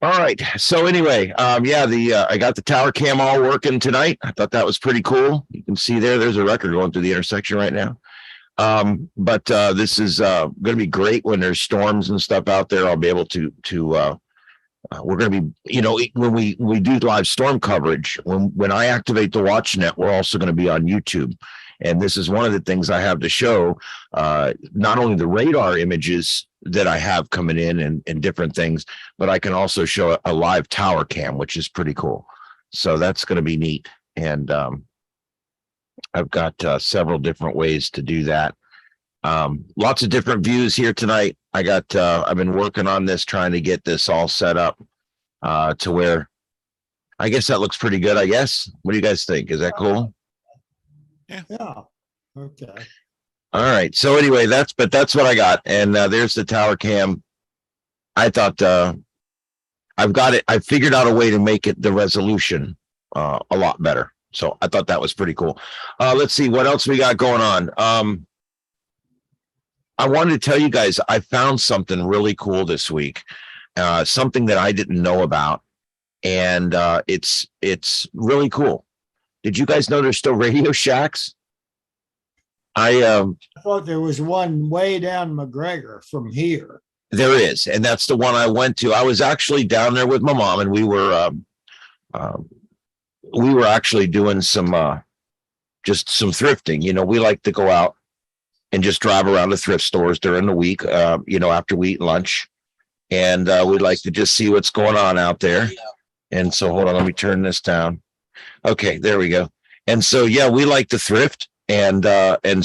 All right. So anyway, I got the tower cam all working tonight. I thought that was pretty cool. You can see there's a record going through the intersection right now. But this is going to be great when there's storms and stuff out there. I'll be able to we're going to be, when we do live storm coverage, when I activate the WatchNet, we're also going to be on YouTube. And this is one of the things I have to show, not only the radar images that I have coming in and different things, but I can also show a live tower cam, which is pretty cool. So that's going to be neat. And I've got several different ways to do that. Lots of different views here tonight. I've been working on this, trying to get this all set up to where I guess that looks pretty good, I guess. What do you guys think? Is that cool? Yeah. Okay. All right. So anyway, that's what I got. And there's the tower cam. I thought I've got it. I figured out a way to make it the resolution a lot better. So I thought that was pretty cool. Let's see what else we got going on. I wanted to tell you guys, I found something really cool this week, something that I didn't know about. And it's really cool. Did you guys know there's still Radio Shacks? I thought there was one way down McGregor from here. There is, and that's the one I went to. I was actually down there with my mom, and we were actually doing some just some thrifting. We like to go out and just drive around the thrift stores during the week, after we eat lunch, and we'd like to just see what's going on out there. And so, hold on, let me turn this down. Okay, there we go. And so, we like to thrift. And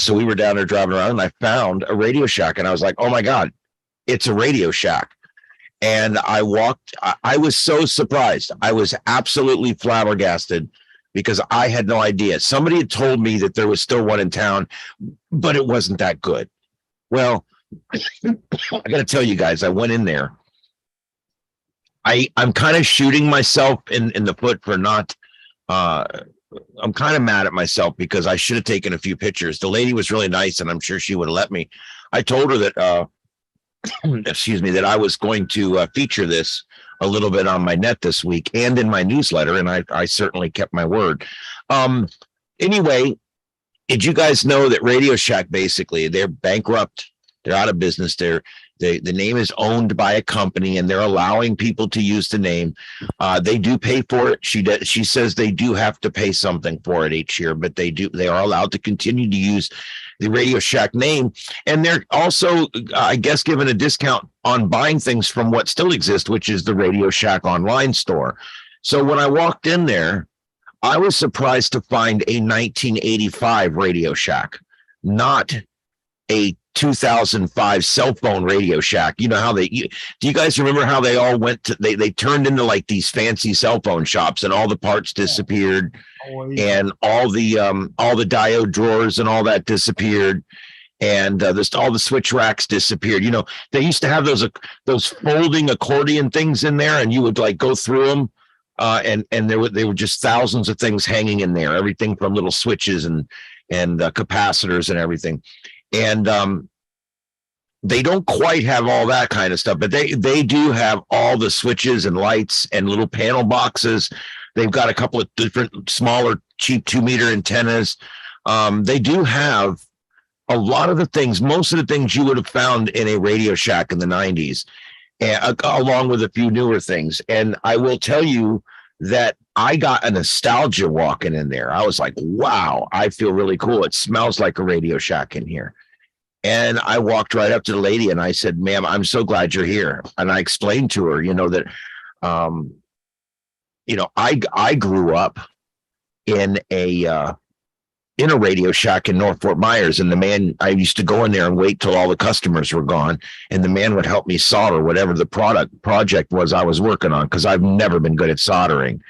so we were down there driving around and I found a Radio Shack and I was like, oh my God, it's a Radio Shack. And I was so surprised. I was absolutely flabbergasted because I had no idea. Somebody had told me that there was still one in town, but it wasn't that good. Well, I got to tell you guys, I went in there. I'm kind of shooting myself in the foot for not, I'm kind of mad at myself because I should have taken a few pictures. The lady was really nice and I'm sure she would have let me. I told her that, that I was going to feature this a little bit on my net this week and in my newsletter. And I certainly kept my word. Anyway, did you guys know that Radio Shack, basically, they're bankrupt. They're out of business. The name is owned by a company and they're allowing people to use the name. They do pay for it. She says they do have to pay something for it each year, but they are allowed to continue to use the Radio Shack name. And they're also, I guess, given a discount on buying things from what still exists, which is the Radio Shack online store. So when I walked in there, I was surprised to find a 1985 Radio Shack, not a 2005 cell phone Radio Shack. You know how do you guys remember how they all went to, they turned into like these fancy cell phone shops and all the parts disappeared and all the diode drawers and all that disappeared. And all the switch racks disappeared. They used to have those folding accordion things in there and you would like go through them. And they were just thousands of things hanging in there, everything from little switches and capacitors and everything. And they don't quite have all that kind of stuff, but they do have all the switches and lights and little panel boxes. They've got a couple of different smaller, cheap 2-meter antennas. They do have a lot of the things, most of the things you would have found in a Radio Shack in the 90s, along with a few newer things. And I will tell you that I got a nostalgia walking in there. I was like, wow, I feel really cool. It smells like a Radio Shack in here. And I walked right up to the lady and I said, ma'am, I'm so glad you're here. And I explained to her, that, I grew up in a Radio Shack in North Fort Myers. And the man, I used to go in there and wait till all the customers were gone. And the man would help me solder whatever the project was I was working on, because I've never been good at soldering.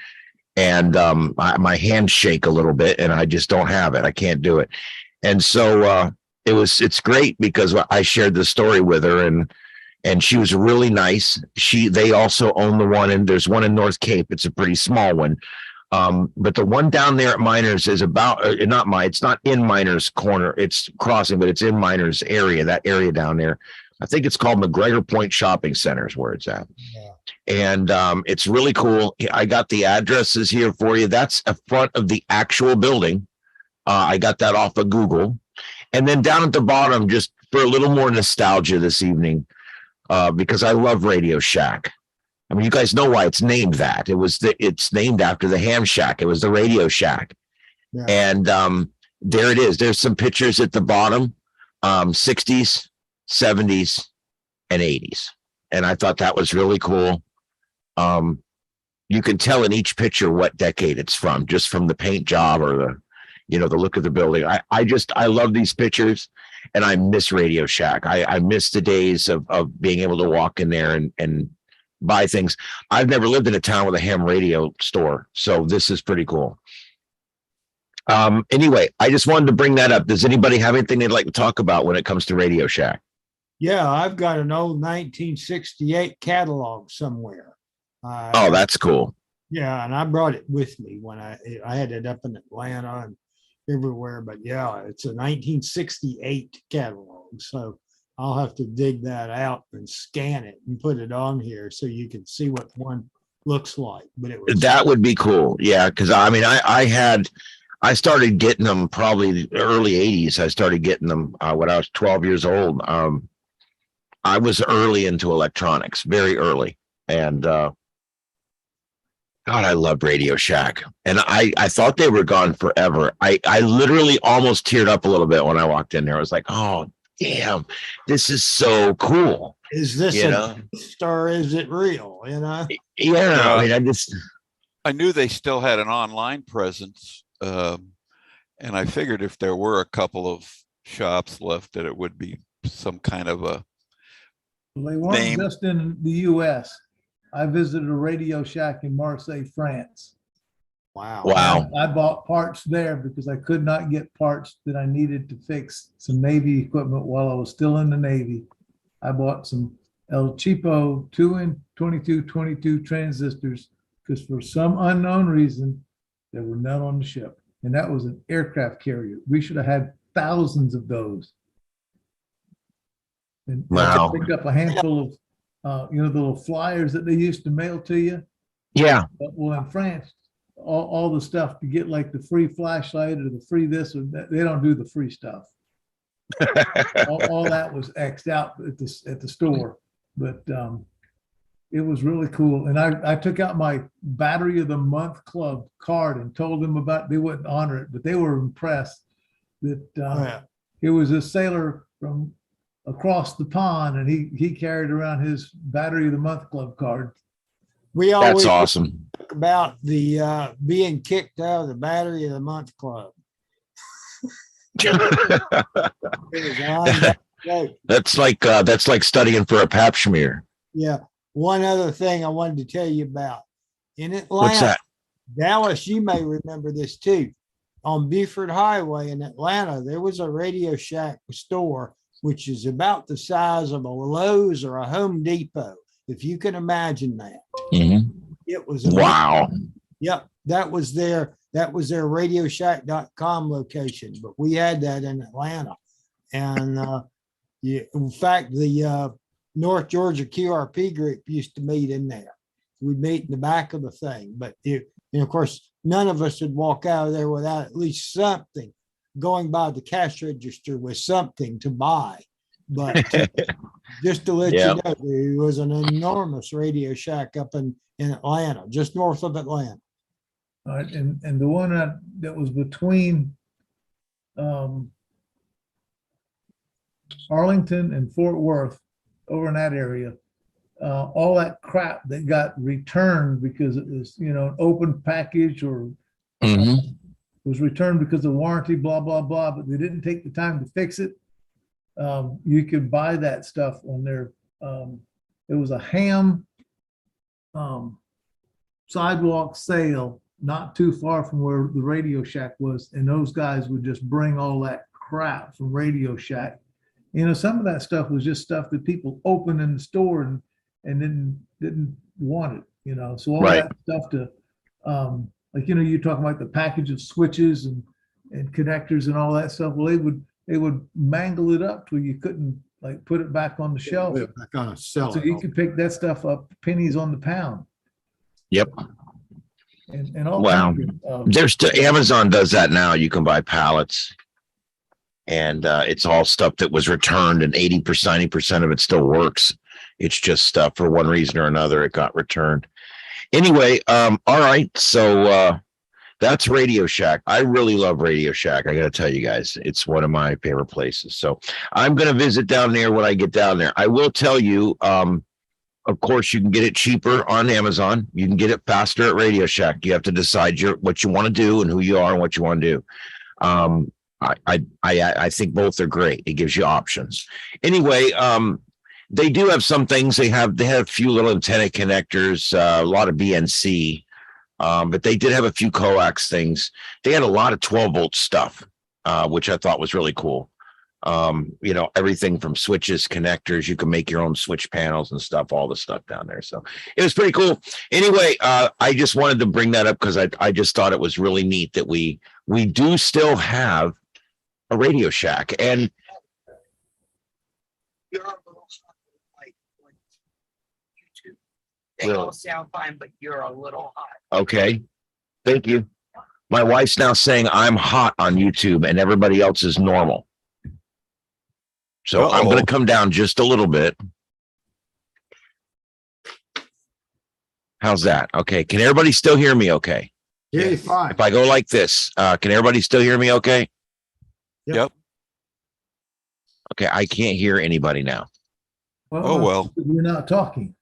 And my hands shake a little bit and I just don't have it. I can't do it. And so it's great because I shared the story with her and she was really nice. They also own the one, and there's one in North Cape. It's a pretty small one. But the one down there at Miners is it's not in Miners Corner. It's crossing, but it's in Miners area, that area down there. I think it's called McGregor Point Shopping Center is where it's at. Yeah. And it's really cool. I got the addresses here for you. That's a front of the actual building. I got that off of Google. And then down at the bottom, just for a little more nostalgia this evening, because I love Radio Shack. I mean, you guys know why it's named that. It's named after the ham shack. It was the Radio Shack. Yeah. And there it is. There's some pictures at the bottom, 60s, 70s, and 80s. And I thought that was really cool. You can tell in each picture what decade it's from, just from the paint job or the look of the building. I love these pictures, and I miss Radio Shack. I miss the days of being able to walk in there and buy things. I've never lived in a town with a ham radio store, so this is pretty cool. Anyway, I just wanted to bring that up. Does anybody have anything they'd like to talk about when it comes to Radio Shack? Yeah, I've got an old 1968 catalog somewhere. Oh, that's cool. Yeah, and I brought it with me when I had it up in Atlanta and everywhere. But yeah, it's a 1968 catalog. So I'll have to dig that out and scan it and put it on here so you can see what one looks like. But that would be cool. Yeah, because I mean, I started getting them probably the early 80s. I started getting them when I was 12 years old. I was early into electronics, very early. And God, I love Radio Shack. And I thought they were gone forever. I literally almost teared up a little bit when I walked in there. I was like, oh, damn, this is so cool. Is this a star? Is it real? Yeah. I mean, I knew they still had an online presence. And I figured if there were a couple of shops left, that it would be some kind of a They weren't name. Just in the U.S. I visited a Radio Shack in Marseille, France. Wow. I bought parts there because I could not get parts that I needed to fix some Navy equipment while I was still in the Navy. I bought some El Cheapo 2N2222 transistors because for some unknown reason, there were none on the ship. And that was an aircraft carrier. We should have had thousands of those. And wow. I picked up a handful of, the little flyers that they used to mail to you. Yeah. Well, in France, all the stuff to get like the free flashlight or the free this or that, they don't do the free stuff. all that was X'd out at the store. But it was really cool. And I took out my Battery of the Month Club card and told them about, they wouldn't honor it, but they were impressed that it was a sailor from across the pond and he carried around his Battery of the Month Club card. We always That's awesome. Talk about the being kicked out of the Battery of the Month Club. That's like studying for a pap smear. Yeah. One other thing I wanted to tell you about in Atlanta. What's that? Dallas, you may remember this too. On Beaufort Highway in Atlanta, there was a Radio Shack store, which is about the size of a Lowe's or a Home Depot, if you can imagine that. Mm-hmm. It was wow. Yep, that was their RadioShack.com location, but we had that in Atlanta, and in fact, the North Georgia QRP group used to meet in there. We'd meet in the back of the thing, but of course, none of us would walk out of there without at least something. Going by the cash register with something to buy. But just to let you know, there was an enormous Radio Shack up in Atlanta, just north of Atlanta. All right, and the one that was between Arlington and Fort Worth, over in that area, all that crap that got returned because it was, an open package or was returned because of warranty, blah, blah, blah, but they didn't take the time to fix it. You could buy that stuff on there. It was a ham sidewalk sale not too far from where the Radio Shack was, and those guys would just bring all that crap from Radio Shack. Some of that stuff was just stuff that people opened in the store and didn't want it, so all that stuff to you're talking about the package of switches and connectors and all that stuff. Well, they would mangle it up till you couldn't like put it back on the shelf. We're not gonna sell So it. you can pick that stuff up pennies on the pound. Yep. And all Wow. kinds of, There's still Amazon does that now. You can buy pallets. And it's all stuff that was returned, and 80%, 90% of it still works. It's just for one reason or another, it got returned. Anyway, all right. So that's Radio Shack. I really love Radio Shack. I got to tell you guys, it's one of my favorite places. So I'm going to visit down there when I get down there. I will tell you, of course, you can get it cheaper on Amazon. You can get it faster at Radio Shack. You have to decide what you want to do and who you are and what you want to do. I think both are great. It gives you options. Anyway, they do have some things. They have a few little antenna connectors, a lot of BNC, but they did have a few coax things. They had a lot of 12-volt stuff, which I thought was really cool. Everything from switches, connectors. You can make your own switch panels and stuff. All the stuff down there. So it was pretty cool. Anyway, I just wanted to bring that up because I just thought it was really neat that we do still have a Radio Shack. And You're a little hot like YouTube. They all sound fine, but you're a little hot. okay, thank you. My wife's now saying I'm hot on YouTube and everybody else is normal. So I'm going to come down just a little bit. How's that? Okay. Can everybody still hear me okay? Yeah, fine. If I go like this, can everybody still hear me okay? Yep. Okay. I can't hear anybody now. Oh, well. We're not talking.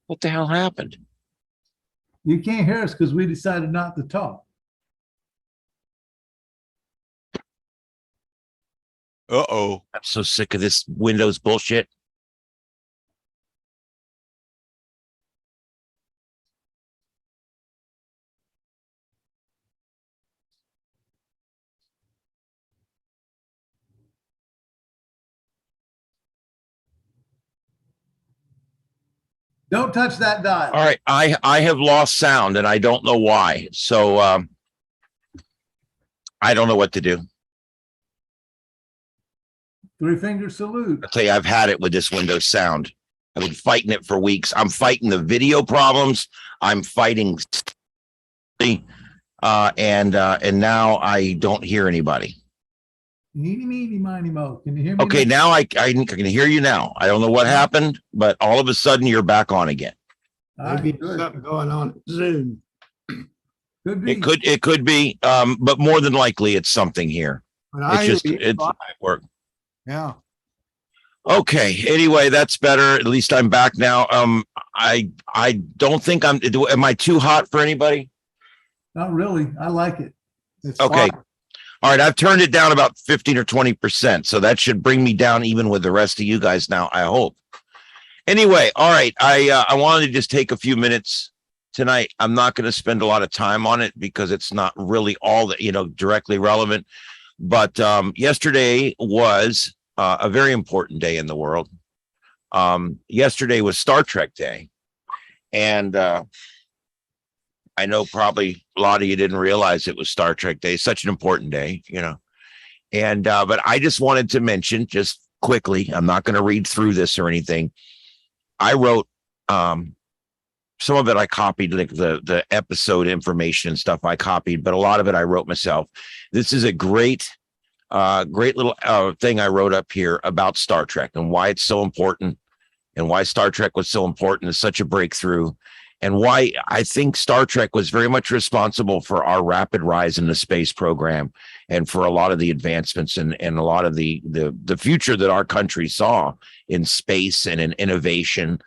What the hell happened? You can't hear us because we decided not to talk. Uh-oh. I'm so sick of this Windows bullshit. Don't touch that dial. All right. I have lost sound and I don't know why. So I don't know what to do. Three-finger salute. I'll tell you, I've had it with this Windows sound. I've been fighting it for weeks. I'm fighting the video problems. I'm fighting, and now I don't hear anybody. Meeny, meeny, miny, mo. Can you hear me? Okay, now I can hear you now. I don't know what happened, but all of a sudden you're back on again. Maybe something going on at Zoom. Could be. It could be, but more than likely it's something here. But I It's just hear you it's fine. work. Yeah. Okay. Anyway, that's better. At least I'm back now. I don't think am I too hot for anybody? Not really. I like it. It's Okay. fine. All right. I've turned it down about 15 or 20%. So that should bring me down even with the rest of you guys now, I hope. Anyway. All right. I wanted to just take a few minutes tonight. I'm not going to spend a lot of time on it because it's not really all that, directly relevant. But yesterday was a very important day in the world. Yesterday was Star Trek Day. And I know probably a lot of you didn't realize it was Star Trek Day. Such an important day, And but I just wanted to mention just quickly, I'm not going to read through this or anything. I wrote some of it I copied, like the episode information and stuff I copied, but a lot of it I wrote myself. This is a great little thing I wrote up here about Star Trek and why it's so important and why Star Trek was so important. It's such a breakthrough and why I think Star Trek was very much responsible for our rapid rise in the space program and for a lot of the advancements and a lot of the future that our country saw in space and in innovation.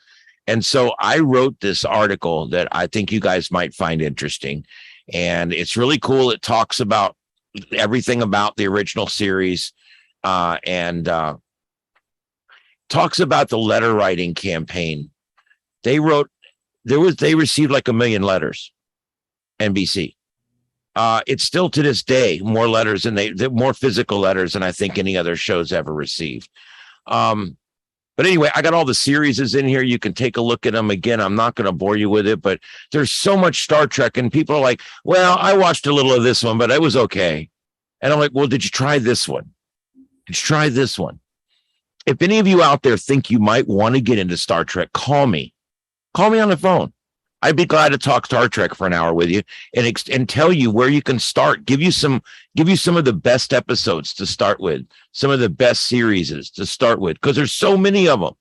And so I wrote this article that I think you guys might find interesting. And it's really cool. It talks about everything about the original series and talks about the letter writing campaign. They received like 1 million letters, NBC. It's still to this day more letters than more physical letters than I think any other shows ever received. But anyway, I got all the series in here. You can take a look at them again. I'm not going to bore you with it, but there's so much Star Trek and people are like, well, I watched a little of this one, but it was okay. And I'm like, well, did you try this one? try this one. If any of you out there think you might want to get into Star Trek, call me. Call me on the phone. I'd be glad to talk Star Trek for an hour with you and tell you where you can start. Give you some of the best episodes to start with, some of the best series to start with, because there's so many of them.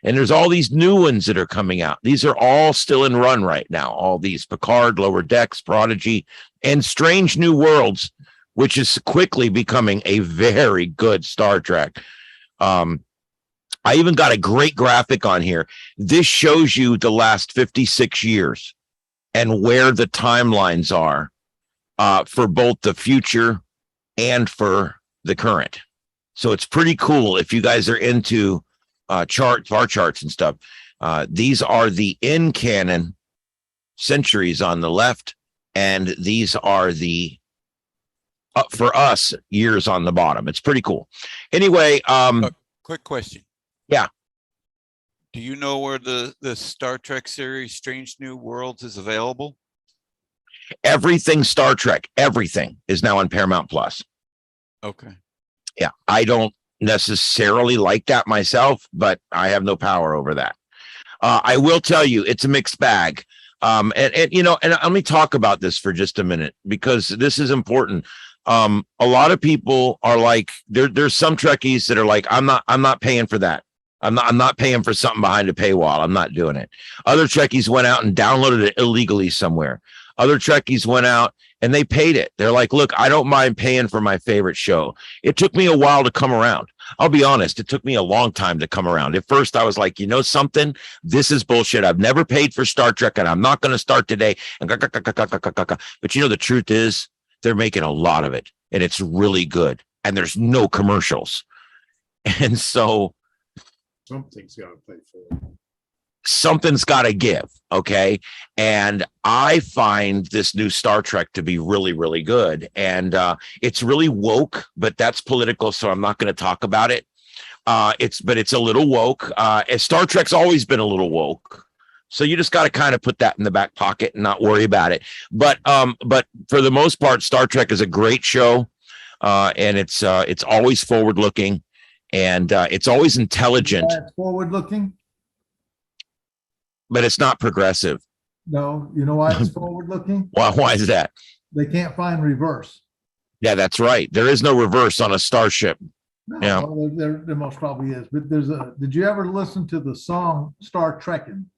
And there's all these new ones that are coming out. These are all still in run right now. All these Picard, Lower Decks, Prodigy, and Strange New Worlds, which is quickly becoming a very good Star Trek. I even got a great graphic on here. This shows you the last 56 years and where the timelines are for both the future and for the current. So it's pretty cool if you guys are into bar charts and stuff. These are the in canon centuries on the left, and these are the for us years on the bottom. It's pretty cool. Anyway, Quick question. Yeah. Do you know where the Star Trek series Strange New Worlds is available? Everything Star Trek, everything is now on Paramount Plus. Okay. Yeah, I don't necessarily like that myself, but I have no power over that. I will tell you, it's a mixed bag. And let me talk about this for just a minute, because this is important. A lot of people are like, there's some Trekkies that are like, I'm not paying for that. I'm not paying for something behind a paywall. I'm not doing it. Other Trekkies went out and downloaded it illegally somewhere. Other Trekkies went out and they paid it. They're like, look, I don't mind paying for my favorite show. It took me a while to come around. I'll be honest. It took me a long time to come around. At first I was like, you know something, this is bullshit. I've never paid for Star Trek and I'm not going to start today. But the truth is they're making a lot of it and it's really good. And there's no commercials. And so something's got to pay for it. Something's got to give. Okay. And I find this new Star Trek to be really, really good. And it's really woke, but that's political. So I'm not going to talk about it. It's a little woke. Star Trek's always been a little woke. So you just got to kind of put that in the back pocket and not worry about it. But for the most part, Star Trek is a great show. And it's always forward looking. And it's always intelligent. Forward looking? But it's not progressive. No, you know why it's forward looking? Why is that? They can't find reverse. Yeah, that's right. There is no reverse on a starship. No, Yeah. well, there most probably is. But did you ever listen to the song Star Trekking?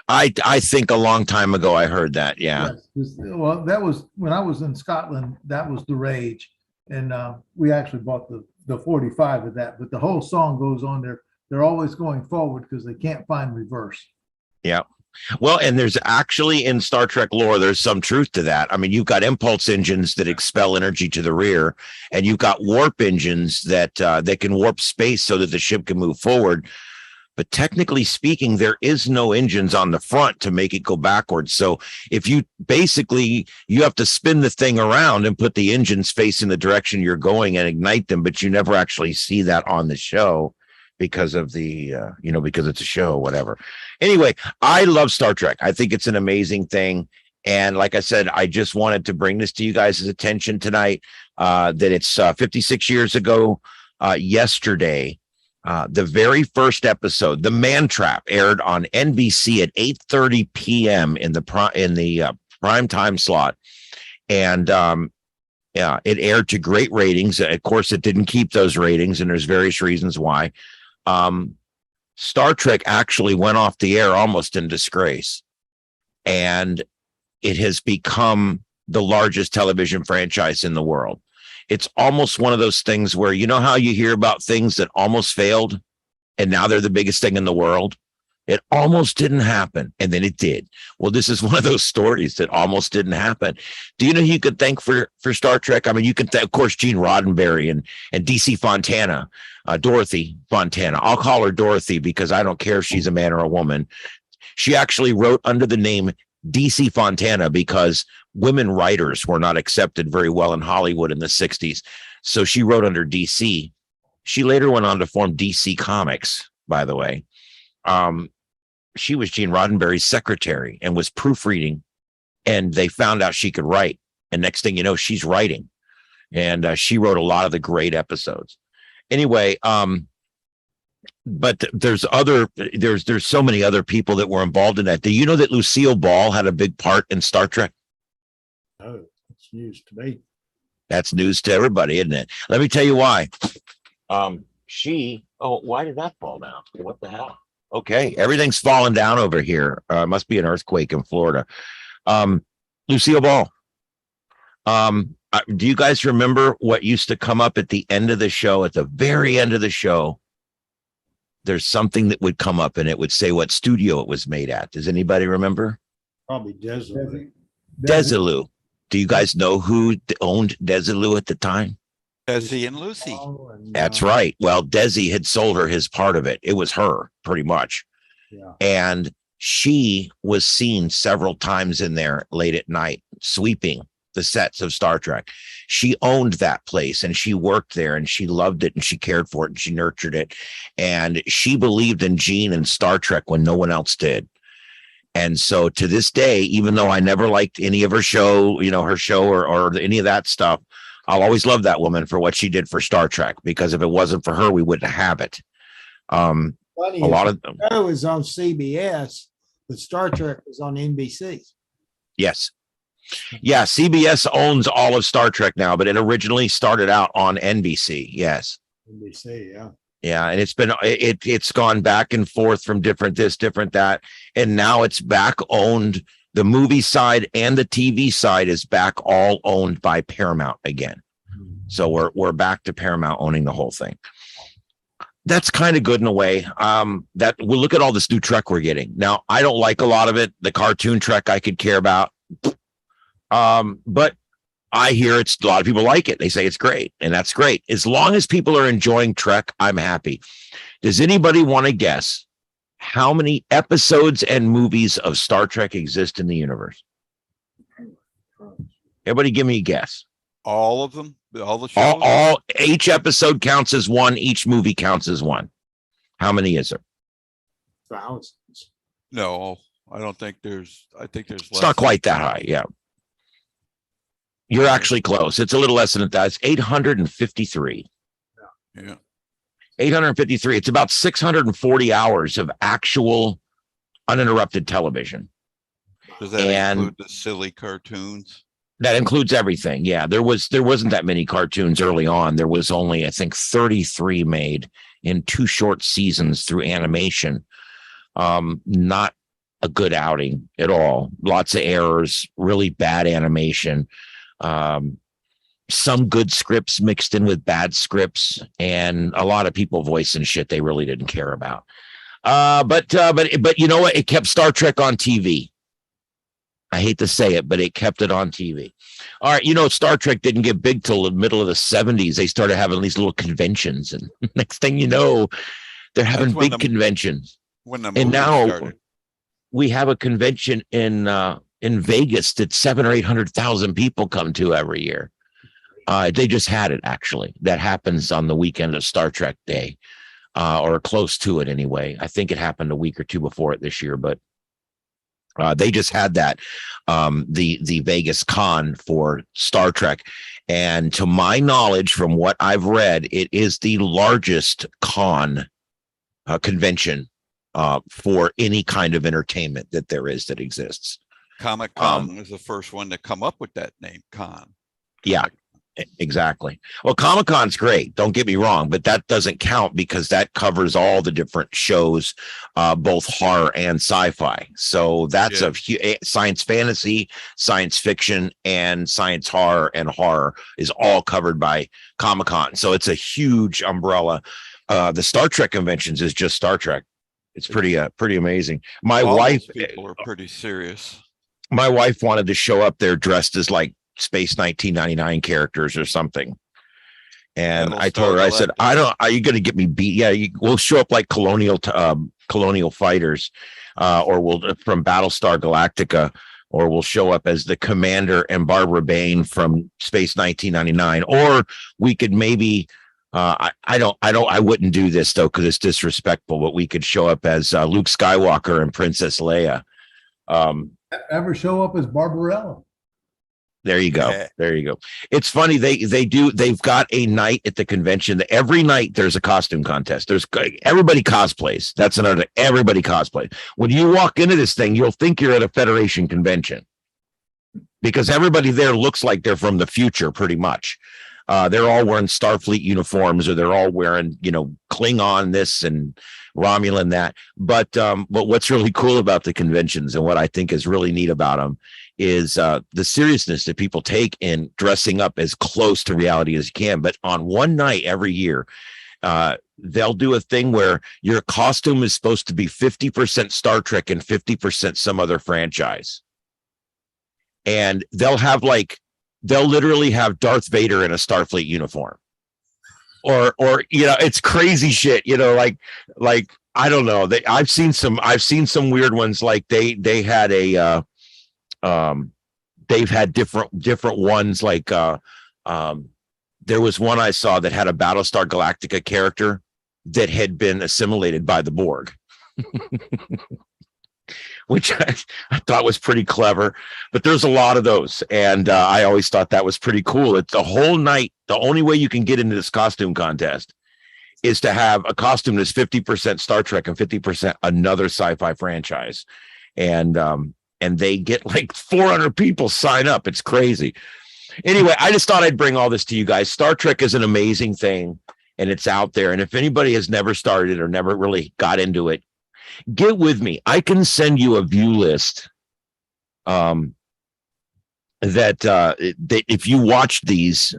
I think a long time ago I heard that. Yeah. Yes, well, that was when I was in Scotland. That was the rage, and we actually bought the 45 of that. But the whole song goes on there. They're always going forward because they can't find reverse. Yeah. Well, and there's actually in Star Trek lore, there's some truth to that. I mean, you've got impulse engines that expel energy to the rear, and you've got warp engines that can warp space so that the ship can move forward. But technically speaking, there is no engines on the front to make it go backwards. So if you have to spin the thing around and put the engines facing the direction you're going and ignite them, but you never actually see that on the show because of because it's a show, whatever. Anyway, I love Star Trek. I think it's an amazing thing. And like I said, I just wanted to bring this to you guys' attention tonight, that it's 56 years ago yesterday. The very first episode, The Man Trap, aired on NBC at 8:30 p.m. in the prime time slot. And it aired to great ratings. Of course, it didn't keep those ratings, and there's various reasons why. Star Trek actually went off the air almost in disgrace, and it has become the largest television franchise in the world. It's almost one of those things where, you know how you hear about things that almost failed and now they're the biggest thing in the world? It almost didn't happen, and then it did. Well, this is one of those stories that almost didn't happen. Do you know who you could thank for Star Trek? I mean, you can thank, of course, Gene Roddenberry and DC Fontana, Dorothy Fontana. I'll call her Dorothy because I don't care if she's a man or a woman. She actually wrote under the name DC Fontana because women writers were not accepted very well in Hollywood in the 60s. So she wrote under DC. She later went on to form DC Comics, by the way. She was Gene Roddenberry's secretary and was proofreading, and they found out she could write. And next thing you know, she's writing. and she wrote a lot of the great episodes. Anyway, but there's so many other people that were involved in that. Do you know that Lucille Ball had a big part in Star Trek? Oh, it's news to me. That's news to everybody, isn't it? Let me tell you why. Why did that fall down? What the hell? Okay, everything's falling down over here. Must be an earthquake in Florida. Lucille Ball. Do you guys remember what used to come up at the end of the show? At the very end of the show, there's something that would come up and it would say what studio it was made at. Does anybody remember? Probably Desilu. Desilu. Do you guys know who owned Desilu at the time? Desi and Lucy. Oh, and, That's right. Well, Desi had sold her his part of it. It was her, pretty much. Yeah. And she was seen several times in there late at night, sweeping the sets of Star Trek. She owned that place and she worked there and she loved it and she cared for it and she nurtured it. And she believed in Gene and Star Trek when no one else did. And so to this day, even though I never liked any of her show, her show or any of that stuff, I'll always love that woman for what she did for Star Trek, because if it wasn't for her, we wouldn't have it. Funny, A lot of them. the show was on CBS, but Star Trek was on NBC. Yes. Yeah. CBS owns all of Star Trek now, but it originally started out on NBC. Yes. NBC, yeah. Yeah. And it's gone back and forth from different this, different that. And now it's back owned. The movie side and the TV side is back all owned by Paramount again. So we're back to Paramount owning the whole thing. That's kind of good in a way. That we'll look at all this new Trek we're getting. Now, I don't like a lot of it. The cartoon Trek I could care about. But I hear a lot of people like it. They say it's great, and that's great. As long as people are enjoying Trek, I'm happy. Does anybody want to guess how many episodes and movies of Star Trek exist in the universe? Everybody give me a guess. All of them? All the shows? All each episode counts as one, each movie counts as one. How many is there? Thousands. No, I don't think there's, I think there's It's not quite that high. Yeah. You're actually close. It's a little less than that. It's 853. Yeah. 853. It's about 640 hours of actual uninterrupted television. Does that And- include the silly cartoons? That includes everything. Yeah, there wasn't that many cartoons early on. There was only, I think, 33 made in 2 short seasons through animation. Not a good outing at all. Lots of errors, really bad animation. Some good scripts mixed in with bad scripts, and a lot of people voicing shit they really didn't care about. But you know what? It kept Star Trek on TV. I hate to say it, but it kept it on TV. All right, Star Trek didn't get big till the middle of the 70s. They started having these little conventions, and next thing you know, they're having That's when big conventions. When the And movie now started. we have a convention in Vegas that 700,000 or 800,000 people come to every year. They just had it, actually. That happens on the weekend of Star Trek Day, or close to it anyway. I think it happened a week or two before it this year, but they just had that, the Vegas con for Star Trek. And to my knowledge, from what I've read, it is the largest convention for any kind of entertainment that exists. Comic-Con was the first one to come up with that name, Con. Yeah, exactly. Well, Comic-Con's great. Don't get me wrong, but that doesn't count because that covers all the different shows, both horror and sci-fi. So that's science fantasy, science fiction, and science horror and horror is all covered by Comic-Con. So it's a huge umbrella. The Star Trek conventions is just Star Trek. It's pretty amazing. My All wife, those people are pretty serious. my wife wanted to show up there dressed as like Space 1999 characters or something. And I told her, I said, are you going to get me beat? Yeah, we'll show up like colonial fighters, or we'll from Battlestar Galactica, or we'll show up as the commander and Barbara Bain from Space 1999. Or we could maybe, I wouldn't do this though, because it's disrespectful, but we could show up as Luke Skywalker and Princess Leia. Ever show up as Barbarella? There you go. Yeah. There you go. It's funny. They've got a night at the convention. Every night there's a costume contest. Everybody cosplays. That's another, everybody cosplays. When you walk into this thing, you'll think you're at a Federation convention because everybody there looks like they're from the future pretty much. They're all wearing Starfleet uniforms, or they're all wearing, Klingon this and Romulan that. But what's really cool about the conventions and what I think is really neat about them is the seriousness that people take in dressing up as close to reality as you can. But on one night every year, they'll do a thing where your costume is supposed to be 50% Star Trek and 50% some other franchise. And they'll literally have Darth Vader in a Starfleet uniform. Or it's crazy shit, like I don't know. I've seen some weird ones. Like they had they've had different ones. Like there was one I saw that had a Battlestar Galactica character that had been assimilated by the Borg. Which I thought was pretty clever, but there's a lot of those. And I always thought that was pretty cool. It's the whole night. The only way you can get into this costume contest is to have a costume that's 50% Star Trek and 50% another sci-fi franchise. And they get like 400 people sign up. It's crazy. Anyway, I just thought I'd bring all this to you guys. Star Trek is an amazing thing, and it's out there. And if anybody has never started or never really got into it, get with me. I can send you a view list that if you watch these,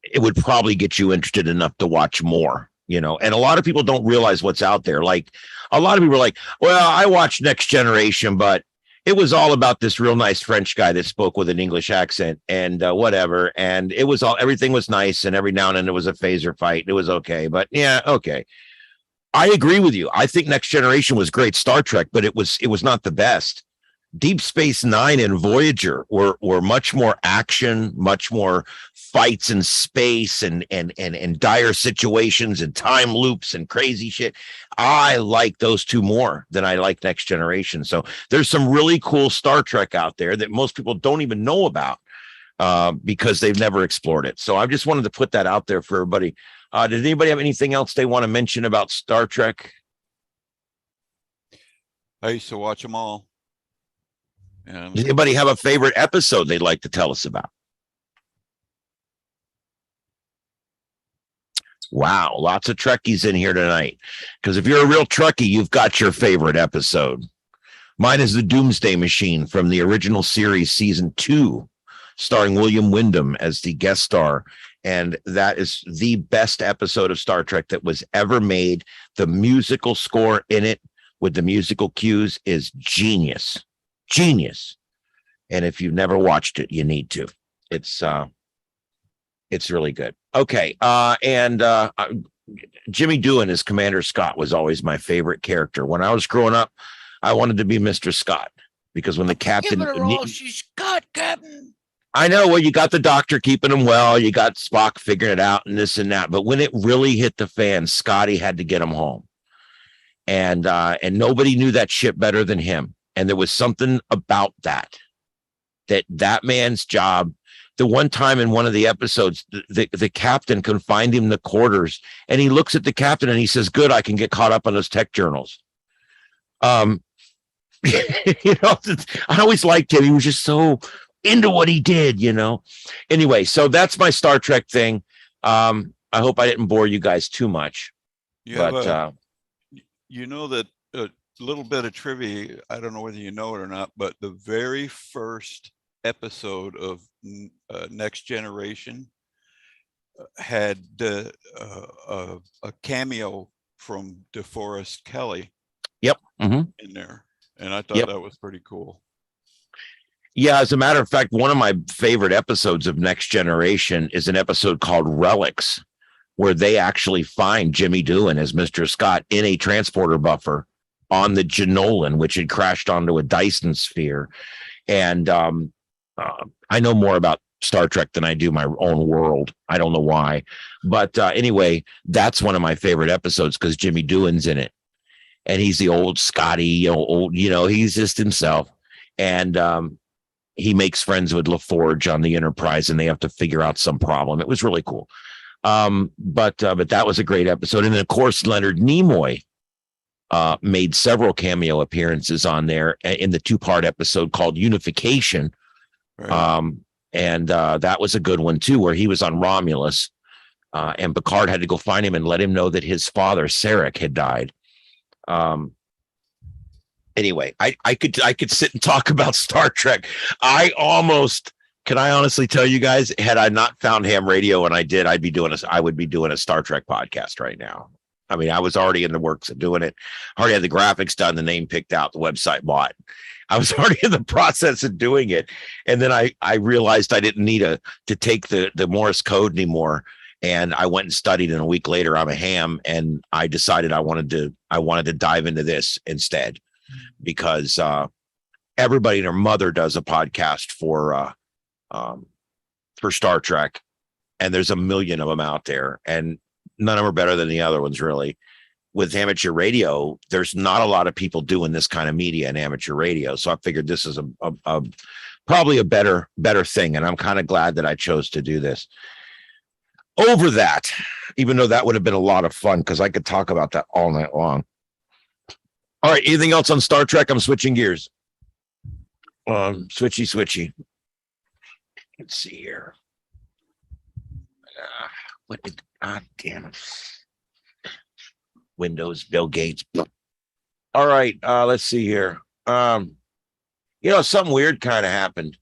it would probably get you interested enough to watch more, and a lot of people don't realize what's out there. Like a lot of people are like, well, I watched Next Generation, but it was all about this real nice French guy that spoke with an English accent and whatever. And everything was nice. And every now and then there was a phaser fight. It was okay. But yeah, okay. I agree with you. I think Next Generation was great Star Trek, but it was not the best. Deep Space Nine and Voyager were much more action, much more fights in space and dire situations and time loops and crazy shit. I like those two more than I like Next Generation. So there's some really cool Star Trek out there that most people don't even know about because they've never explored it. So I just wanted to put that out there for everybody. Does anybody have anything else they want to mention about Star Trek? I used to watch them all. And Does anybody have a favorite episode they'd like to tell us about? Wow, lots of Trekkies in here tonight. Because if you're a real Trekkie, you've got your favorite episode. Mine is the Doomsday Machine from the original series, season 2, starring William Wyndham as the guest star. And that is the best episode of Star Trek that was ever made. The musical score in it with the musical cues is genius. Genius. And if you've never watched it, you need to. It's really good. Okay. Jimmy Doohan as Commander Scott was always my favorite character. When I was growing up, I wanted to be Mr. Scott because when the captain, Give her all she's got, Captain. I know, well, you got the doctor keeping him well, you got Spock figuring it out and this and that, but when it really hit the fan, Scotty had to get him home. And nobody knew that ship better than him. And there was something about that man's job. The one time in one of the episodes, the captain confined him in the quarters, and he looks at the captain and he says, good, I can get caught up on those tech journals. I always liked him. He was just so into what he did, Anyway, so that's my Star Trek thing. I hope I didn't bore you guys too much. that a little bit of trivia, I don't know whether you know it or not, but the very first episode of Next Generation had a cameo from DeForest Kelley. Yep. Mm-hmm. In there. And I thought that was pretty cool. Yeah, as a matter of fact, one of my favorite episodes of Next Generation is an episode called Relics, where they actually find Jimmy Doohan as Mr. Scott in a transporter buffer on the Janolan, which had crashed onto a Dyson sphere. And I know more about Star Trek than I do my own world. I don't know why. But anyway, that's one of my favorite episodes because Jimmy Doohan's in it. And he's the old Scotty, he's just himself. And he makes friends with LaForge on the Enterprise, and they have to figure out some problem. It was really cool. But that was a great episode. And then, of course, Leonard Nimoy made several cameo appearances on there in the 2-part episode called Unification. Right. And that was a good one too, where he was on Romulus, and Picard had to go find him and let him know that his father, Sarek, had died. Anyway, I could sit and talk about Star Trek. Can I honestly tell you guys, had I not found ham radio and I did, I would be doing a Star Trek podcast right now. I mean, I was already in the works of doing it. I already had the graphics done, the name picked out, the website bought. I was already in the process of doing it. And then I realized I didn't need to take the Morse code anymore. And I went and studied, and a week later I'm a ham, and I decided I wanted to dive into this instead, because everybody and their mother does a podcast for Star Trek, and there's a million of them out there, and none of them are better than the other ones, really. With amateur radio, there's not a lot of people doing this kind of media in amateur radio, so I figured this is a probably a better thing, and I'm kind of glad that I chose to do this. Over that, even though that would have been a lot of fun, because I could talk about that all night long. All right, anything else on Star Trek? I'm switching gears. Switchy. Let's see here. Damn it. Windows, Bill Gates. All right, let's see here. Something weird kind of happened.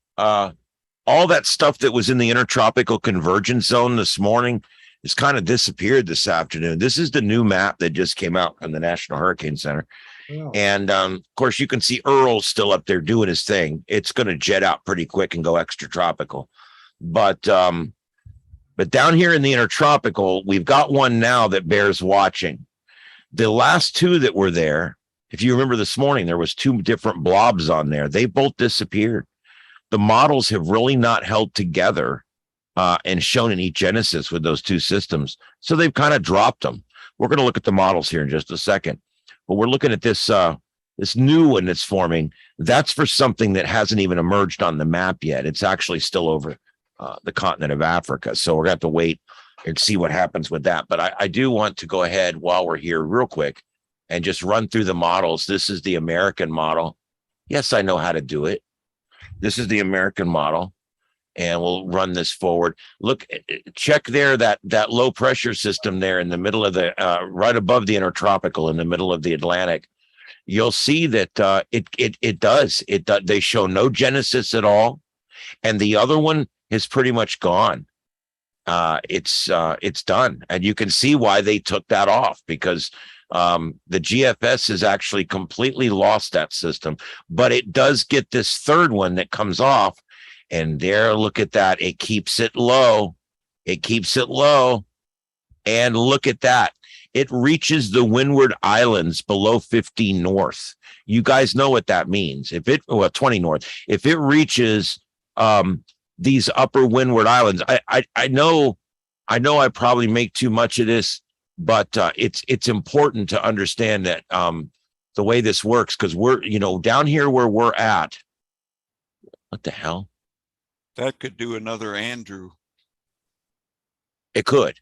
All that stuff that was in the intertropical convergence zone this morning has kind of disappeared this afternoon. This is the new map that just came out from the National Hurricane Center. Yeah. And of course, you can see Earl's still up there doing his thing. It's going to jet out pretty quick and go extra tropical. But down here in the intertropical, we've got one now that bears watching. The last two that were there, if you remember this morning, there was 2 different blobs on there. They both disappeared. The models have really not held together and shown any genesis with those 2 systems. So they've kind of dropped them. We're going to look at the models here in just a second. But we're looking at this new one that's forming. That's for something that hasn't even emerged on the map yet. It's actually still over the continent of Africa. So we're going to have to wait and see what happens with that. But I do want to go ahead while we're here real quick and just run through the models. This is the American model. Yes, I know how to do it. This is the American model, and we'll run this forward. Look, check there, that low pressure system there in the middle of the, right above the intertropical in the middle of the Atlantic. You'll see that it does. They show no genesis at all. And the other one is pretty much gone. It's done. And you can see why they took that off, because the GFS has actually completely lost that system, but it does get this third one that comes off, and there, look at that. It keeps it low. And look at that. It reaches the Windward Islands below 15 north. You guys know what that means. 20 north. If it reaches these upper Windward Islands, I know I probably make too much of this, but it's important to understand that the way this works, because we're, down here where we're at. What the hell? That could do another Andrew. It could.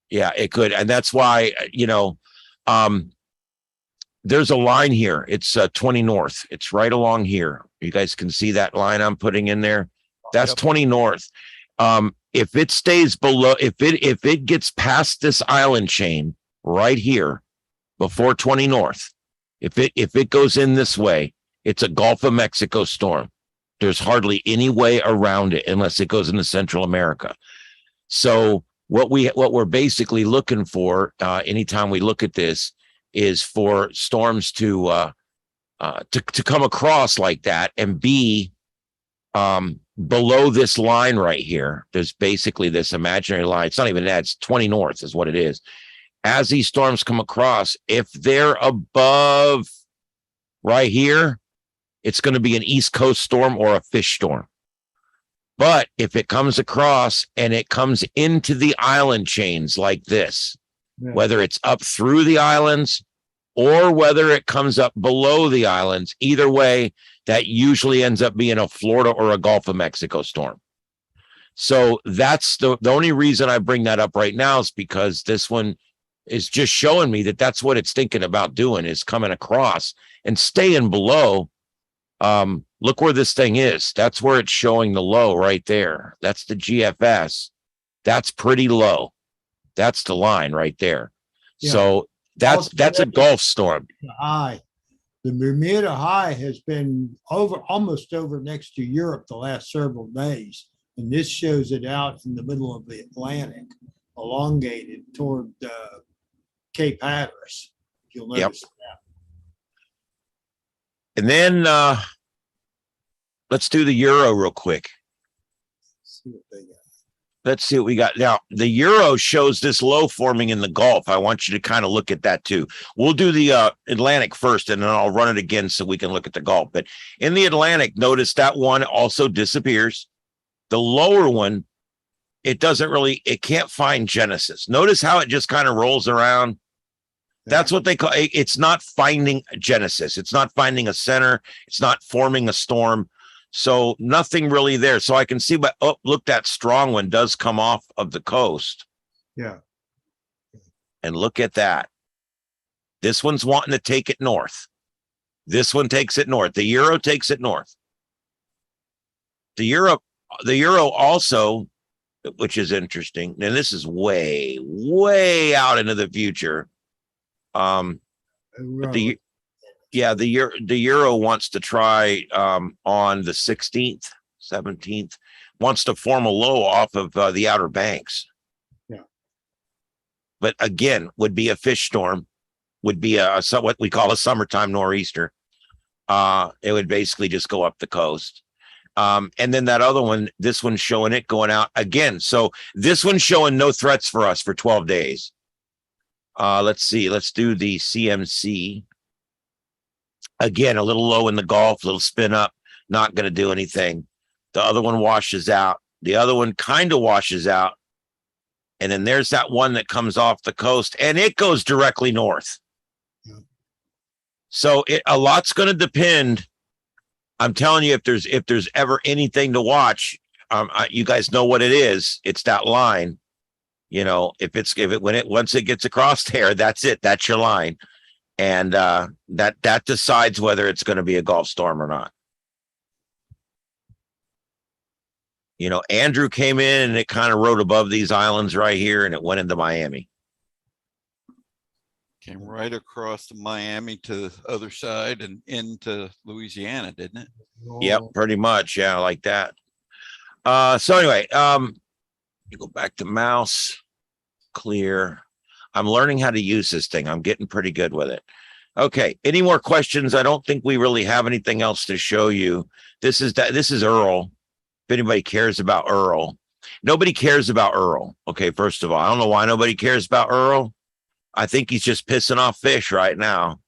Yeah, it could. And that's why, there's a line here. It's 20 north. It's right along here. You guys can see that line I'm putting in there. That's 20 north. If it stays below, if it gets past this island chain right here before 20 north, if it goes in this way, it's a Gulf of Mexico storm. There's hardly any way around it unless it goes into Central America. So what we're basically looking for anytime we look at this is for storms to come across like that and be below this line right here. There's basically this imaginary line. It's not even that. It's 20 north is what it is. As these storms come across, if they're above right here, it's going to be an East Coast storm or a fish storm. But if it comes across and it comes into the island chains like this, whether it's up through the islands or whether it comes up below the islands. Either way, that usually ends up being a Florida or a Gulf of Mexico storm. So that's the only reason I bring that up right now is because this one is just showing me that that's what it's thinking about doing, is coming across and staying below. Look where this thing is. That's where it's showing the low right there. That's the GFS. That's pretty low. That's the line right there. Yeah. So that's a Gulf storm. The high, the Bermuda high has been almost over next to Europe the last several days. And this shows it out in the middle of the Atlantic, elongated toward Cape Hatteras. You'll Yep. notice that. And then let's do the euro real quick. See what they got. Let's see what we got. Now, the euro shows this low forming in the Gulf. I want you to kind of look at that too. We'll do the Atlantic first, and then I'll run it again so we can look at the Gulf. But in the Atlantic, notice that one also disappears. The lower one, it can't find Genesis. Notice how it just kind of rolls around. That's what they call it. It's not finding Genesis. It's not finding a center. It's not forming a storm. So nothing really there. So I can see, but oh, look, that strong one does come off of the coast. Yeah. And look at that. This one's wanting to take it north. This one takes it north. The euro takes it north. The euro also, which is interesting, and this is way, way out into the future. But the euro wants to try on the 16th, 17th, wants to form a low off of the Outer Banks. Yeah. But again, would be a fish storm, would be what we call a summertime nor'easter. It would basically just go up the coast. And then that other one, this one's showing it going out again. So this one's showing no threats for us for 12 days. Let's see. Let's do the CMC. Again, a little low in the Gulf, a little spin up, not going to do anything. The other one washes out. The other one kind of washes out. And then there's that one that comes off the coast, and it goes directly north. Yeah. So a lot's going to depend. I'm telling you, if there's ever anything to watch, you guys know what it is. It's that line. You know, once it gets across there, that's it. That's your line. And that decides whether it's going to be a Gulf storm or not. You know, Andrew came in and it kind of rode above these islands right here, and it went into Miami. Came right across to Miami to the other side and into Louisiana, didn't it? Yep, pretty much. Yeah, like that. So anyway, you go back to mouse, clear. I'm learning how to use this thing. I'm getting pretty good with it. Okay. Any more questions? I don't think we really have anything else to show you. This is Earl. If anybody cares about Earl, nobody cares about Earl. Okay. First of all, I don't know why nobody cares about Earl. I think he's just pissing off fish right now.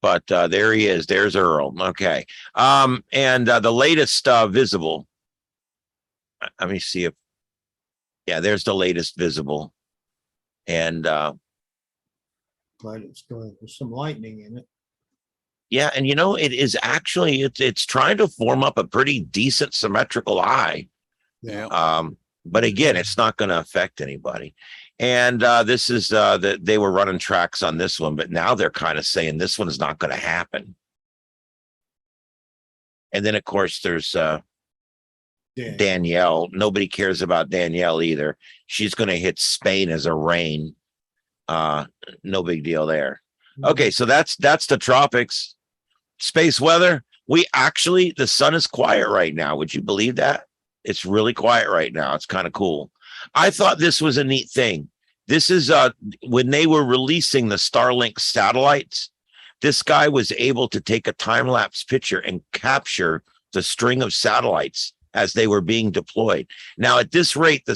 But there he is. There's Earl. Okay. And the latest visible. Let me see if. Yeah, there's the latest visible. And But it's going with some lightning in it. yeah, and you know, it is actually it's trying to form up a pretty decent symmetrical eye. Yeah. But again, it's not going to affect anybody. And this is they were running tracks on this one, but now they're kind of saying this one is not going to happen. And then of course there's Danielle. Nobody cares about Danielle either. She's going to hit Spain as a rain. No big deal there. Okay, so that's the tropics. Space weather. The sun is quiet right now. Would you believe that? It's really quiet right now. It's kind of cool. I thought this was a neat thing. This is when they were releasing the Starlink satellites, this guy was able to take a time-lapse picture and capture the string of satellites as they were being deployed. Now, at this rate,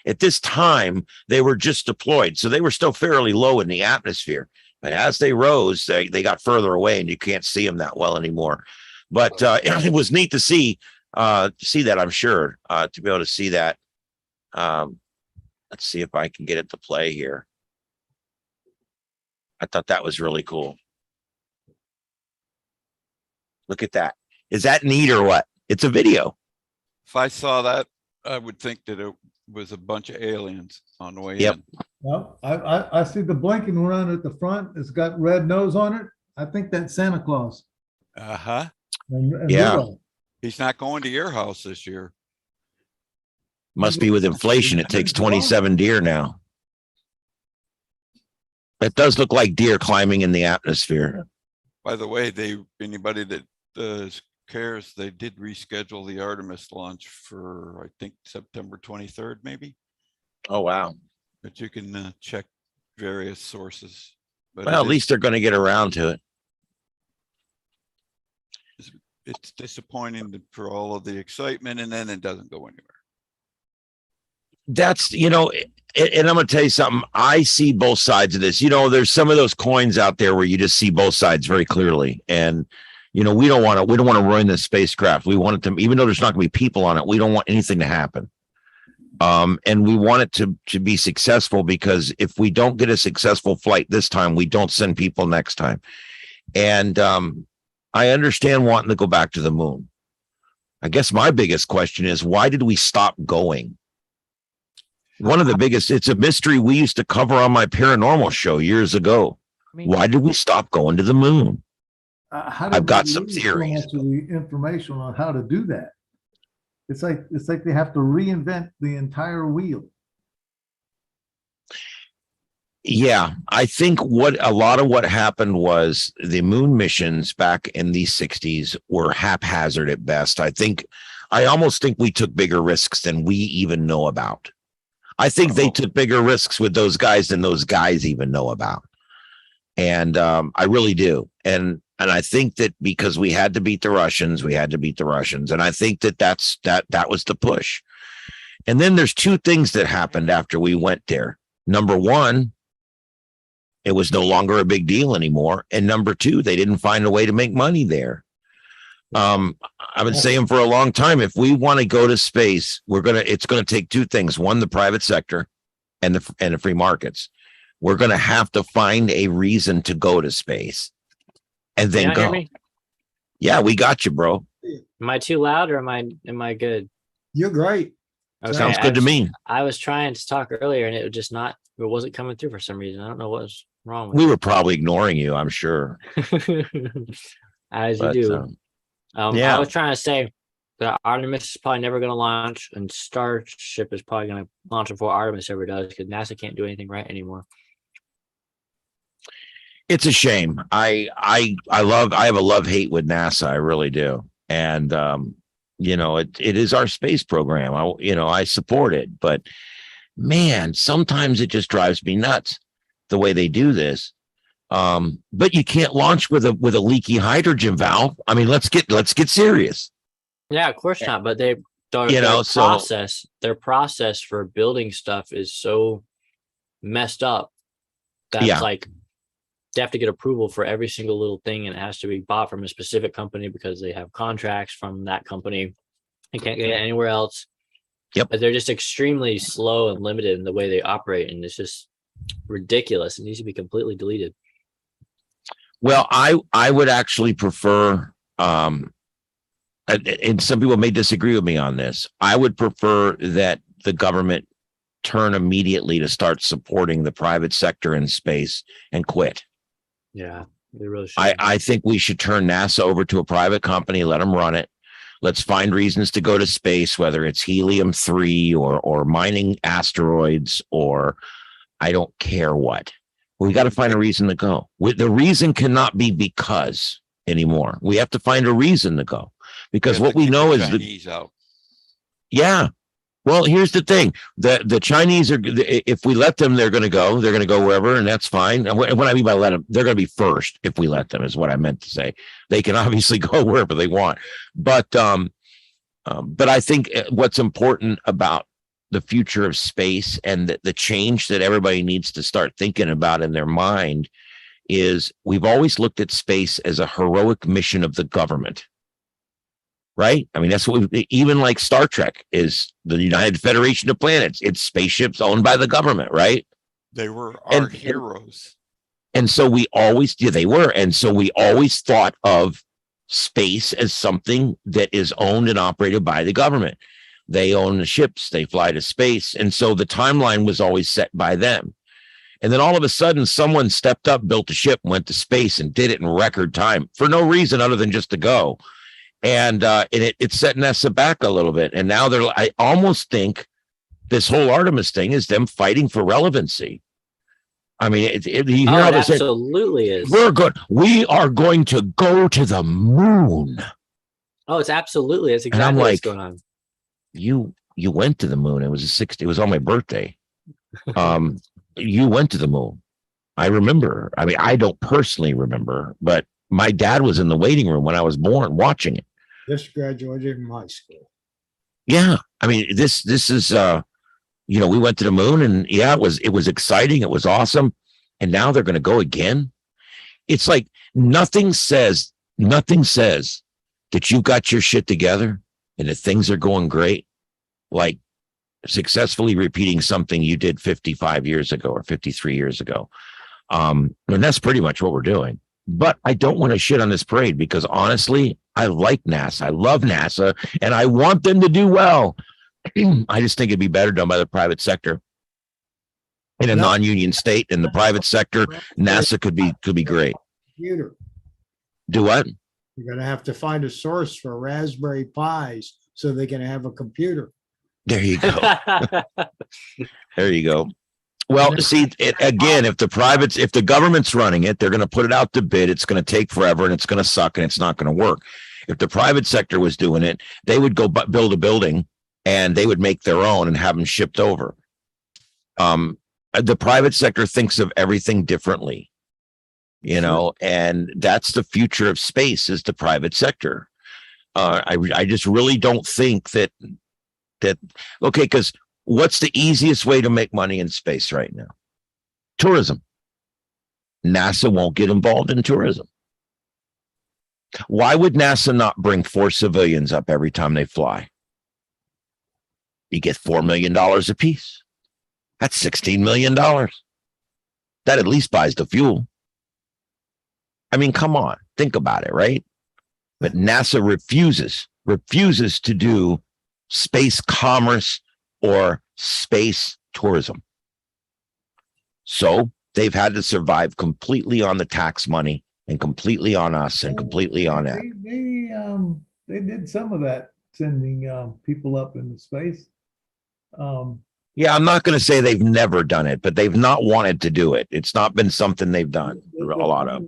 at this time, they were just deployed. So they were still fairly low in the atmosphere. But as they rose, they got further away and you can't see them that well anymore. But it was neat to see that, I'm sure, to be able to see that. Let's see if I can get it to play here. I thought that was really cool. Look at that. Is that neat or what? It's a video. If I saw that, I would think that it was a bunch of aliens on the way Yep. in. Well, I see the blinking one at the front. It's got red nose on it. I think that's Santa Claus. Uh-huh. And Yeah. Rudolph. He's not going to your house this year. Must be with inflation. It takes 27 deer now. It does look like deer climbing in the atmosphere. By the way, anybody that cares, they did reschedule the Artemis launch for, I think, September 23rd, maybe. Oh, wow. But you can check various sources. But Well, at least they're going to get around to it. it's disappointing for all of the excitement, and then it doesn't go anywhere. That's, and I'm going to tell you something. I see both sides of this. There's some of those coins out there where you just see both sides very clearly. And, we don't want to ruin the spacecraft. We want it to, even though there's not going to be people on it, we don't want anything to happen. And we want it to be successful, because if we don't get a successful flight this time, we don't send people next time. And I understand wanting to go back to the moon. I guess my biggest question is, why did we stop going? One of the biggest, it's a mystery we used to cover on my paranormal show years ago. Why did we stop going to the moon? How did I've got we some lose so theories. much of the information on how to do that? It's like they have to reinvent the entire wheel. Yeah, I think a lot of what happened was the moon missions back in the 60s were haphazard at best. I almost think we took bigger risks than we even know about. I think they took bigger risks with those guys than those guys even know about. And I really do. And I think that because we had to beat the Russians, And I think that was the push. And then there's two things that happened after we went there. Number one, it was no longer a big deal anymore. And number two, they didn't find a way to make money there. I've been saying for a long time, if we want to go to space, it's going to take two things. One, the private sector and the free markets. We're going to have to find a reason to go to space and then Can y'all go. hear me? Yeah, we got you, bro. Am I too loud or am I good? You're great. Okay, Sounds good to me. I was trying to talk earlier and it wasn't coming through for some reason. I don't know what was wrong with We were probably ignoring you, I'm sure. it. As you But, do. yeah. I was trying to say that Artemis is probably never going to launch, and Starship is probably going to launch before Artemis ever does, because NASA can't do anything right anymore. It's a shame. I have a love-hate with NASA. I really do. And, it is our space program. I support it, but man, sometimes it just drives me nuts the way they do this. But you can't launch with a leaky hydrogen valve. I mean, let's get serious. Yeah, of course not. But their process for building stuff is so messed up that Yeah. like they have to get approval for every single little thing, and it has to be bought from a specific company because they have contracts from that company. You can't get it anywhere else. Yep. But they're just extremely slow and limited in the way they operate, and it's just ridiculous. It needs to be completely deleted. Well, I would actually prefer, and some people may disagree with me on this. I would prefer that the government turn immediately to start supporting the private sector in space and quit. Yeah, they really should. I think we should turn NASA over to a private company, let them run it. Let's find reasons to go to space, whether it's helium-3 or mining asteroids, or I don't care what. We got to find a reason to go. The reason cannot be because anymore. We have to find a reason to go, because what we know is Chinese out. yeah. Well, here's the thing. The Chinese are, if we let them, they're going to go wherever, and that's fine. And what I mean by let them, they're going to be first if we let them, is what I meant to say. They can obviously go wherever they want. But I think what's important about the future of space and the change that everybody needs to start thinking about in their mind is, we've always looked at space as a heroic mission of the government. Right? I mean, that's what even like Star Trek is the United Federation of Planets. It's spaceships owned by the government, right? They were our heroes. And so we always, yeah, they were. And so we always thought of space as something that is owned and operated by the government. They own the ships, they fly to space. And so the timeline was always set by them. And then all of a sudden, someone stepped up, built a ship, went to space and did it in record time for no reason other than just to go. And it set NASA back a little bit. And now I almost think this whole Artemis thing is them fighting for relevancy. I mean, you hear Oh, how it they say, absolutely is. we are going to go to the moon. Oh, it's absolutely. It's I'm exactly what's like, going on. You went to the moon. It was it was on my birthday. You went to the moon. I remember. I mean, I don't personally remember, but my dad was in the waiting room when I was born watching it. Just graduated from high school. Yeah. I mean, this is we went to the moon, and yeah, it was exciting. It was awesome. And now they're going to go again. It's like nothing says that you've got your shit together and that things are going great, like successfully repeating something you did 55 years ago or 53 years ago. And that's pretty much what we're doing. But I don't want to shit on this parade because honestly, I like NASA. I love NASA and I want them to do well. I just think it'd be better done by the private sector. In a non-union state, in the private sector, NASA could be great. Computer. Do what? You're gonna have to find a source for Raspberry Pis so they can have a computer. There you go. There you go. Well, see, again, if the government's running it, they're going to put it out to bid. It's going to take forever and it's going to suck and it's not going to work. If the private sector was doing it, they would go build a building and they would make their own and have them shipped over. The private sector thinks of everything differently, and that's the future of space is the private sector. I just really don't think that, okay, because what's the easiest way to make money in space right now? Tourism. NASA won't get involved in tourism. Why would NASA not bring 4 civilians up every time they fly? You get $4 million a piece. That's $16 million. That at least buys the fuel. I mean, come on, think about it, right? But NASA refuses to do space commerce or space tourism. So they've had to survive completely on the tax money and completely on us and completely on that. They did some of that, sending people up into space. Yeah, I'm not going to say they've never done it, but they've not wanted to do it. It's not been something they've done a lot of.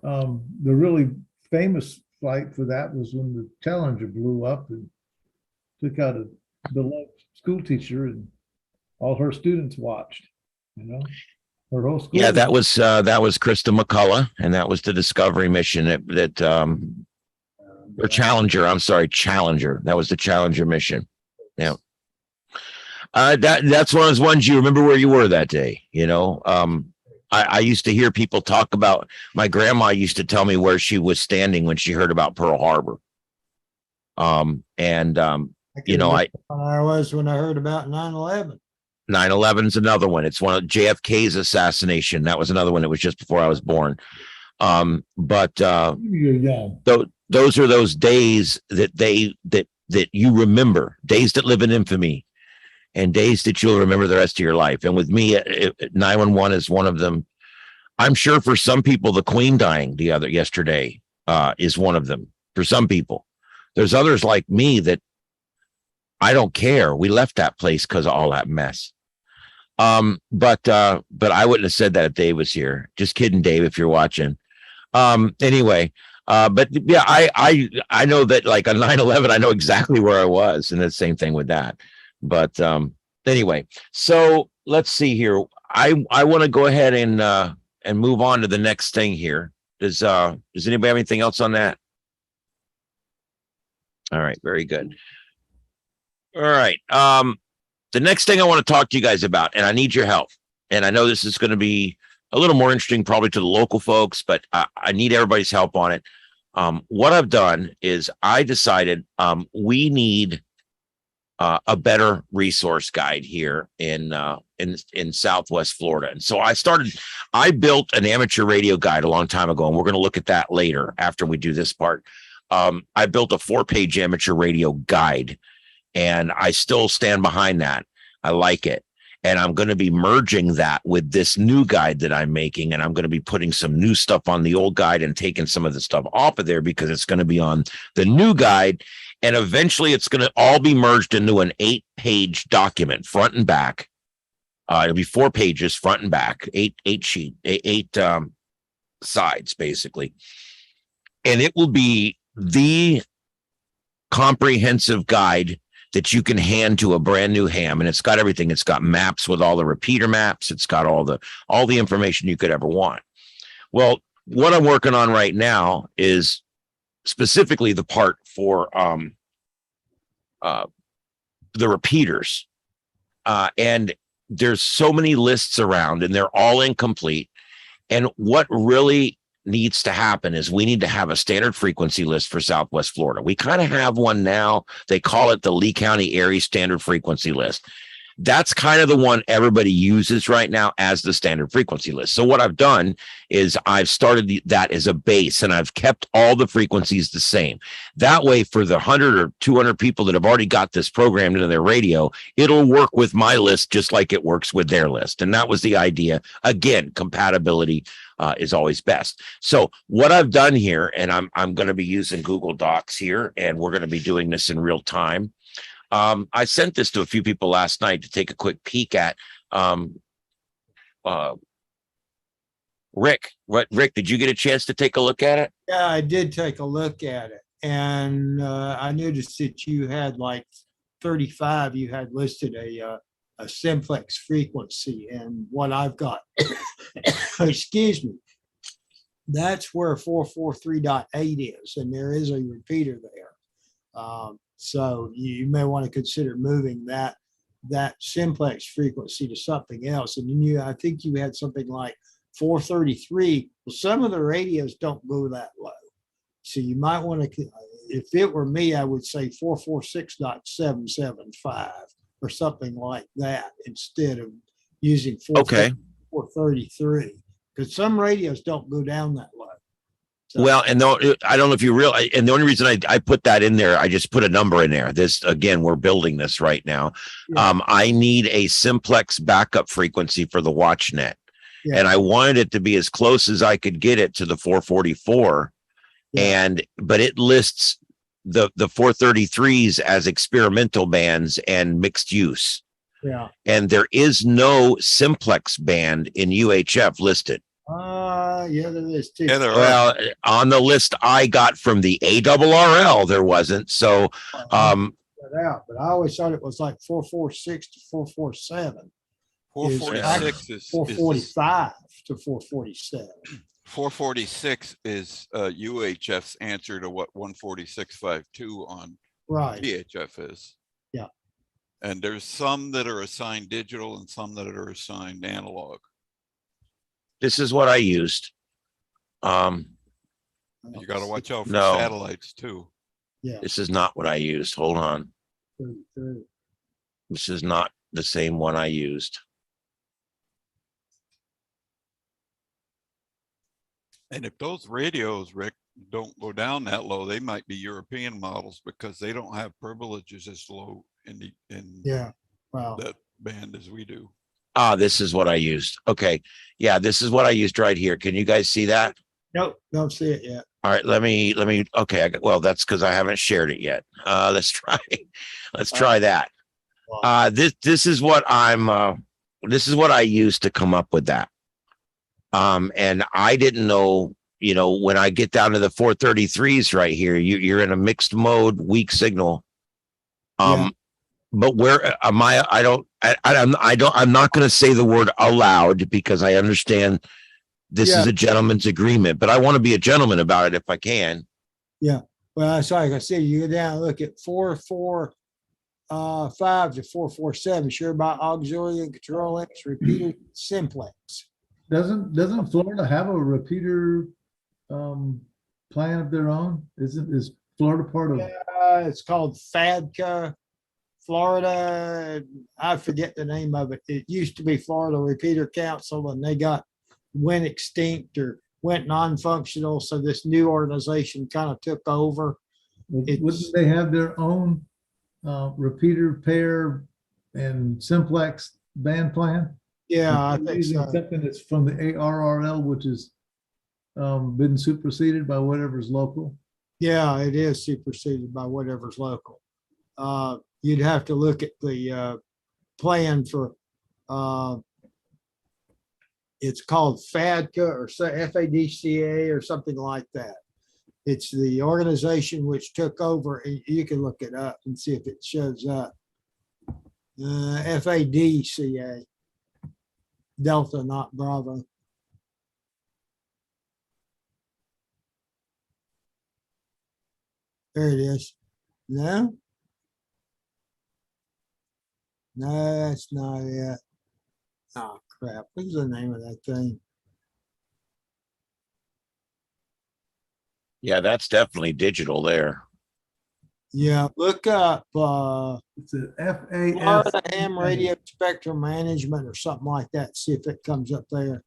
The really famous flight for that was when the Challenger blew up and took out a beloved school teacher, and all her students watched. Her whole school. Yeah, that was Krista McCullough, and that was the Discovery mission or Challenger. I'm sorry, Challenger. That was the Challenger mission. Yeah. That's one of those ones you remember where you were that day. I used to hear people talk about, my grandma used to tell me where she was standing when she heard about Pearl Harbor. I was when I heard about 9/11. 9/11 is another one. It's one of JFK's assassination. That was another one that was just before I was born. But You're young. those are those days that you remember, days that live in infamy. And days that you'll remember the rest of your life. And with me, 9/11 is one of them. I'm sure for some people, the Queen dying yesterday is one of them. For some people, there's others like me that I don't care. We left that place because of all that mess. But I wouldn't have said that if Dave was here. Just kidding, Dave, if you're watching. Anyway, but yeah, I know that like on 9/11, I know exactly where I was, and the same thing with that. But anyway, so let's see here. I want to go ahead and move on to the next thing here. Does anybody have anything else on that? All right, very good. All right. The next thing I want to talk to you guys about, and I need your help. And I know this is going to be a little more interesting probably to the local folks, but I need everybody's help on it. What I've done is I decided we need a better resource guide here in Southwest Florida. And so I built an amateur radio guide a long time ago, and we're going to look at that later after we do this part. I built a 4-page amateur radio guide, and I still stand behind that. I like it. And I'm going to be merging that with this new guide that I'm making. And I'm going to be putting some new stuff on the old guide and taking some of the stuff off of there because it's going to be on the new guide. And eventually it's going to all be merged into an 8-page document, front and back. It'll be 4 pages, front and back, eight sides, basically. And it will be the comprehensive guide that you can hand to a brand new ham. And it's got everything. It's got maps with all the repeater maps. It's got all the information you could ever want. Well, what I'm working on right now is specifically the part for the repeaters. And there's so many lists around and they're all incomplete. And what really needs to happen is we need to have a standard frequency list for Southwest Florida. We kind of have one now. They call it the Lee County Area Standard Frequency List. That's kind of the one everybody uses right now as the standard frequency list. So what I've done is I've started that as a base, and I've kept all the frequencies the same. That way, for the 100 or 200 people that have already got this programmed into their radio, it'll work with my list just like it works with their list. And that was the idea. Again, compatibility is always best. So what I've done here, and I'm going to be using Google Docs here, and we're going to be doing this in real time. I sent this to a few people last night to take a quick peek at. Rick, did you get a chance to take a look at it? Yeah, I did take a look at it, and I noticed that you had like 35. You had listed a simplex frequency, and what I've got, excuse me, that's where 443.8 is, and there is a repeater there. So you may want to consider moving that simplex frequency to something else. And then I think you had something like 433. Well, some of the radios don't go that low. So you might want to, if it were me, I would say 446.775 or something like that instead of using 433. Because some radios don't go down that low. So, well, and I don't know if you realize, and the only reason I put that in there, I just put a number in there. This, again, we're building this right now. Yeah. I need a simplex backup frequency for the WatchNet. Yeah. And I wanted it to be as close as I could get it to the 444. Yeah. But it lists the 433s as experimental bands and mixed use. Yeah. And there is no simplex band in UHF listed. Yeah, there is too. Yeah, there are. Well, on the list I got from the ARRL, there wasn't. So, Out, but I always thought it was like 446 to 447. 446 is 445 to 447. 446 is UHF's answer to what 146.52 on Right. VHF is. Yeah. And there's some that are assigned digital and some that are assigned analog. this is what I used. You got to watch out for No. satellites too. Yeah. This is not what I used. Hold on. 33. This is not the same one I used. And if those radios, Rick, don't go down that low, they might be European models because they don't have privileges as low in Yeah. Wow. that band as we do. Ah, this is what I used. Okay. Yeah, this is what I used right here. Can you guys see that? Nope. Don't see it yet. All right, let me, okay. Well, that's because I haven't shared it yet. Let's try that. This is what this is what I used to come up with that. And I didn't know, when I get down to the 433s right here, you're in a mixed mode, weak signal. But where am I? I'm not going to say the word aloud because I understand this is a gentleman's agreement, but I want to be a gentleman about it if I can. Yeah. Well, sorry, like I said, you go down and look at 445 to 447, sure by auxiliary and control links, repeater simplex. Doesn't Florida have a repeater plan of their own? Is Florida part of? It's called FADCA, Florida, I forget the name of it. It used to be Florida Repeater Council, and they went extinct or went non-functional. So this new organization kind of took over. Wouldn't It's- they have their own repeater pair and simplex band plan? Yeah, I They're think using so. something that's from the ARRL, which has been superseded by whatever's local. Yeah, it is superseded by whatever's local. You'd have to look at the plan for, it's called FADCA or FADCA or something like that. It's the organization which took over, and you can look it up and see if it shows up. FADCA, Delta, not Bravo. There it is. No? No, that's not it. Oh, crap. What's the name of that thing? Yeah, that's definitely digital there. Yeah, look up It's a FAS. Florida Ham Radio Spectrum Management or something like that. See if it comes up there.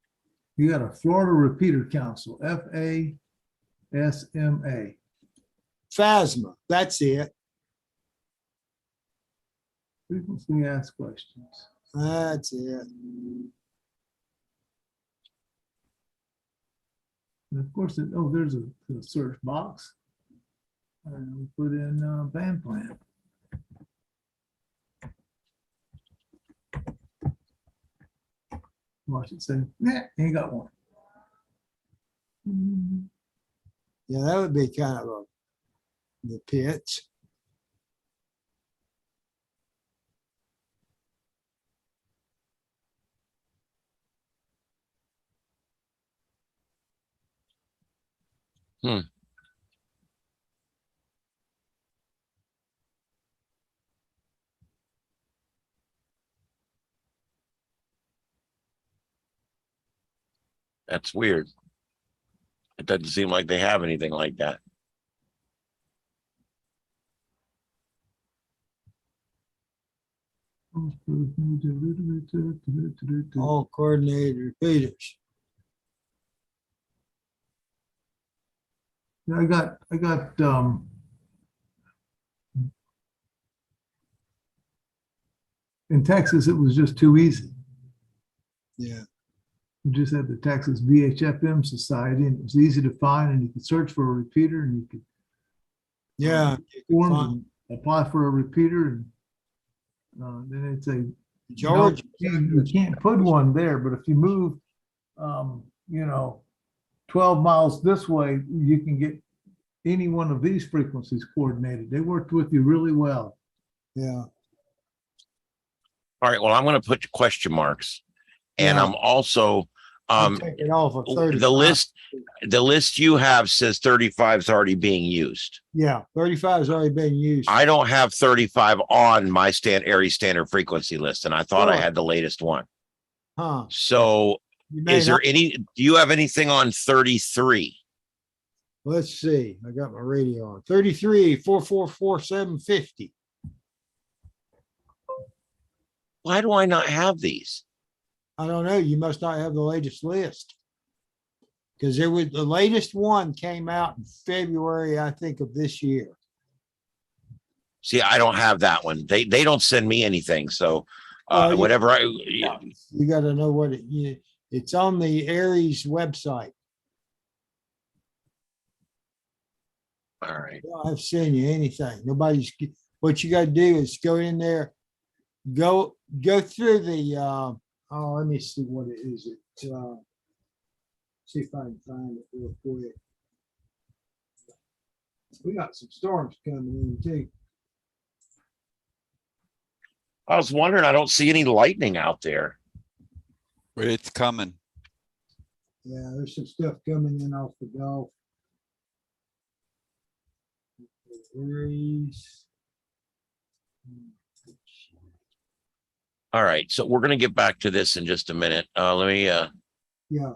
You got a Florida Repeater Council, FASMA. FASMA, that's it. Frequently asked questions. That's it. And of course, there's a search box. And we put in band plan. Watch it say, nah, ain't got one. Yeah, that would be kind of the pits. That's weird. It doesn't seem like they have anything like that. All coordinated repeaters. Yeah, I got in Texas, it was just too easy. Yeah. You just had the Texas VHFM Society, and it was easy to find, and you could search for a repeater, and you could Yeah. forms find- and apply for a repeater, and then it's a George. you can't put one there, but if you move 12 miles this way, you can get any one of these frequencies coordinated. They worked with you really well. Yeah. All right, well, I'm going to put question marks. And Yeah. I'm also, I'll take it off of 35. the list you have says 35 is already being used. Yeah, 35 has already been used. I don't have 35 on my Aries standard frequency list, and I thought I Sure. had the latest one. Huh. So You may is there not- do you have anything on 33? Let's see. I got my radio on. 33 444 750. Why do I not have these? I don't know. You must not have the latest list. Because the latest one came out in February, I think, of this year. See, I don't have that one. They don't send me anything. So You whatever you got to know what it's on the Aries website. all right. I've sent you anything. What you got to do is go in there, go through the, let me see what it is. See if I can find it real quick. We got some storms coming in too. I was wondering, I don't see any lightning out there. It's coming. Yeah, there's some stuff coming in off the Gulf. Aries. All right. So we're going to get back to this in just a minute. Let me, Yeah,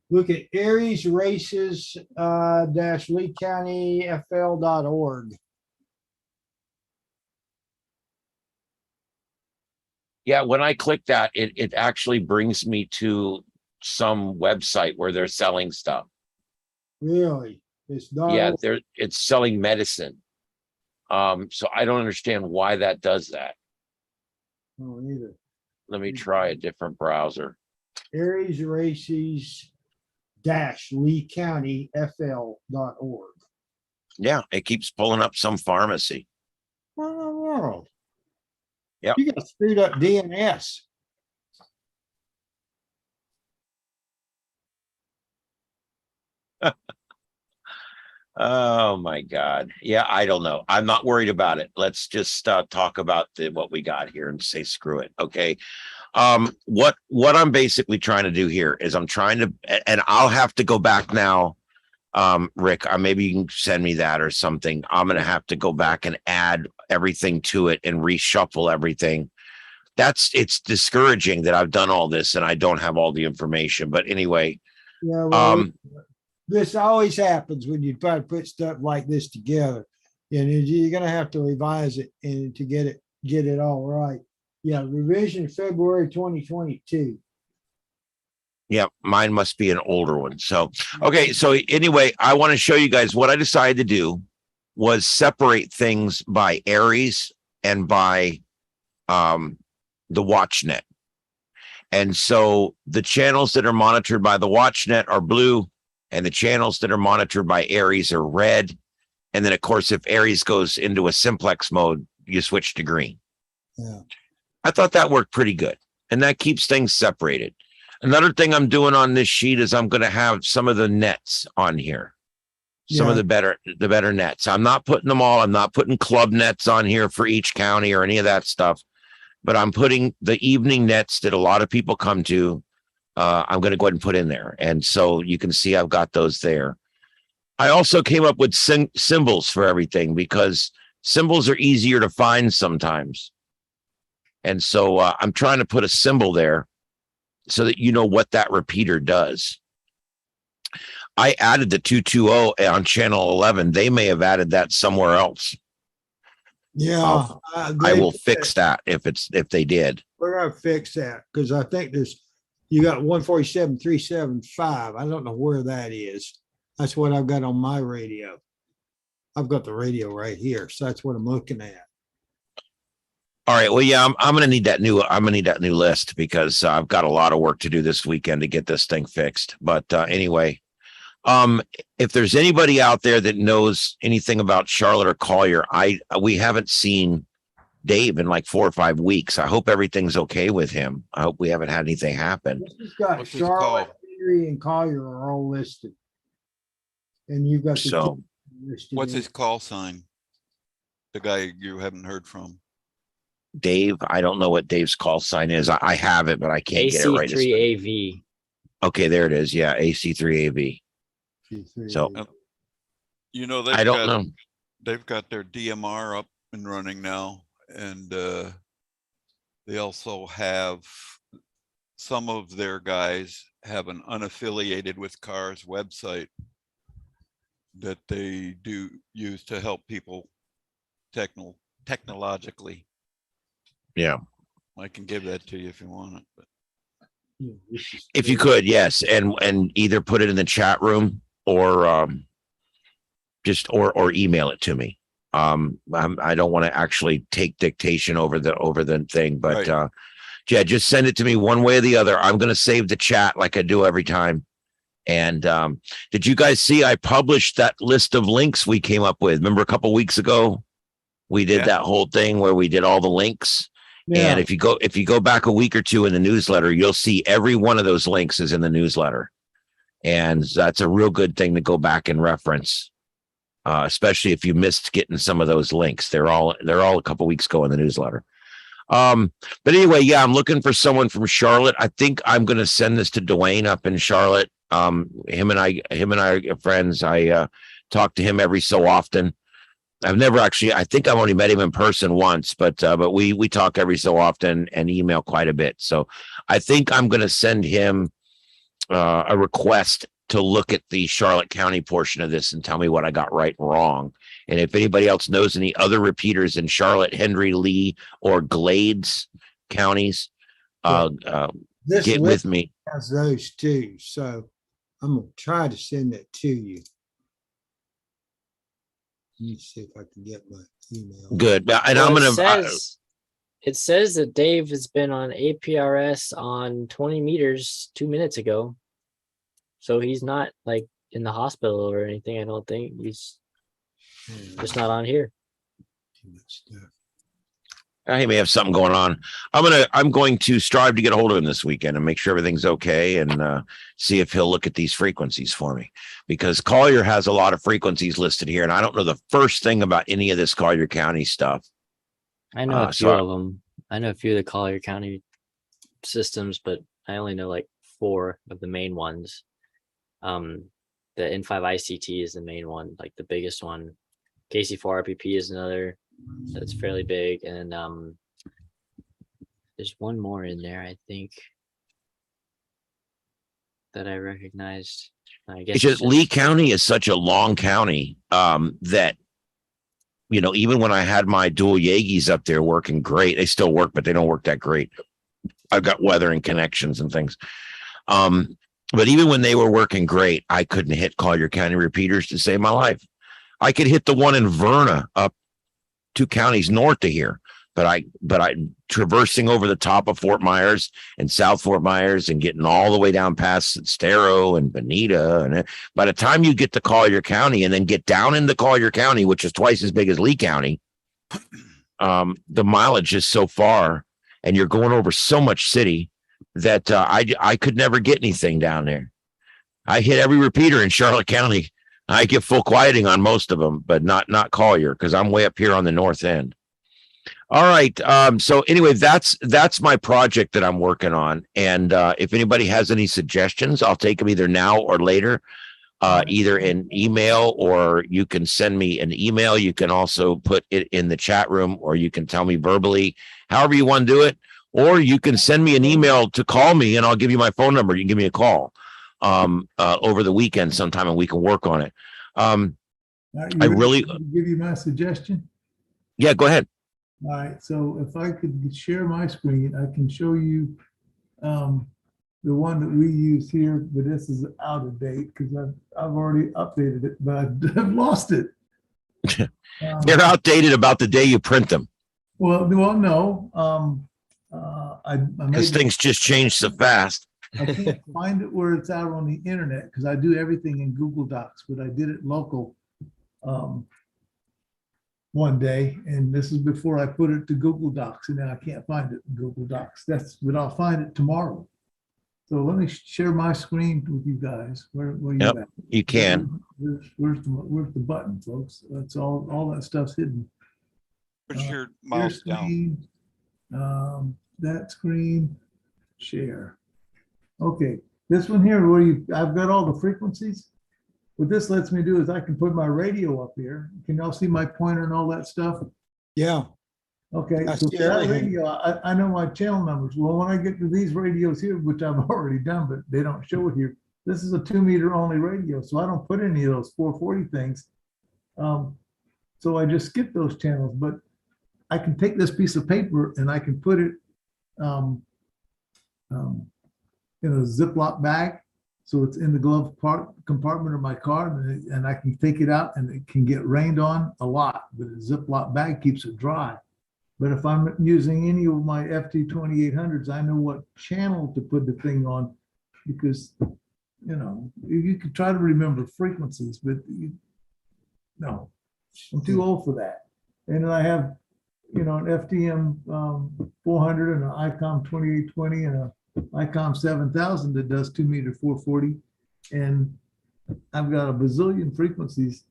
look at Aries races dash Lee County FL.org. Yeah, when I click that, it actually brings me to some website where they're selling stuff. Really? It's not. Yeah, it's selling medicine. So I don't understand why that does that. No, either. Let me try a different browser. Aries Races dash Lee County FL.org. Yeah, it keeps pulling up some pharmacy. What in the world? Yep. You got screwed up DNS. Oh my God. Yeah, I don't know. I'm not worried about it. Let's just talk about what we got here and say screw it. Okay. What I'm basically trying to do here is I'm trying to, and I'll have to go back now. Rick, maybe you can send me that or something. I'm gonna have to go back and add everything to it and reshuffle everything. It's discouraging that I've done all this and I don't have all the information. But anyway, Yeah, well, this always happens when you try to put stuff like this together. And you're gonna have to revise it and to get it all right. Yeah, revision February 2022. yeah, mine must be an older one. So, okay. So anyway, I want to show you guys what I decided to do was separate things by Aries and by the WatchNet. And so the channels that are monitored by the WatchNet are blue, and the channels that are monitored by Aries are red. And then, of course, if Aries goes into a simplex mode, you switch to green. Yeah. I thought that worked pretty good, and that keeps things separated. Another thing I'm doing on this sheet is I'm going to have some of the nets on here. Some of the better nets. I'm not putting them all. I'm not putting club nets on here for each county or any of that stuff, but I'm putting the evening nets that a lot of people come to. I'm going to go ahead and put in there. And so you can see I've got those there. I also came up with symbols for everything because symbols are easier to find sometimes. And so I'm trying to put a symbol there so that you know what that repeater does. I added the 220 on channel 11. They may have added that somewhere else. Yeah. I will fix that if they did. We're gonna fix that because I think you got 147.375. I don't know where that is. That's what I've got on my radio. I've got the radio right here, so that's what I'm looking at. All right. Well, yeah, I'm gonna need that new list because I've got a lot of work to do this weekend to get this thing fixed. But anyway, if there's anybody out there that knows anything about Charlotte or Collier, we haven't seen Dave in like 4 or 5 weeks. I hope everything's okay with him. I hope we haven't had anything happen. He's got What's his call? Charlotte, Henry, and Collier are all listed. And you've got the So, two listed What's in. his call sign? The guy you haven't heard from. Dave, I don't know what Dave's call sign is. I have it, but I can't get it right. AC3AV. Okay, there it is. Yeah, AC3AV. So You know, I don't know. They've got their DMR up and running now, and they also have some of their guys have an unaffiliated with cars website that they do use to help people technologically. Yeah. I can give that to you if you want it. But If you could, yes, and either put it in the chat room or just or email it to me. I don't want to actually take dictation over the thing, but Right. Yeah, just send it to me one way or the other. I'm going to save the chat like I do every time. And did you guys see I published that list of links we came up with? Remember a couple weeks ago, we did that whole thing where we did all the links. Yeah. And if you go back a week or two in the newsletter, you'll see every one of those links is in the newsletter. And that's a real good thing to go back and reference, especially if you missed getting some of those links. They're all a couple weeks ago in the newsletter. But anyway, yeah, I'm looking for someone from Charlotte. I think I'm going to send this to Dwayne up in Charlotte. Him and I are friends. I talk to him every so often. I've never actually, I think I've only met him in person once, but we talk every so often and email quite a bit. So I think I'm going to send him a request to look at the Charlotte County portion of this and tell me what I got right and wrong. And if anybody else knows any other repeaters in Charlotte, Henry, Lee, or Glades, counties, This get list with me. has those too, so I'm gonna try to send it to you. Let me see if I can get my email. Good. And Well, I'm it gonna, says it says that Dave has been on APRS on 20 meters 2 minutes ago. So he's not like in the hospital or anything. I don't think he's just not on here. Too much stuff. he may have something going on. I'm going to strive to get a hold of him this weekend and make sure everything's okay, and see if he'll look at these frequencies for me, because Collier has a lot of frequencies listed here, and I don't know the first thing about any of this Collier County stuff. I know a so few of them. I know a few of the Collier County systems, but I only know like 4 of the main ones. The N5 ICT is the main one, like the biggest one. KC4 RPP is another that's fairly big, and there's one more in there, I think, that I recognized. I guess It's just Lee County is such a long county that, you know, even when I had my dual Yagis up there working great, they still work, but they don't work that great. I've got weather and connections and things. But even when they were working great, I couldn't hit Collier County repeaters to save my life. I could hit the one in Verna up 2 counties north of here, but I traversing over the top of Fort Myers and South Fort Myers and getting all the way down past Stero and Bonita. And by the time you get to Collier County and then get down into Collier County, which is twice as big as Lee County, the mileage is so far and you're going over so much city that I could never get anything down there. I hit every repeater in Charlotte County. I get full quieting on most of them, but not Collier, because I'm way up here on the north end. All right. So anyway, that's my project that I'm working on. And if anybody has any suggestions, I'll take them either now or later, either in email, or you can send me an email. You can also put it in the chat room, or you can tell me verbally, however you want to do it. Or you can send me an email to call me, and I'll give you my phone number. You can give me a call over the weekend sometime, and we can work on it. I really give you my suggestion. Yeah, go ahead. All right, so if I could share my screen, I can show you the one that we use here, but this is out of date because I've already updated it, but I've lost it. They're outdated about the day you print them. Well, no. Because things just change so fast. I can't find it where it's out on the internet because I do everything in Google Docs, but I did it local one day, and this is before I put it to Google Docs, and now I can't find it in Google Docs. But I'll find it tomorrow. So let me share my screen with you guys. Where you Yep, at? you can. Where's the button, folks? That's all that stuff's hidden. Put your mouse down. That screen, share. Okay, this one here where I've got all the frequencies. What this lets me do is I can put my radio up here. Can y'all see my pointer and all that stuff? Yeah, Okay, I so see for that everything. radio, I know my channel numbers. Well, when I get to these radios here, which I've already done, but they don't show it here. This is a 2 meter only radio, so I don't put any of those 440 things. So I just skip those channels, but I can take this piece of paper and I can put it in a Ziploc bag. So it's in the glove compartment of my car, and I can take it out and it can get rained on a lot, but a Ziploc bag keeps it dry. But if I'm using any of my FT2800s, I know what channel to put the thing on, because, you know, you can try to remember frequencies, but no, I'm too old for that. And then I have, you know, an FTM 400 and an ICOM 2820 and a ICOM 7000 that does 2 meter 440. And I've got a bazillion frequencies,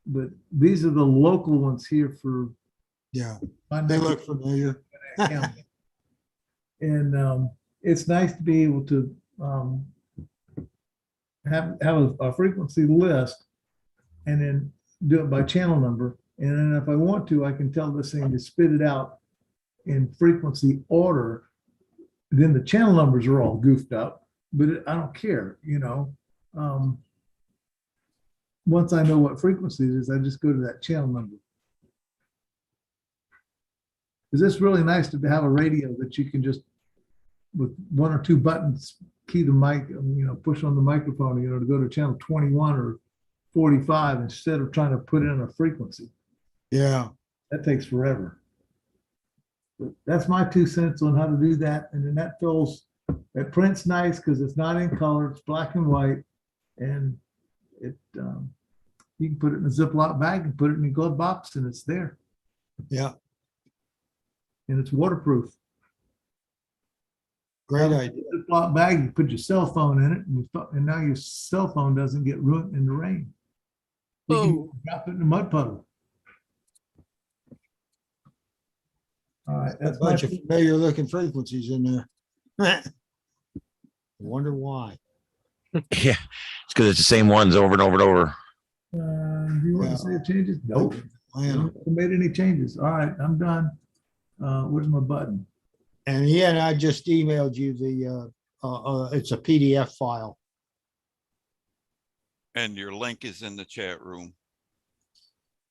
but these are the local ones here for. yeah, they look familiar. And it's nice to be able to have a frequency list and then do it by channel number. And then if I want to, I can tell this thing to spit it out in frequency order. Then the channel numbers are all goofed up, but I don't care, you know. Once I know what frequency it is, I just go to that channel number. Is this really nice to have a radio that you can just, with one or two buttons, key the mic, push on the microphone, to go to channel 21 or 45 instead of trying to put in a frequency. Yeah. That takes forever. But that's my 2 cents on how to do that. And then that prints nice because it's not in color, it's black and white. And it you can put it in a Ziploc bag and put it in your glove box and it's there. Yeah. And it's waterproof. Great idea. Ziploc bag, you put your cell phone in it, and now your cell phone doesn't get ruined in the rain. You can drop it in a mud puddle. All right, A that's bunch of familiar looking frequencies in there. I wonder why. Yeah, it's because it's the same ones over and over and over. Do you want Yeah. to say changes? Nope. I Wow. haven't made any changes. All right, I'm done. Where's my button? And yeah, and I just emailed you it's a PDF file. And your link is in the chat room.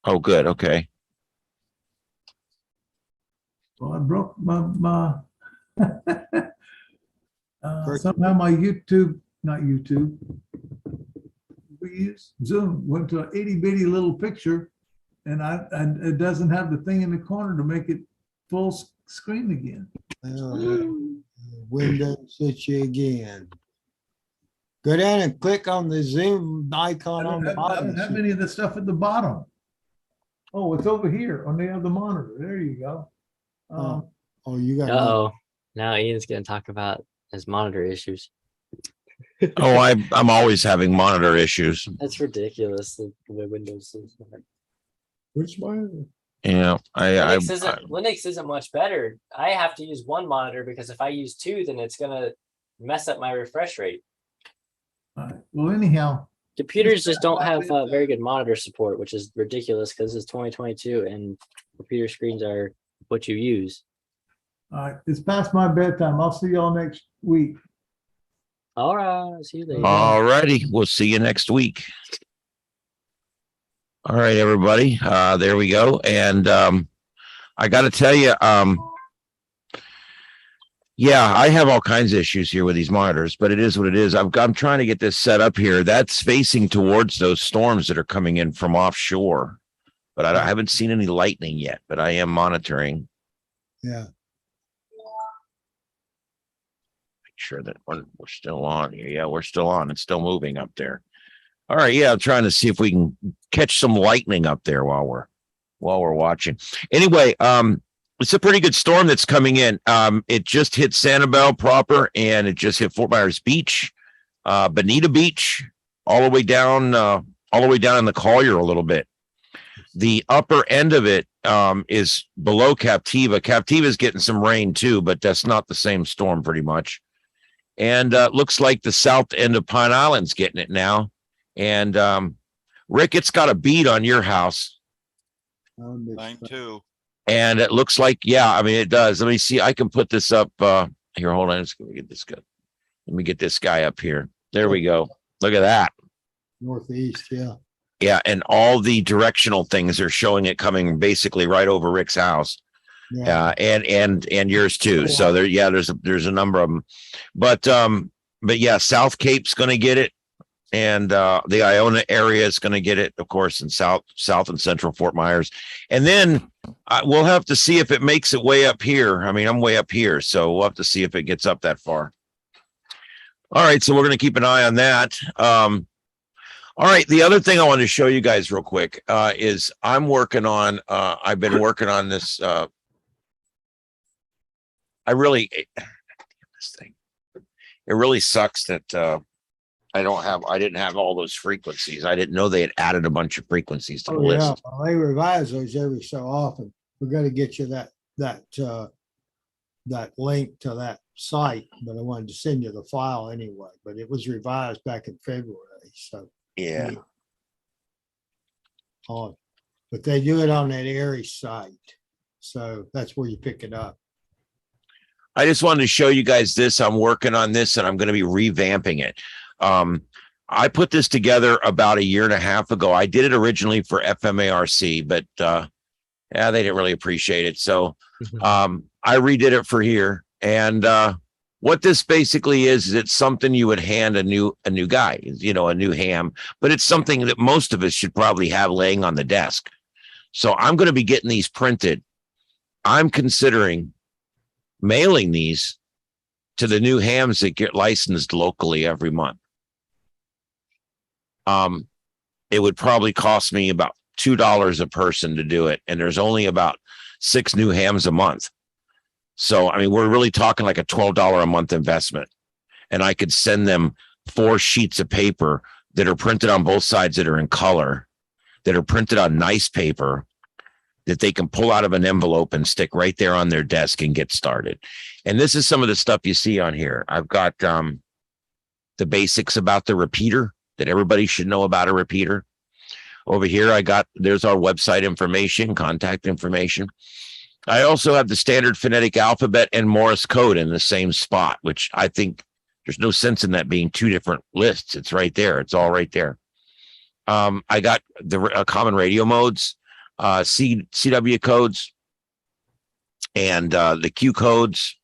Oh, good. Okay. Well, I broke my somehow my not YouTube, we use Zoom, went to an itty bitty little picture and it doesn't have the thing in the corner to make it full screen again. Windows hit you again. Go down and click on the Zoom icon on the I bottom. don't have any of the stuff at the bottom. Oh, it's over here on the other monitor. There you go. Oh, you got. Uh-oh. Now Ian's gonna talk about his monitor issues. Oh, I'm always having monitor issues. That's ridiculous. The way Windows is. Which one? Yeah, Linux isn't much better. I have to use one monitor because if I use two, then it's gonna mess up my refresh rate. All right. Well, anyhow, Computers just don't have very good monitor support, which is ridiculous because it's 2022 and computer screens are what you use. all right, it's past my bedtime. I'll see y'all next week. All right, see you later. all righty. We'll see you next week. All right, everybody. There we go. And I got to tell you, yeah, I have all kinds of issues here with these monitors, but it is what it is. I'm trying to get this set up here. That's facing towards those storms that are coming in from offshore, but I haven't seen any lightning yet, but I am monitoring. Yeah. Make sure that we're still on here. Yeah, we're still on. It's still moving up there. All right. Yeah, I'm trying to see if we can catch some lightning up there while we're watching. Anyway, it's a pretty good storm that's coming in. It just hit Sanibel proper, and it just hit Fort Myers Beach, Bonita Beach, all the way down in the Collier a little bit. The upper end of it is below Captiva. Captiva is getting some rain too, but that's not the same storm pretty much. And looks like the south end of Pine Island's getting it now. And Rick, it's got a bead on your house. Mine too. And it looks like, yeah, I mean, it does. Let me see. I can put this up here. Hold on. Let me get this guy. Let me get this guy up here. There we go. Look at that. Northeast, yeah. Yeah. And all the directional things are showing it coming basically right over Rick's house. Yeah. And yours too. So there, yeah, there's a number of them. But yeah, South Cape's going to get it. And the Iona area is going to get it, of course, in south and central Fort Myers. And then we'll have to see if it makes it way up here. I mean, I'm way up here, so we'll have to see if it gets up that far. All right, so we're going to keep an eye on that. All right, the other thing I want to show you guys real quick is I'm working on, I've been working on this. This thing. It really sucks that I didn't have all those frequencies. I didn't know they had added a bunch of frequencies to the Oh, yeah. list. Well, they revise those every so often. We're going to get you that link to that site, but I wanted to send you the file anyway, but it was revised back in February. So, Yeah. but they do it on that Aries site. So that's where you pick it up. I just wanted to show you guys this. I'm working on this and I'm going to be revamping it. I put this together about a year and a half ago. I did it originally for FMARC, but Yeah, they didn't really appreciate it. So Mhm. I redid it for here. And what this basically is it's something you would hand a new guy, you know, a new ham, but it's something that most of us should probably have laying on the desk. So I'm going to be getting these printed. I'm considering mailing these to the new hams that get licensed locally every month. It would probably cost me about $2 a person to do it, and there's only about 6 new hams a month. So I mean, we're really talking like a $12 a month investment, and I could send them 4 sheets of paper that are printed on both sides, that are in color, that are printed on nice paper, that they can pull out of an envelope and stick right there on their desk and get started. And this is some of the stuff you see on here. I've got the basics about the repeater, that everybody should know about a repeater. Over here, there's our website information, contact information. I also have the standard phonetic alphabet and Morse code in the same spot, which I think there's no sense in that being 2 different lists. It's right there. It's all right there. I got the common radio modes, CW codes, and the Q codes,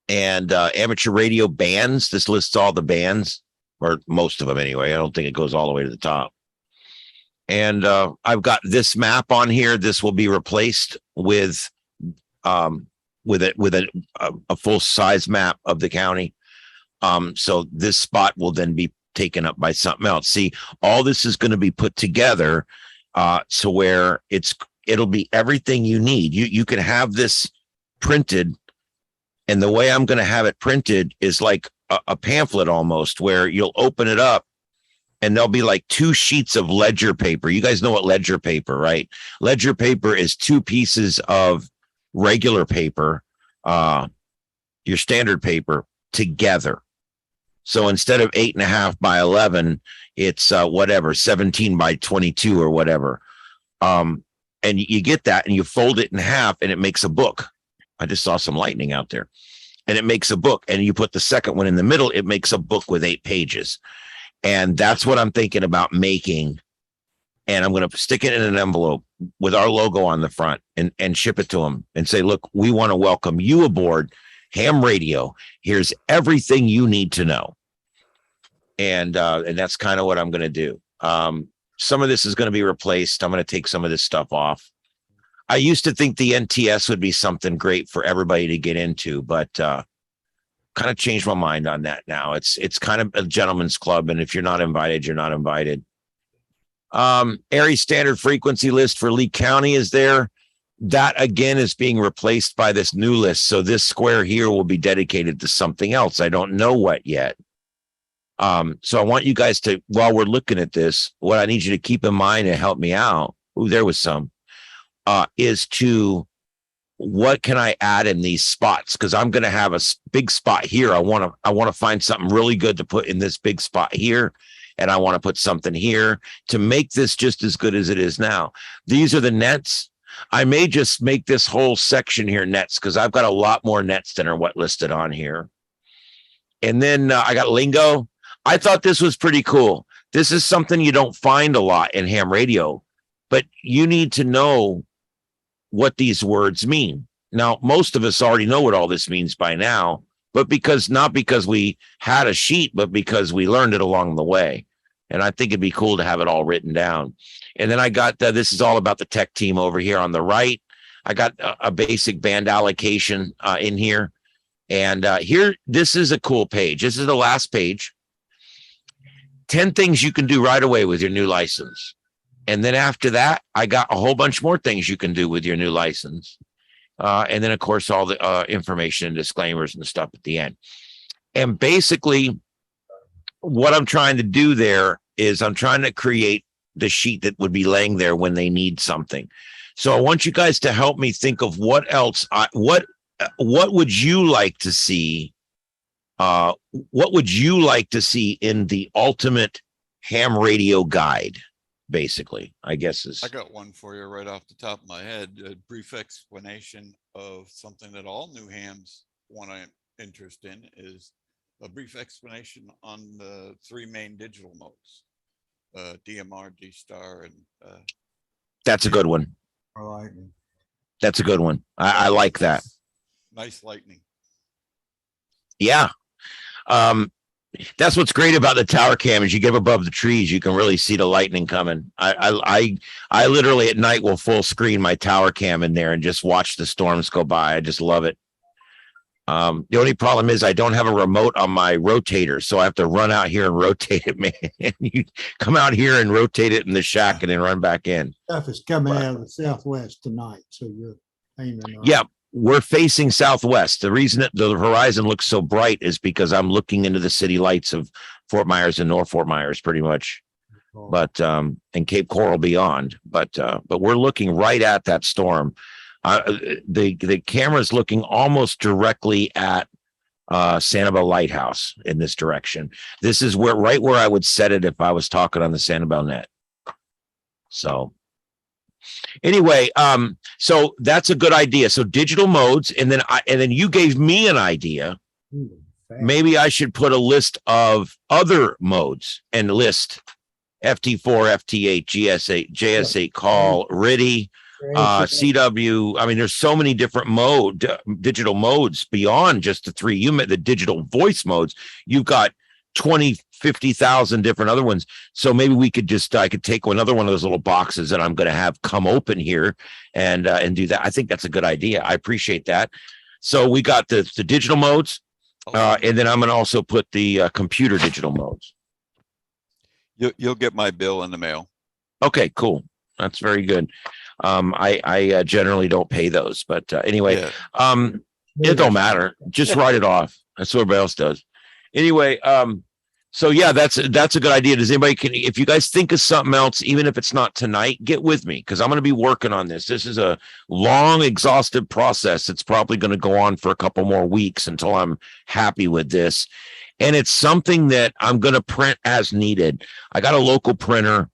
and amateur radio bands. This lists all the bands, or most of them anyway. I don't think it goes all the way to the top. And I've got this map on here. This will be replaced with a full size map of the county. So this spot will then be taken up by something else. See, all this is going to be put together so where it'll be everything you need. You can have this printed, and the way I'm going to have it printed is like a pamphlet almost, where you'll open it up and there'll be like 2 sheets of ledger paper. You guys know what ledger paper, right? Ledger paper is 2 pieces of regular paper, your standard paper, together. So instead of 8.5 by 11, it's 17 by 22 or whatever. And you get that and you fold it in half and it makes a book. I just saw some lightning out there. And it makes a book. And you put the second one in the middle, it makes a book with 8 pages. And that's what I'm thinking about making. And I'm going to stick it in an envelope with our logo on the front and ship it to them and say, look, we want to welcome you aboard ham radio. Here's everything you need to know. And that's kind of what I'm going to do. Some of this is going to be replaced. I'm going to take some of this stuff off. I used to think the NTS would be something great for everybody to get into, but kind of changed my mind on that now. It's kind of a gentleman's club, and if you're not invited, you're not invited. Area standard frequency list for Lee County is there. That again is being replaced by this new list. So this square here will be dedicated to something else. I don't know what yet. So I want you guys to, while we're looking at this, what I need you to keep in mind and help me out. Ooh, there was some, is to, what can I add in these spots? Because I'm going to have a big spot here. I want to find something really good to put in this big spot here. And I want to put something here to make this just as good as it is now. These are the nets. I may just make this whole section here nets, because I've got a lot more nets than are what listed on here. And then I got lingo. I thought this was pretty cool. This is something you don't find a lot in ham radio, but you need to know what these words mean. Now, most of us already know what all this means by now, but not because we had a sheet, but because we learned it along the way. And I think it'd be cool to have it all written down. And then I got, this is all about the tech team over here on the right. I got a basic band allocation in here. And here, this is a cool page. This is the last page. 10 things you can do right away with your new license. And then after that, I got a whole bunch more things you can do with your new license. And then, of course, all the information and disclaimers and stuff at the end. And basically, what I'm trying to do there is I'm trying to create the sheet that would be laying there when they need something. So I want you guys to help me think of what else, what would you like to see? What would you like to see in the ultimate ham radio guide? Basically, I guess is. I got one for you right off the top of my head. A brief explanation of something that all new hams want to interest in is a brief explanation on the 3 main digital modes, DMR, D-Star, and That's a good one. I like it. That's a good one. I like that. Nice lightning. Yeah. That's what's great about the tower cam is you get above the trees, you can really see the lightning coming. I literally at night will full screen my tower cam in there and just watch the storms go by. I just love it. The only problem is I don't have a remote on my rotator, so I have to run out here and rotate it, man. You come out here and rotate it in the shack and then run back in. Stuff is coming out of the southwest tonight, so you're aiming. on- Yeah, we're facing southwest. The reason that the horizon looks so bright is because I'm looking into the city lights of Fort Myers and North Fort Myers pretty much, but and Cape Coral beyond. But we're looking right at that storm. The camera's looking almost directly at Sanibel Lighthouse in this direction. This is right where I would set it if I was talking on the Sanibel net. So anyway, so that's a good idea. So digital modes, and then you gave me an idea. Ooh, fast. Maybe I should put a list of other modes and list FT4, FT8, GS8, JS8 call, RIDI, CW. I mean, there's so many different digital modes beyond just the three. The digital voice modes. You've got 50,000 different other ones. So maybe I could take another one of those little boxes that I'm going to have come open here and do that. I think that's a good idea. I appreciate that. So we got the digital modes, and then I'm going to also put the computer digital modes. You'll get my bill in the mail. Okay, cool. That's very good. I generally don't pay those, but anyway, Yeah. it don't matter. Just write it off. That's what everybody else does. Anyway, so yeah, that's a good idea. Does anybody if you guys think of something else, even if it's not tonight, get with me because I'm going to be working on this. This is a long, exhaustive process. It's probably going to go on for a couple more weeks until I'm happy with this. And it's something that I'm going to print as needed. I got a local printer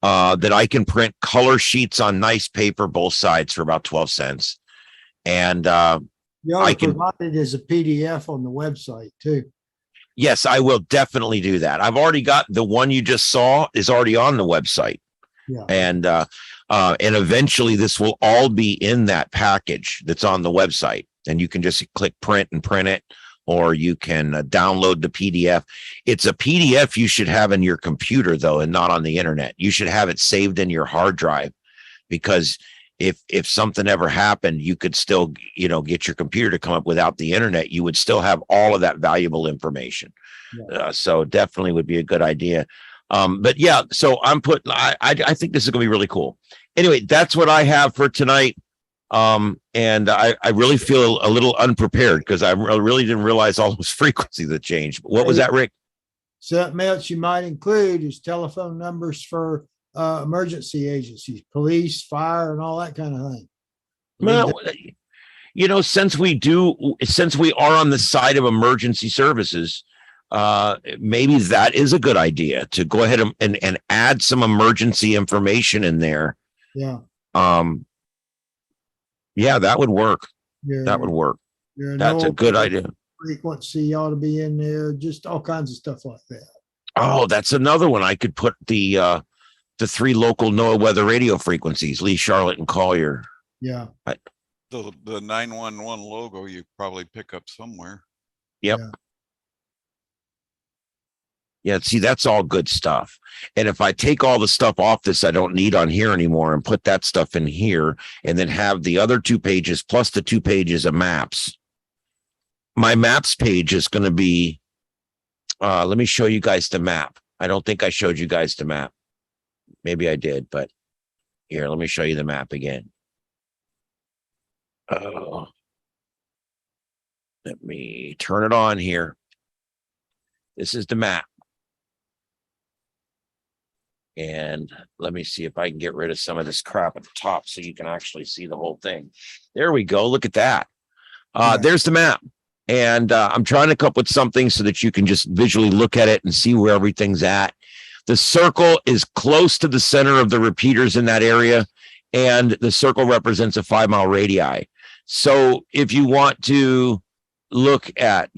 that I can print color sheets on nice paper, both sides for about 12 cents. And You I ought to can- provide it as a PDF on the website too. yes, I will definitely do that. I've already got the one you just saw is already on the website. Yeah. And eventually this will all be in that package that's on the website. And you can just click print and print it, or you can download the PDF. It's a PDF you should have in your computer though, and not on the internet. You should have it saved in your hard drive because if something ever happened, you could still, get your computer to come up without the internet. You would still have all of that valuable information. So definitely would be a good idea. But yeah, so I think this is gonna be really cool. Anyway, that's what I have for tonight. And I really feel a little unprepared because I really didn't realize all those frequencies that changed. What was that, Rick? Something else you might include is telephone numbers for emergency agencies, police, fire, and all that kind of thing. Well, since we are on the side of emergency services, maybe that is a good idea to go ahead and add some emergency information in there. Yeah. Yeah, that would work. Your- That would work. your That's a no good idea. Frequency ought to be in there, just all kinds of stuff like that. Oh, that's another one. I could put the three local NOAA weather radio frequencies, Lee, Charlotte, and Collier. Yeah. The 911 logo you probably pick up somewhere. Yep. Yeah, see, that's all good stuff. And if I take all the stuff off this I don't need on here anymore and put that stuff in here and then have the other 2 pages plus the 2 pages of maps, my maps page is going to be, let me show you guys the map. I don't think I showed you guys the map. Maybe I did, but here, let me show you the map again. Let me turn it on here. This is the map. And let me see if I can get rid of some of this crap at the top so you can actually see the whole thing. There we go. Look at that. There's the map. And I'm trying to come up with something so that you can just visually look at it and see where everything's at. The circle is close to the center of the repeaters in that area. And the circle represents a 5-mile radii. So if you want to look at,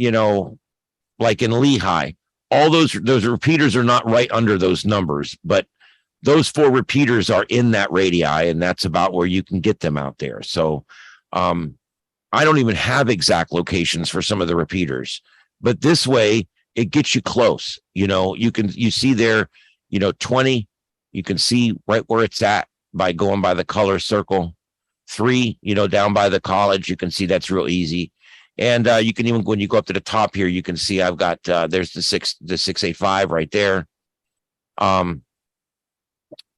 like in Lehigh, all those repeaters are not right under those numbers, but those 4 repeaters are in that radii, and that's about where you can get them out there. So I don't even have exact locations for some of the repeaters, but this way it gets you close. You see there, 20, you can see right where it's at by going by the color circle. 3, down by the college, you can see that's real easy. And you can even, when you go up to the top here, you can see I've got, there's the 685 right there.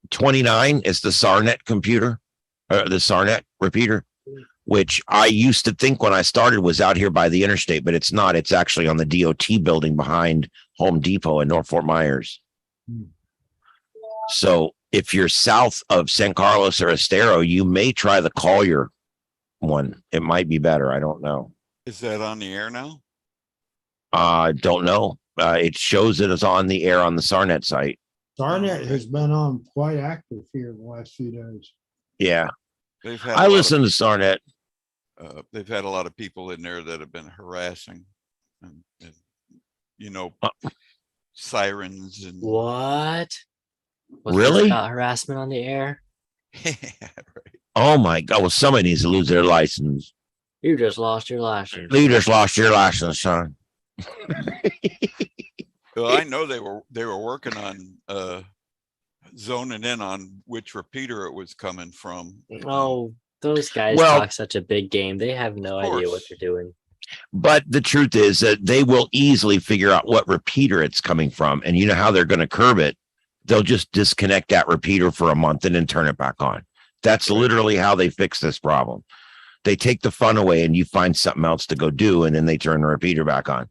29 is the Sarnet computer, the Sarnet repeater, which I used to think when I started was out here by the interstate, but it's not. It's actually on the DOT building behind Home Depot in North Fort Myers. So if you're south of San Carlos or Estero, you may try the Collier one. It might be better. I don't know. Is that on the air now? Don't know. It shows it is on the air on the Sarnet site. Sarnet has been on quite active here the last few days. Yeah. They've had I listen to Sarnet. they've had a lot of people in there that have been harassing and sirens and What? Was this Really? about harassment on the air? yeah, right. Oh my God. Well, somebody needs to lose their license. You just lost your license. You just lost your license, son. Well, I know they were working on zoning in on which repeater it was coming from. Oh, those guys Well- talk such a big game. They have no idea what course. they're doing. But the truth is that they will easily figure out what repeater it's coming from. And you know how they're going to curb it. They'll just disconnect that repeater for a month and then turn it back on. That's literally how they fix this problem. They take the fun away and you find something else to go do, and then they turn the repeater back on.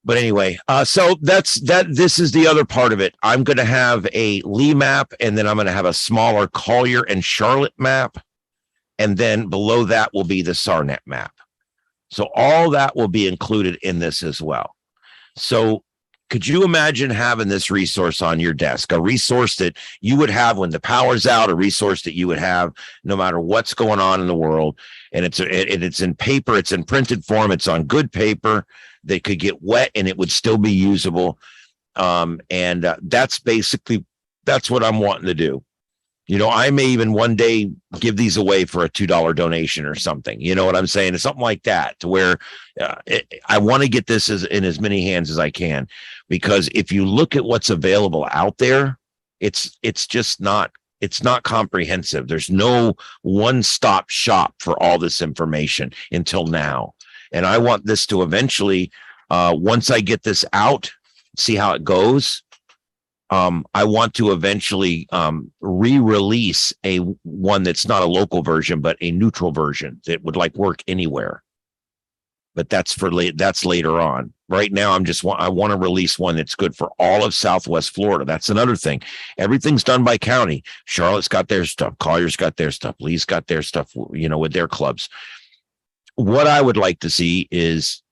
But anyway, so this is the other part of it. I'm going to have a Lee map, and then I'm going to have a smaller Collier and Charlotte map. And then below that will be the Sarnet map. So all that will be included in this as well. So could you imagine having this resource on your desk, a resource that you would have when the power's out, a resource that you would have no matter what's going on in the world. And it's in paper, it's in printed form, it's on good paper that could get wet and it would still be usable. That's what I'm wanting to do. I may even one day give these away for a $2 donation or something. You know what I'm saying? It's something like that, to where I want to get this in as many hands as I can, because if you look at what's available out there, it's not comprehensive. There's no one-stop shop for all this information until now. And I want this to eventually, once I get this out, see how it goes. I want to eventually re-release one that's not a local version, but a neutral version that would work anywhere. But that's later on. Right now, I want to release one that's good for all of Southwest Florida. That's another thing. Everything's done by county. Charlotte's got their stuff. Collier's got their stuff. Lee's got their stuff, with their clubs. What I would like to see is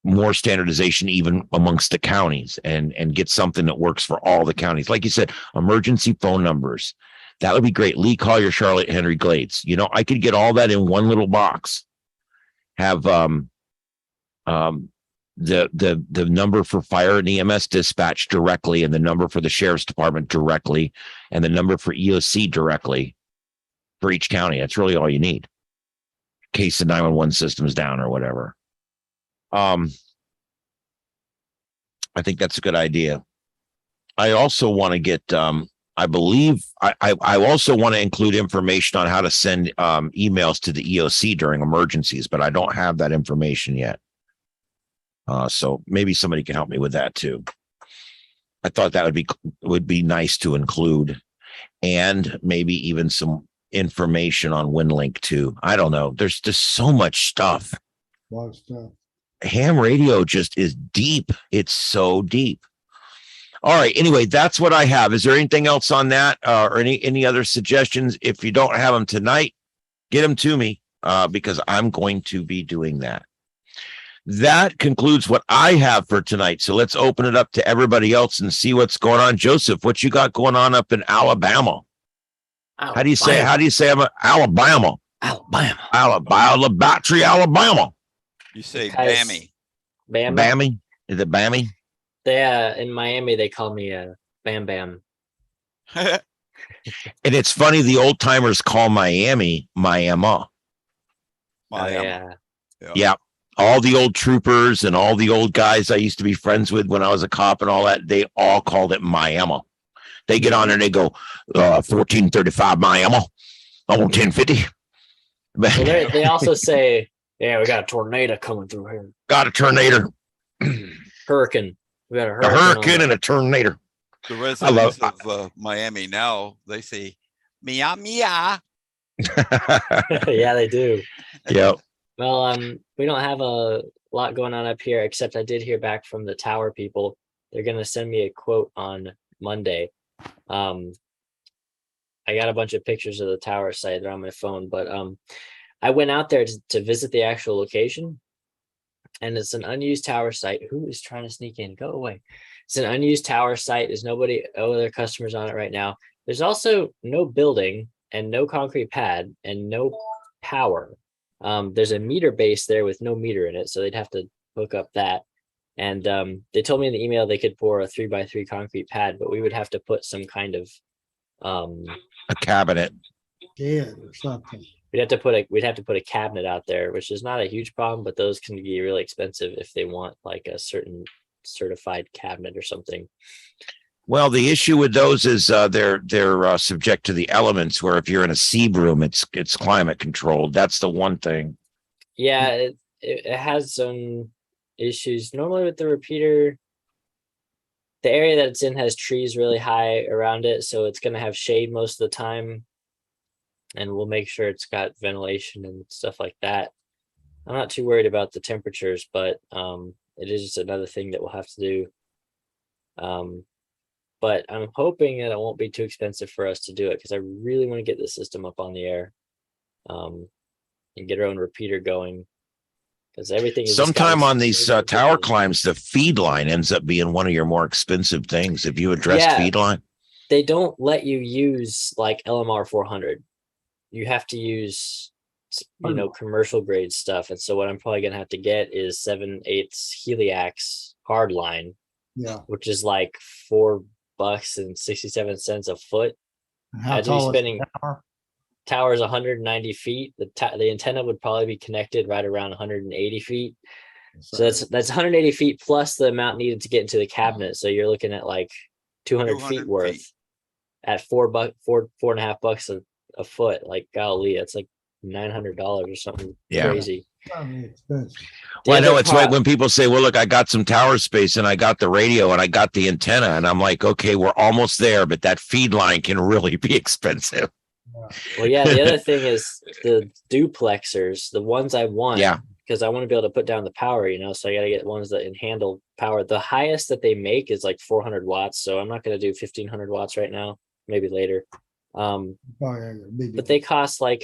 more standardization even amongst the counties, and get something that works for all the counties. Like you said, emergency phone numbers. That would be great. Lee, Collier, Charlotte, Henry, Glades. I could get all that in one little box. Have the number for fire and EMS dispatch directly, and the number for the sheriff's department directly, and the number for EOC directly for each county. That's really all you need, in case the 911 system's down or whatever. I think that's a good idea. I also want to get, I believe I also want to include information on how to send emails to the EOC during emergencies, but I don't have that information yet. So maybe somebody can help me with that too. I thought that would be nice to include, and maybe even some information on WinLink too. I don't know. There's just so much stuff. A lot of stuff. Ham radio just is deep. It's so deep. All right. Anyway, that's what I have. Is there anything else on that, or any other suggestions? If you don't have them tonight, get them to me, because I'm going to be doing that. That concludes what I have for tonight. So let's open it up to everybody else and see what's going on. Joseph, what you got going on up in Alabama? How do you say I'm Alabama? Alabama, Battery, Alabama. You say Guys, Bammy. Bammy? Is it Bammy? They in Miami they call me Bam Bam. And it's funny, the old timers call Miami, Miami. Oh, Miami. yeah. Yeah. All the old troopers and all the old guys I used to be friends with when I was a cop and all that, they all called it Miami. They get on and they go, 1435 Miami, on 1050. Well, they also say, yeah, we got a tornado coming through here. Got a tornado, Hurricane. We got a a hurricane. hurricane and a tornado. The I love- residents of Miami now, they say, Mia, Mia. Yeah, they do. Yep. Well, we don't have a lot going on up here, except I did hear back from the tower people. They're gonna send me a quote on Monday. I got a bunch of pictures of the tower site. They're on my phone, but I went out there to visit the actual location, and it's an unused tower site. Who is trying to sneak in? Go away. It's an unused tower site. There's nobody, other customers on it right now. There's also no building and no concrete pad and no power. There's a meter base there with no meter in it, so they'd have to hook up that. And they told me in the email they could pour a 3x3 concrete pad, but we would have to put some kind of A cabinet. Dead or something. we'd have to put a cabinet out there, which is not a huge problem, but those can be really expensive if they want like a certain certified cabinet or something. Well, the issue with those is they're subject to the elements. Where if you're in a seed room, it's climate controlled. That's the one thing. Yeah, it has some issues. Normally with the repeater, the area that it's in has trees really high around it, so it's going to have shade most of the time. And we'll make sure it's got ventilation and stuff like that. I'm not too worried about the temperatures, but it is just another thing that we'll have to do. But I'm hoping that it won't be too expensive for us to do it, because I really want to get the system up on the air and get our own repeater going. Because everything is just Sometime gotten on these so tower ridiculous. climbs, the feed line ends up being one of your more expensive things. If you address Yeah. feed line, They don't let you use like LMR 400. You have to use, commercial grade stuff. And so what I'm probably gonna have to get is 7/8 Heliax hard line, Yeah. which is like $4.67 a foot. And how Imagine you tall is spending the tower? tower is 190 feet. The antenna would probably be connected right around 180 feet. So that's 180 feet plus the amount needed to get into the cabinet. So you're looking at like 200 200 feet worth feet. at $4.50 a foot. Like golly, it's like $900 or something Yeah. crazy. I mean, expensive. The well, I know other it's like part- when people say, "Well, look, I got some tower space and I got the radio and I got the antenna," and I'm like, "Okay, we're almost there, but that feed line can really be expensive." Well, yeah, the other thing is the duplexers, the ones I want. Yeah. Because I want to be able to put down the power, so I got to get ones that can handle power. The highest that they make is like 400 watts. So I'm not going to do 1500 watts right now, maybe later. Probably gonna be But they cost like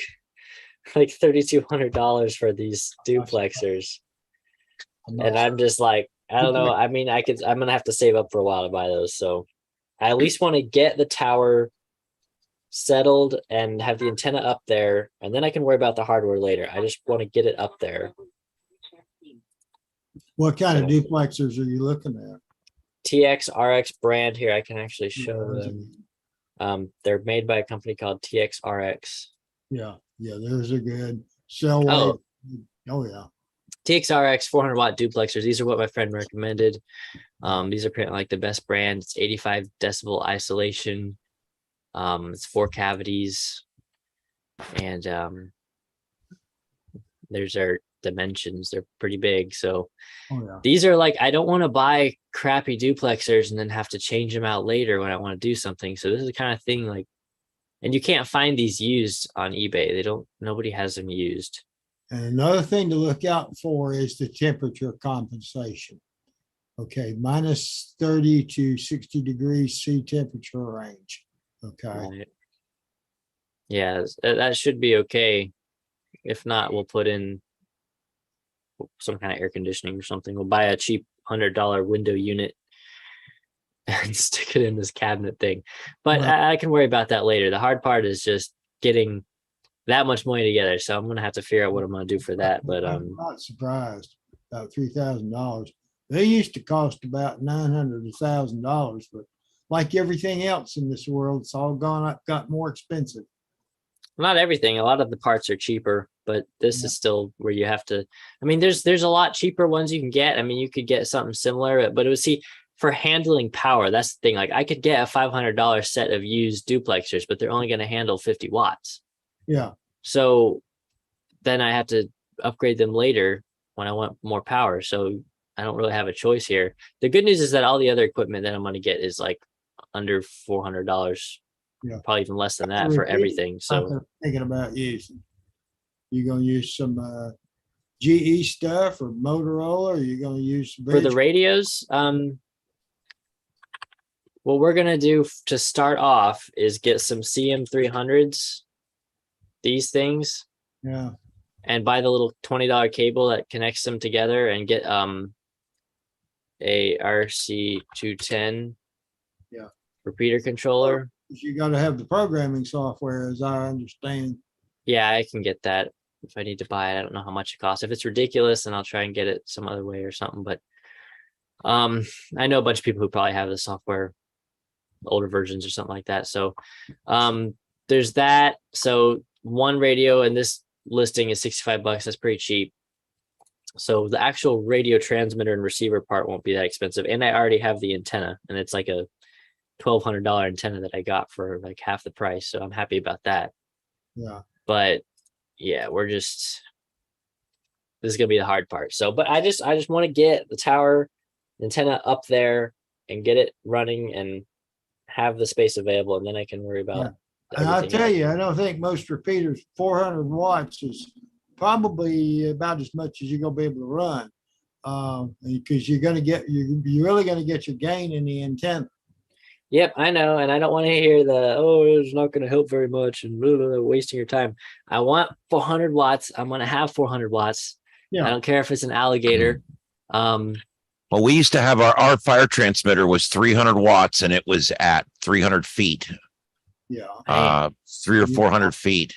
$3,200 for these duplexers. And I'm just like, I don't know. I mean, I'm going to have to save up for a while to buy those. So I at least want to get the tower settled and have the antenna up there, and then I can worry about the hardware later. I just want to get it up there. What kind of duplexers are you looking at? TX RX brand here. I can actually show them. They're made by a company called TX RX. Yeah, those are good. Cell Oh. wave. Oh, yeah. TX RX 400 watt duplexers. These are what my friend recommended. These are apparently like the best brand. It's 85 decibel isolation. It's 4 cavities, and there's their dimensions. They're pretty big. So Oh, yeah. these are like, I don't want to buy crappy duplexers and then have to change them out later when I want to do something. So this is the kind of thing like, and you can't find these used on eBay. Nobody has them used. And another thing to look out for is the temperature compensation. Okay, minus 30 to 60 degrees C temperature range. Okay, Right. Yeah, that should be okay. If not, we'll put in some kind of air conditioning or something. We'll buy a cheap $100 window unit and stick it in this cabinet thing. But Well- I can worry about that later. The hard part is just getting that much money together. So I'm gonna have to figure out what I'm gonna do for that. But I'm not surprised. About $3,000. They used to cost about $900 to $1,000, but like everything else in this world, it's all gone up, got more expensive. Not everything. A lot of the parts are cheaper, but this Yeah. is still where you have to. I mean, there's a lot cheaper ones you can get. I mean, you could get something similar, but it was see for handling power. That's the thing. Like I could get a $500 set of used duplexers, but they're only going to handle 50 watts. Yeah, So then I have to upgrade them later when I want more power. So I don't really have a choice here. The good news is that all the other equipment that I'm going to get is like under $400. Yeah. Probably even less than that for Repeat. everything. So. something I'm thinking about using. You gonna use some GE stuff or Motorola, or you gonna use For the Bridge? radios, what we're gonna do to start off is get some CM300s, these things, Yeah, and buy the little $20 cable that connects them together and get a RC210 Yeah. repeater controller. 'cause you gotta have the programming software, as I understand. Yeah, I can get that if I need to buy it. I don't know how much it costs. If it's ridiculous, then I'll try and get it some other way or something. But I know a bunch of people who probably have the software, older versions or something like that. So there's that. So one radio, and this listing is $65. That's pretty cheap. So the actual radio transmitter and receiver part won't be that expensive. And I already have the antenna, and it's like a $1,200 antenna that I got for like half the price. So I'm happy about that. Yeah, But yeah, this is gonna be the hard part. So, but I just want to get the tower antenna up there and get it running and have the space available, and then I can worry about. and I'll everything tell else. you, I don't think most repeaters, 400 watts is probably about as much as you're gonna be able to run. Because you're really gonna get your gain in the antenna. Yep, I know, and I don't want to hear it's not going to help very much and blah, blah, blah, wasting your time. I want 400 watts. I'm going to have 400 watts. Yeah. I don't care if it's an alligator. Well, we used to have our fire transmitter was 300 watts and it was at 300 feet, Yeah, 300 or 400 feet.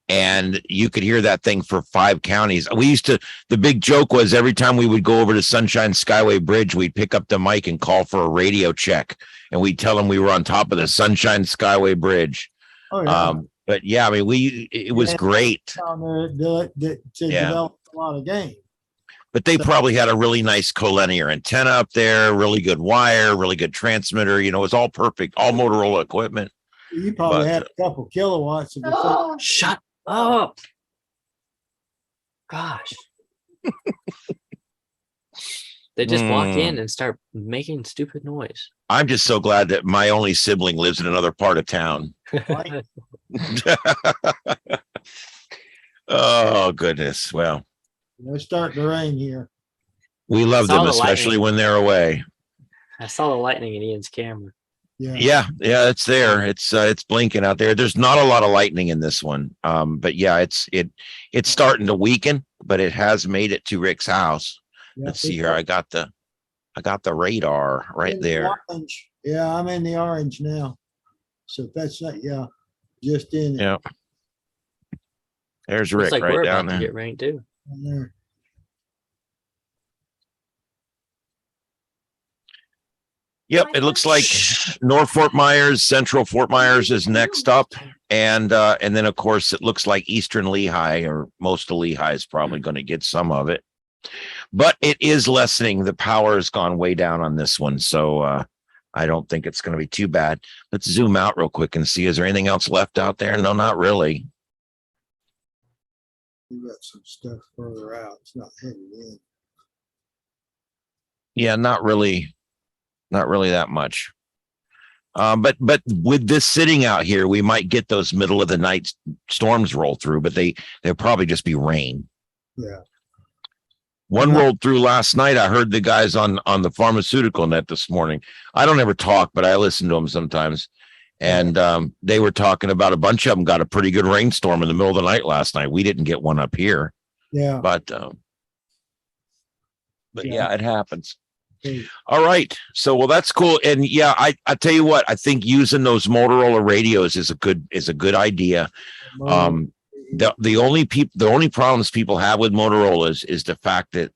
And you could hear that thing for 5 counties. The big joke was every time we would go over to Sunshine Skyway Bridge, we'd pick up the mic and call for a radio check. And we'd tell them we were on top of the Sunshine Skyway Bridge. oh, yeah. But yeah, I mean, it was Yeah. great. Down there to Yeah. develop a lot of game. But they probably had a really nice collinear antenna up there, really good wire, really good transmitter. You know, it was all perfect, all Motorola equipment. You probably But, had a couple kilowatts of the Shut up. Gosh. They just walk in and start making stupid noise. I'm just so glad that my only sibling lives in another part of town. Oh, goodness. Well, It's starting to rain here. we love Saw them, the especially lightning. when they're away. I saw the lightning in Ian's camera. Yeah. Yeah, it's there. It's blinking out there. There's not a lot of lightning in this one. But yeah, it's starting to weaken, but it has made it to Rick's house. Yeah, Let's see here. I got the radar right in the there. orange. Yeah, I'm in the orange now. So if that's not, yeah, just in. Yeah. There's Looks Rick like right we're down about to there. get rain too. in there. Yep, it looks like North Fort Myers, Central Fort Myers is next up. And then of course it looks like Eastern Lehigh, or most of Lehigh is probably going to get some of it. But it is lessening. The power has gone way down on this one. So I don't think it's going to be too bad. Let's zoom out real quick and see, is there anything else left out there? No, not really. You got some stuff further out. It's not heading in. Yeah, not really that much. But with this sitting out here, we might get those middle of the night storms roll through, but they'll probably just be rain. Yeah. One rolled through last night. I heard the guys on the pharmaceutical net this morning. I don't ever talk, but I listen to them sometimes. And they were talking about a bunch of them got a pretty good rainstorm in the middle of the night last night. We didn't get one up here, Yeah. but Yeah. yeah, it happens. Okay. All right. So, well, that's cool. And yeah, I tell you what, I think using those Motorola radios is a good idea. The only problems people have with Motorola's is the fact that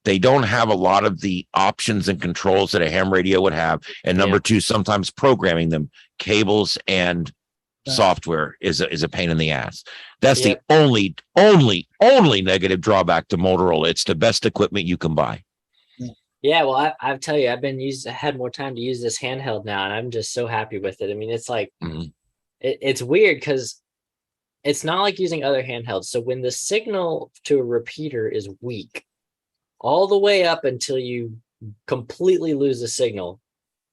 they don't have a lot of the options and controls that a ham radio would have. And number Yeah. two, sometimes programming them, cables and software is a pain in the ass. That's Yeah. the only negative drawback to Motorola. It's the best equipment you can buy. Yeah, well, I tell you, I had more time to use this handheld now, and I'm just so happy with it. I mean, it's like, Mhm. it's weird because it's not like using other handhelds. So when the signal to a repeater is weak, all the way up until you completely lose the signal,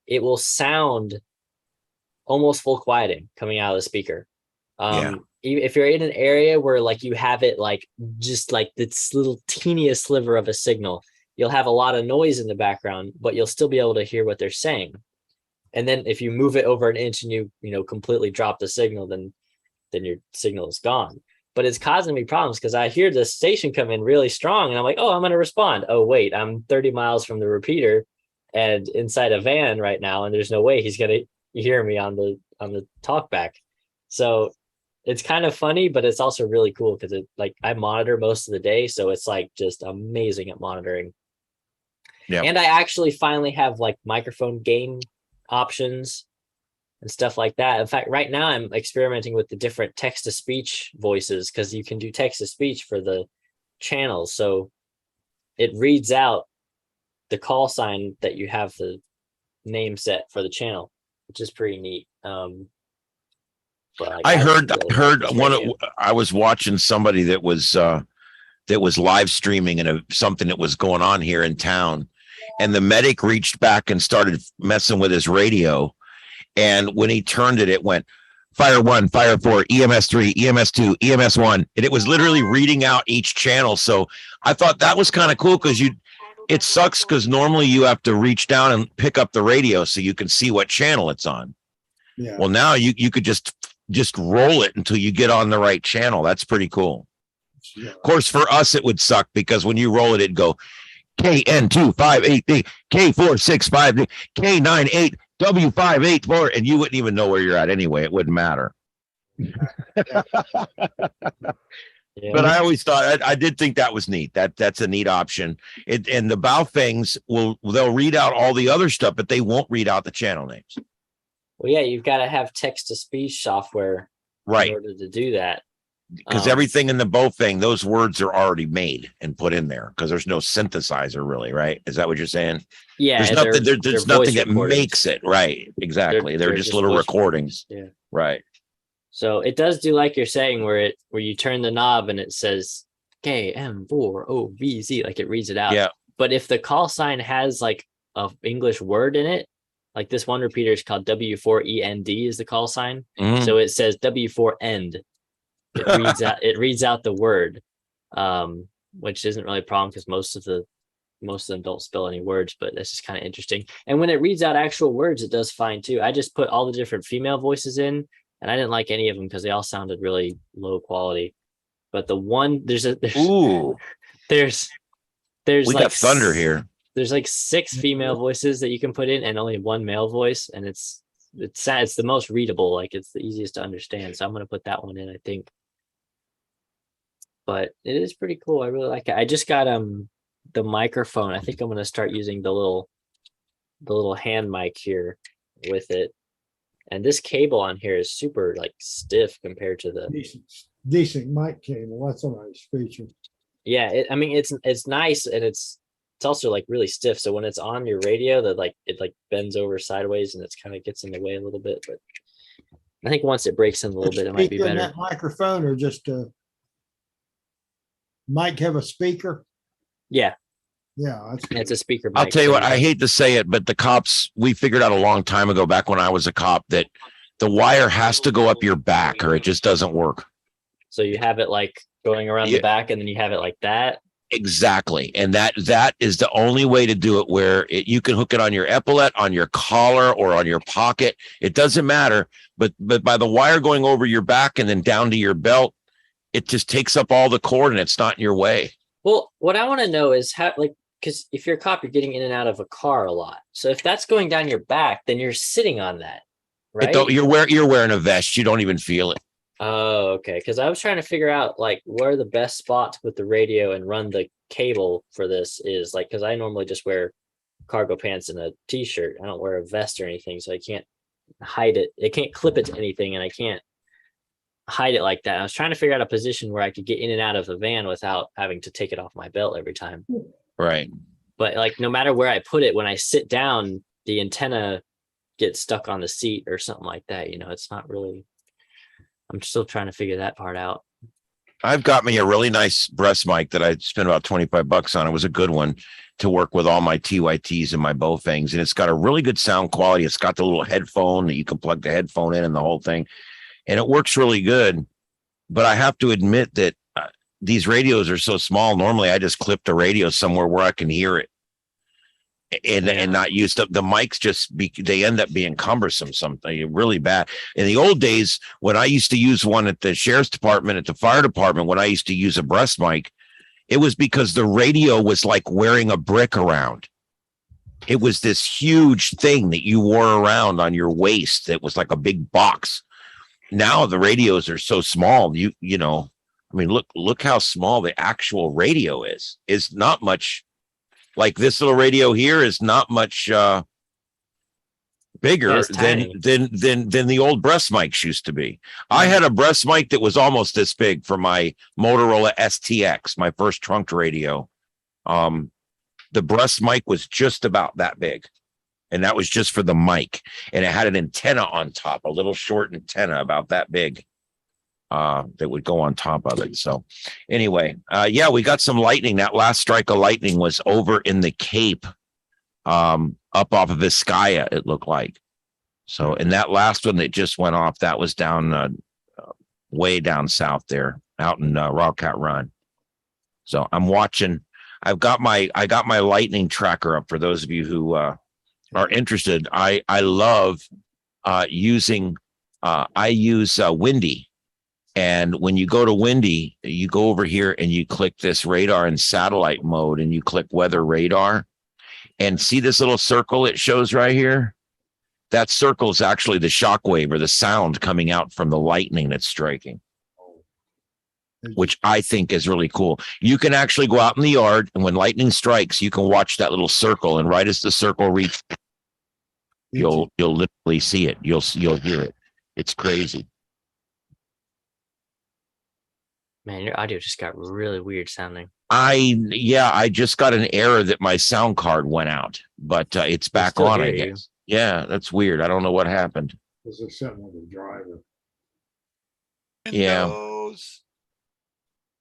it will sound almost full quieting coming out of the speaker. Yeah. If you're in an area where like you have it like just like this little teeniest sliver of a signal, you'll have a lot of noise in the background, but you'll still be able to hear what they're saying. And then if you move it over an inch and you completely drop the signal, then your signal is gone. But it's causing me problems because I hear the station come in really strong and I'm like, oh, I'm going to respond. Oh, wait, I'm 30 miles from the repeater and inside a van right now, and there's no way he's going to hear me on the talk back. So it's kind of funny, but it's also really cool because it like I monitor most of the day, so it's like just amazing at monitoring. Yeah. And I actually finally have like microphone gain options and stuff like that. In fact, right now I'm experimenting with the different text-to-speech voices because you can do text-to-speech for the channels. So it reads out the call sign that you have the name set for the channel, which is pretty neat. But like, I really heard like this one. radio. I was watching somebody that was live streaming something that was going on here in town, and the medic reached back and started messing with his radio. And when he turned it, it went fire 1, fire 4, EMS 3, EMS 2, EMS 1. And it was literally reading out each channel. So I thought that was kind of cool because it sucks because normally you have to reach down and pick up the radio so you can see what channel it's on. Yeah. Well, now you could just roll it until you get on the right channel. That's pretty cool. Of course, for us, it would suck because when you roll it, it'd go KN258B, K465, K98, W584, and you wouldn't even know where you're at anyway. It wouldn't matter. Yeah. But I always thought I did think that was neat. That's a neat option. And the Baofangs they'll read out all the other stuff, but they won't read out the channel names. Well, yeah, you've got to have text-to-speech software Right. in order to do that. Because everything in the Baofeng, those words are already made and put in there because there's no synthesizer really, right? Is that what you're saying? Yeah, There's nothing. they're There's voice nothing that recordings. makes it right. Exactly. They're just little voice recordings. Yeah. Right. So it does do like you're saying, where you turn the knob and it says KM4OVZ, like it reads it out. Yeah. But if the call sign has like a English word in it, like this one repeater is called W4END is the call sign. Mhm. So it says W4END. It reads out the word, which isn't really a problem because most of them don't spell any words, but that's just kind of interesting. And when it reads out actual words, it does fine too. I just put all the different female voices in, and I didn't like any of them because they all sounded really low quality. But the one Ooh, there's we like got thunder here. There's like 6 female voices that you can put in and only 1 male voice, and it's the most readable, like it's the easiest to understand. So I'm gonna put that one in, I think. But it is pretty cool. I really like it. I just got the microphone. I think I'm gonna start using the little hand mic here with it. And this cable on here is super like stiff compared to the Decent mic cable. That's a nice feature. yeah. I mean it's nice, and it's also like really stiff. So when it's on your radio, that like it like bends over sideways and it's kind of gets in the way a little bit. But I think once it breaks in a little bit, it might be Speaker in better. that microphone or just mic have a speaker? Yeah, Yeah, that's good. it's a speaker. I'll mic, tell you so what, I hate to say it, but the cops, we figured out a long time ago, back when I was a cop, that the wire has to go up your back or it just doesn't work. So you have it like going around Yeah. the back, and then you have it like that. Exactly. And that is the only way to do it, where you can hook it on your epaulette, on your collar, or on your pocket. It doesn't matter. But by the wire going over your back and then down to your belt, it just takes up all the cord and it's not in your way. Well, what I want to know is how, like, because if you're a cop, you're getting in and out of a car a lot. So if that's going down your back, then you're sitting on that, right? You're wearing a vest. You don't even feel it. Oh, okay. Because I was trying to figure out like where the best spot to put the radio and run the cable for this is. Like, because I normally just wear cargo pants and a t-shirt. I don't wear a vest or anything, so I can't hide it. I can't clip it to anything, and I can't hide it like that. I was trying to figure out a position where I could get in and out of the van without having to take it off my belt every time. Right. But like no matter where I put it, when I sit down, the antenna gets stuck on the seat or something like that. You know, it's not really. I'm still trying to figure that part out. I've got me a really nice breast mic that I spent about $25 on. It was a good one to work with all my TYTs and my Baofangs, and it's got a really good sound quality. It's got the little headphone that you can plug the headphone in and the whole thing, and it works really good. But I have to admit that these radios are so small. Normally, I just clip the radio somewhere where I can hear it, and not use the mics. They end up being cumbersome, something really bad. In the old days, when I used to use one at the sheriff's department, at the fire department, when I used to use a breast mic, it was because the radio was like wearing a brick around. It was this huge thing that you wore around on your waist. That was like a big box. Now the radios are so small. You know, I mean, look how small the actual radio is. It's not much. Like this little radio here is not much bigger than the old breast mics used to be. I had a breast mic that was almost this big for my Motorola STX, my first trunked radio. The breast mic was just about that big, and that was just for the mic, and it had an antenna on top, a little short antenna about that big. That would go on top of it. So anyway, yeah, we got some lightning. That last strike of lightning was over in the Cape, up off of Vizcaya, it looked like. So, and that last one that just went off, that was down way down south there, out in Wildcat Run. So I'm watching. I got my lightning tracker up for those of you who are interested. I love using. I use Windy. And when you go to Windy, you go over here and you click this radar in satellite mode, and you click weather radar, and see this little circle it shows right here. That circle is actually the shock wave or the sound coming out from the lightning that's striking, which I think is really cool. You can actually go out in the yard, and when lightning strikes, you can watch that little circle. And right as the circle reaches, you'll literally see it. You'll hear it. It's crazy. Man, your audio just got really weird sounding. I just got an error that my sound card went out, but it's back on, I guess. Yeah, that's weird. I don't know what happened. This is something with the driver. Yeah. Windows.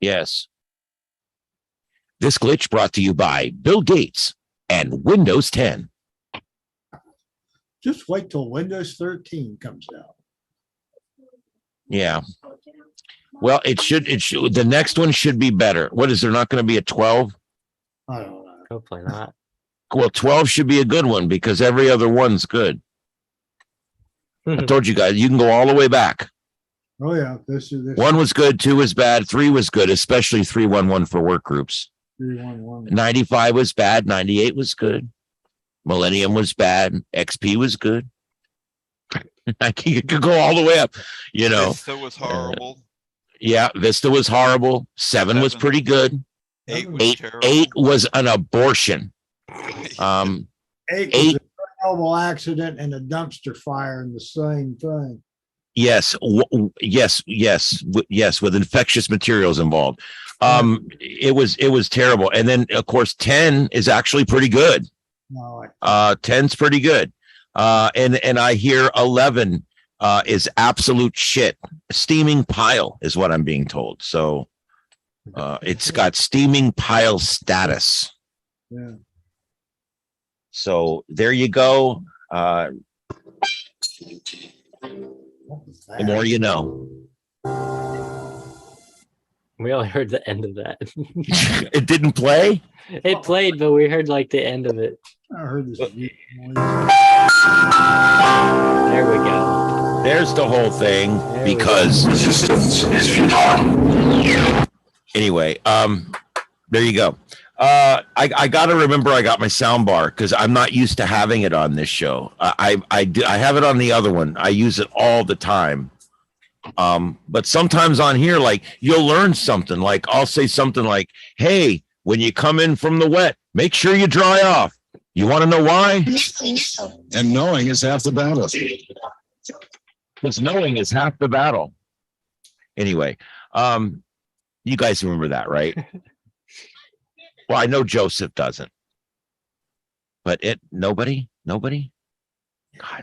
Yes. This glitch brought to you by Bill Gates and Windows 10. Just wait till Windows 13 comes out. Yeah. Well, it should. The next one should be better. What is there not going to be a 12? I don't know. Hopefully not. Well, 12 should be a good one because every other one's good. I told you guys, you can go all the way back. Oh yeah, this 1 was good, 2 was bad, 3 was good, especially 311 for work groups. 311. 95 was bad, 98 was good. Millennium was bad, XP was good. You could go all the way up, you know. Vista was horrible. Yeah, Vista was horrible. 7 was 7. pretty good. 8 was 8 terrible. 8 was an abortion. 8 8 was a terrible accident and a dumpster fire in the same thing. Yes, yes, with infectious materials involved. It was terrible. And then of course 10 is actually pretty good. No, 10's pretty good. And I hear 11 is absolute shit. Steaming pile is what I'm being told. So it's got steaming pile status. yeah. So there you go. The more you know. We only heard the end of that. It didn't play? It played, but we heard like the end of it. I heard this. There we go. There's the whole thing because anyway, there you go. I got to remember I got my sound bar because I'm not used to having it on this show. I have it on the other one. I use it all the time. But sometimes on here, like you'll learn something. Like I'll say something like, "Hey, when you come in from the wet, make sure you dry off." You want to know why? And knowing is half the battle. Because knowing is half the battle. Anyway, you guys remember that, right? Well, I know Joseph doesn't, but nobody. God.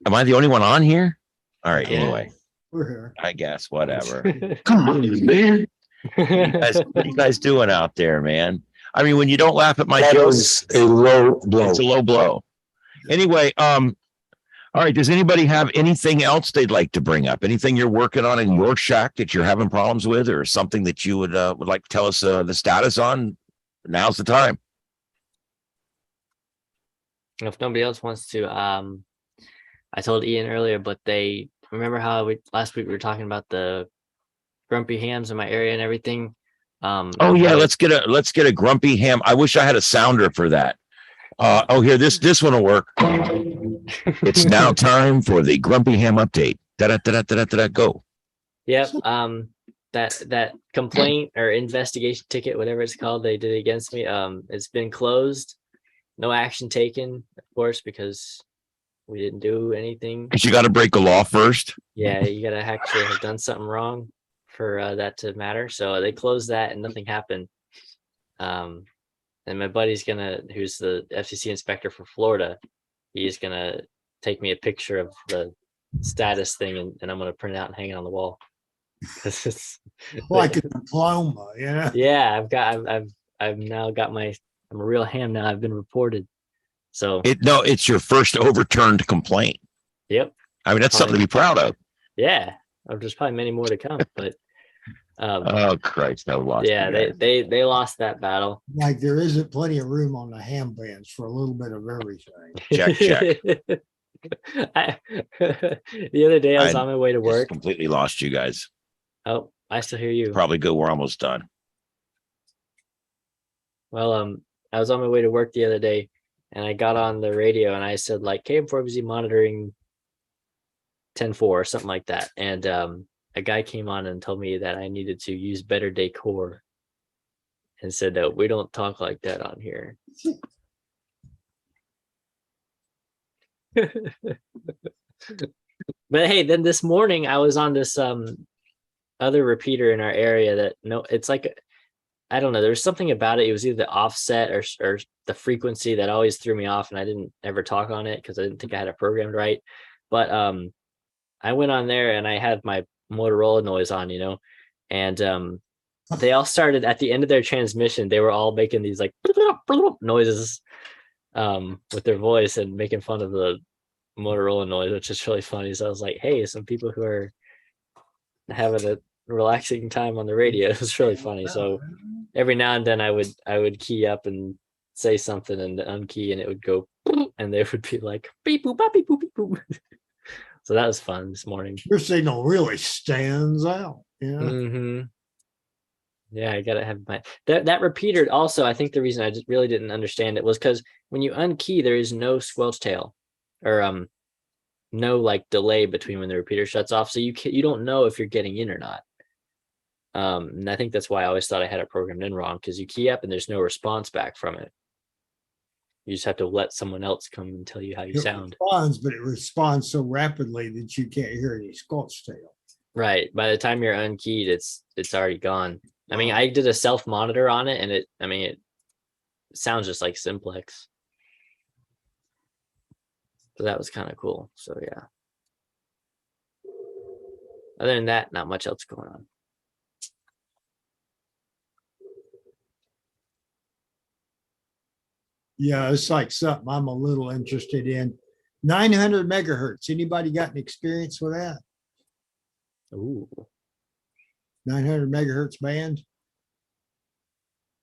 Am I the only one on here? All right. Anyway, We're here. I guess whatever. Come on, man. What are you guys doing out there, man? I mean, when you don't laugh at my That jokes, is a low blow. it's a low blow. Anyway, all right. Does anybody have anything else they'd like to bring up? Anything you're working on in your shack that you're having problems with, or something that you would like to tell us the status on? Now's the time. If nobody else wants to, I told Ian earlier, but they remember how last week we were talking about the grumpy hams in my area and everything. Oh yeah, let's get a grumpy ham. I wish I had a sounder for that. Here, this one will work. It's now time for the grumpy ham update. Go. Yep. That complaint or investigation ticket, whatever it's called, they did against me. It's been closed. No action taken, of course, because we didn't do anything. Because you got to break the law first. Yeah, you gotta actually have done something wrong for that to matter. So they closed that and nothing happened. And my buddy's who's the FCC inspector for Florida, he's gonna take me a picture of the status thing and I'm gonna print it out and hang it on the wall. It's Like a diploma, you know? yeah, I've now got I'm a real ham now. I've been reported. So It's your first overturned complaint. yep. I mean, that's something to be proud of. Yeah. There's probably many more to come, but Oh Christ, I lost. yeah, you guys. they lost that battle. Like there isn't plenty of room on the ham bands for a little bit of everything. Check. The other day I was I on my way to Just work. completely lost you guys. Oh, I still hear you. Probably good. We're almost done. Well, I was on my way to work the other day and I got on the radio and I said like KM4BZ monitoring 10-4 or something like that. And a guy came on and told me that I needed to use better decor and said that we don't talk like that on here. But hey, then this morning I was on this other repeater in our area that it's like I don't know, there's something about it. It was either the offset or the frequency that always threw me off, and I didn't ever talk on it because I didn't think I had it programmed right. But I went on there and I had my Motorola noise on, and they all started at the end of their transmission. They were all making these like noises with their voice and making fun of the Motorola noise, which is really funny. So I was like, hey, some people who are having a relaxing time on the radio. It's really funny. So every now and then I would key up and say something and unkey and it would go and they would be like beep boop bop, beep boop beep boop. So that was fun this morning. Your signal really stands out. Yeah. Mm-hmm. Yeah, I gotta have that repeater. Also, I think the reason I just really didn't understand it was because when you unkey, there is no squelch tail or no like delay between when the repeater shuts off, so you don't know if you're getting in or not. And I think that's why I always thought I had it programmed in wrong, because you key up and there's no response back from it. You just have to let someone else come and tell you how you It sound. responds, but it responds so rapidly that you can't hear any squelch tail. Right. By the time you're unkeyed, it's already gone. I mean, I did a self monitor on it, and it sounds just like Simplex. So that was kind of cool. So yeah. Other than that, not much else going on. Yeah, it's like something I'm a little interested in. 900 megahertz. Anybody got an experience with that? Ooh. 900 megahertz band.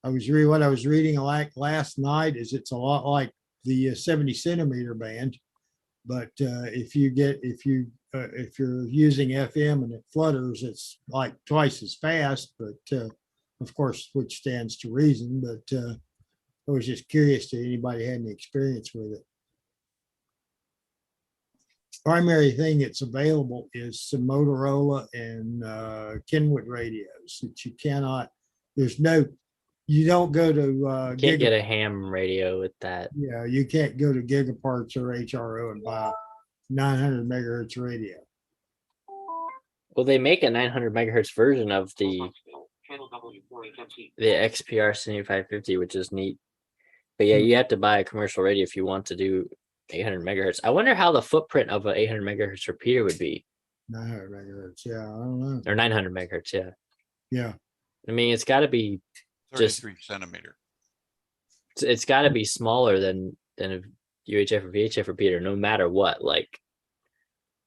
What I was reading like last night is it's a lot like the 70 centimeter band, but if you're using FM and it flutters, it's like twice as fast. But of course, which stands to reason. But I was just curious if anybody had any experience with it. primary thing that's available is some Motorola and Kenwood radios that you cannot, there's no, you don't go to Can't get a ham radio with that. yeah, you can't go to Gigaparts or HRO and buy 900 megahertz radio. Well, they make a 900 megahertz version of the XPR 7550, which is neat. But yeah, you have to buy a commercial radio if you want to do 800 megahertz. I wonder how the footprint of an 800 megahertz repeater would be, 900 megahertz, yeah, I don't know. or 900 megahertz. Yeah, Yeah, I mean, it's got to be Just- 33 centimeter. it's got to be smaller than a UHF or VHF repeater, no matter what. Like,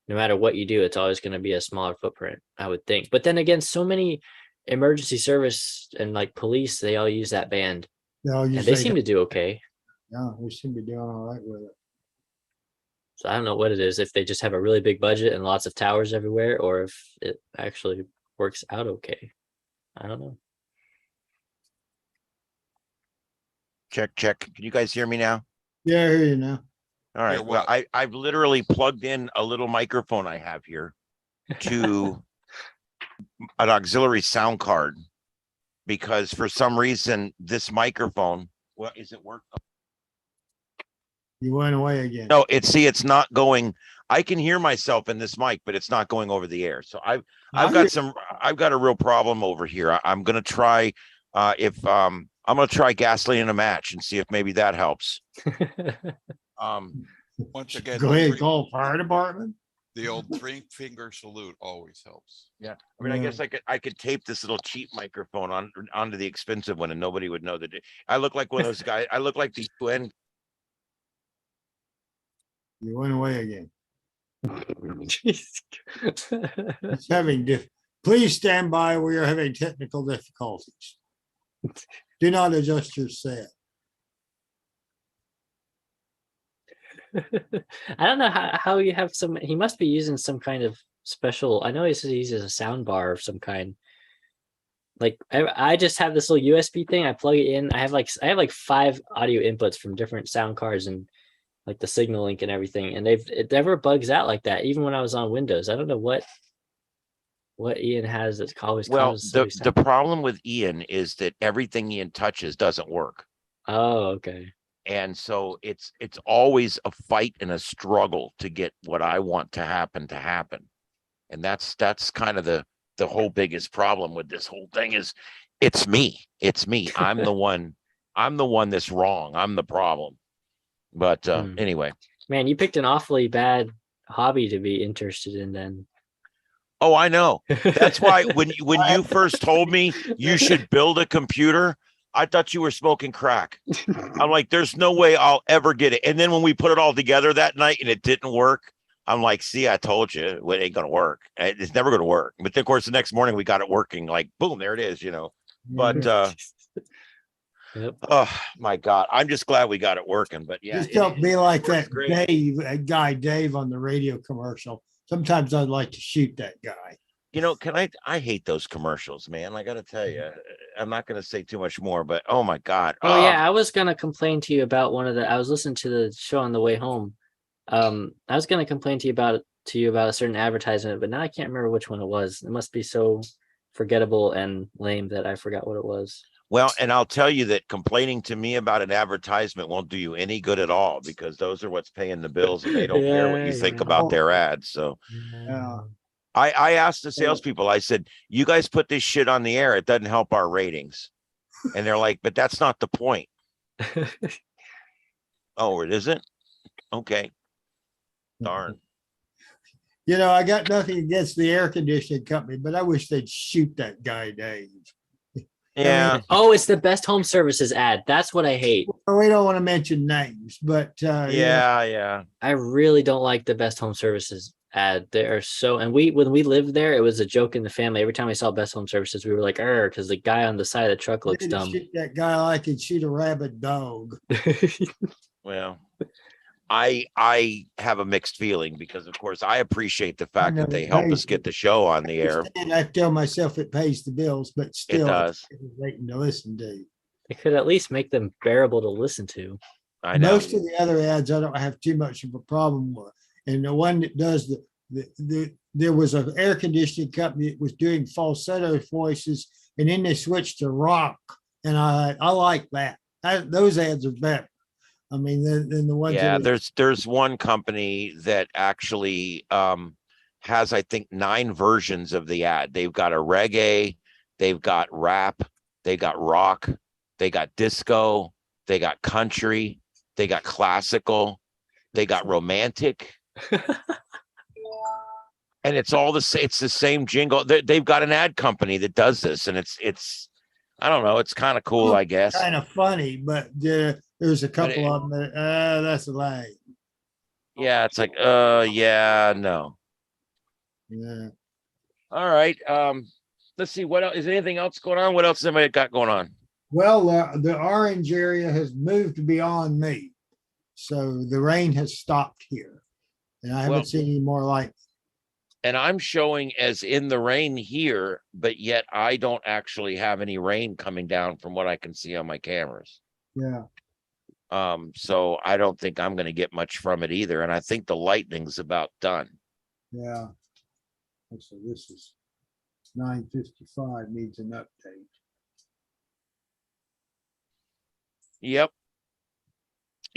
no matter what you do, it's always going to be a smaller footprint, I would think. But then again, so many emergency service and like police, they all use that band, they'll and use they seem to do okay. yeah, they seem to be doing all right with it. So I don't know what it is, if they just have a really big budget and lots of towers everywhere, or if it actually works out okay. I don't know. Check, check. Can you guys hear me now? Yeah, I hear you now. All right. Hear Well, what? I've literally plugged in a little microphone I have here to an auxiliary sound card because for some reason this microphone, well, is it work? You went away again. No, it's not going. I can hear myself in this mic, but it's not going over the air. So I've got a real problem over here. I'm gonna try I'm gonna try gasoline in a match and see if maybe that helps. Once again, Go ahead, call fire department. the old 3-finger salute always helps. Yeah, I mean, I guess I could tape this little cheap microphone onto the expensive one, and nobody would know that I look like one of those guys. I look like the UN. You went away again. Jeez. It's having please stand by. We are having technical difficulties. Do not adjust your set. I don't know how you have some. He must be using some kind of special. I know he says he uses a sound bar of some kind. Like I just have this little USB thing. I plug it in. I have like 5 audio inputs from different sound cards and like the signal link and everything. And it never bugs out like that. Even when I was on Windows, I don't know what Ian has that's always Well, causes the silly sound. problem with Ian is that everything Ian touches doesn't work. Oh, okay. And so it's always a fight and a struggle to get what I want to happen. And that's kind of the whole biggest problem with this whole thing is it's me. I'm the one that's wrong. I'm the problem. But anyway. Man, you picked an awfully bad hobby to be interested in then. Oh, I know. That's why when you first told me you should build a computer, I thought you were smoking crack. I'm like, there's no way I'll ever get it. And then when we put it all together that night and it didn't work, I'm like, see, I told you it ain't going to work. It's never going to work. But then, of course, the next morning we got it working, like, boom, there it is, But, Yep. oh, my God, I'm just glad we got it working. But yeah, Just don't be like that great. Dave, that guy Dave on the radio commercial. Sometimes I'd like to shoot that guy. I hate those commercials, man. I got to tell you, I'm not going to say too much more, but oh my God. Oh yeah, I was gonna complain to you about I was listening to the show on the way home. I was gonna complain to you about a certain advertisement, but now I can't remember which one it was. It must be so forgettable and lame that I forgot what it was. Well, and I'll tell you that complaining to me about an advertisement won't do you any good at all because those are what's paying the bills and they don't care what you think Yeah. about their ads. So Yeah. I asked the salespeople, I said, you guys put this shit on the air. It doesn't help our ratings. And they're like, but that's not the point. Oh, it isn't? Okay. Darn. I got nothing against the air conditioning company, but I wish they'd shoot that guy, Dave. Yeah. Oh, it's the Best Home Services ad. That's what I hate. We don't want to mention names, but Yeah. I really don't like the Best Home Services ad. They are so, and when we lived there, it was a joke in the family. Every time we saw Best Home Services, we were like, because the guy on the side of the truck looks dumb. Shoot that guy like he'd shoot a rabid dog. Well, I have a mixed feeling because, of course, I appreciate the fact that they help us get the show on the air. And I tell myself it pays the bills, but still, does. it's waiting to listen to. It could at least make them bearable to listen to. I know. Most of the other ads, I don't have too much of a problem with. And the one that does there was an air conditioning company that was doing falsetto voices, and then they switched to rock. And I like that. Those ads are better. I mean, than the ones. Yeah, that are- there's one company that actually has, I think, 9 versions of the ad. They've got a reggae, they've got rap, they got rock, they got disco, they got country, they got classical, they got romantic. And it's all it's the same jingle. They've got an ad company that does this, and it's I don't know, it's kind of cool, I guess. Kind of funny, but there's a couple of them that that's a lie. Yeah, it's like yeah, no. Yeah. All right. Let's see, what else is anything else going on? What else has anybody got going on? Well, the orange area has moved beyond me, so the rain has stopped here, and I haven't Well- seen any more like. And I'm showing as in the rain here, but yet I don't actually have any rain coming down from what I can see on my cameras. Yeah. So I don't think I'm going to get much from it either. And I think the lightning's about done. Yeah. So this is 9:55 needs an update. Yep.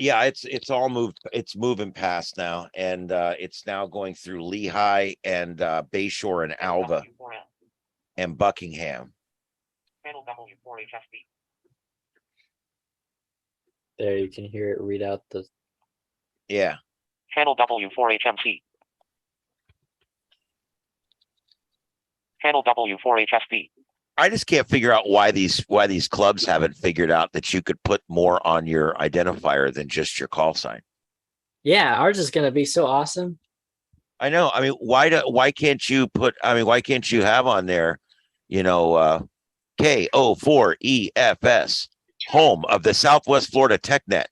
Yeah, it's all moved. It's moving past now, and it's now going through Lehigh and Bayshore and Alva and Buckingham. There, you can hear it read out the. Yeah. Channel W4HMC. Channel W4HSB. I just can't figure out why these clubs haven't figured out that you could put more on your identifier than just your call sign. Yeah, ours is gonna be so awesome. I know. I mean, why can't you have on there, KO4EFS, home of the Southwest Florida TechNet.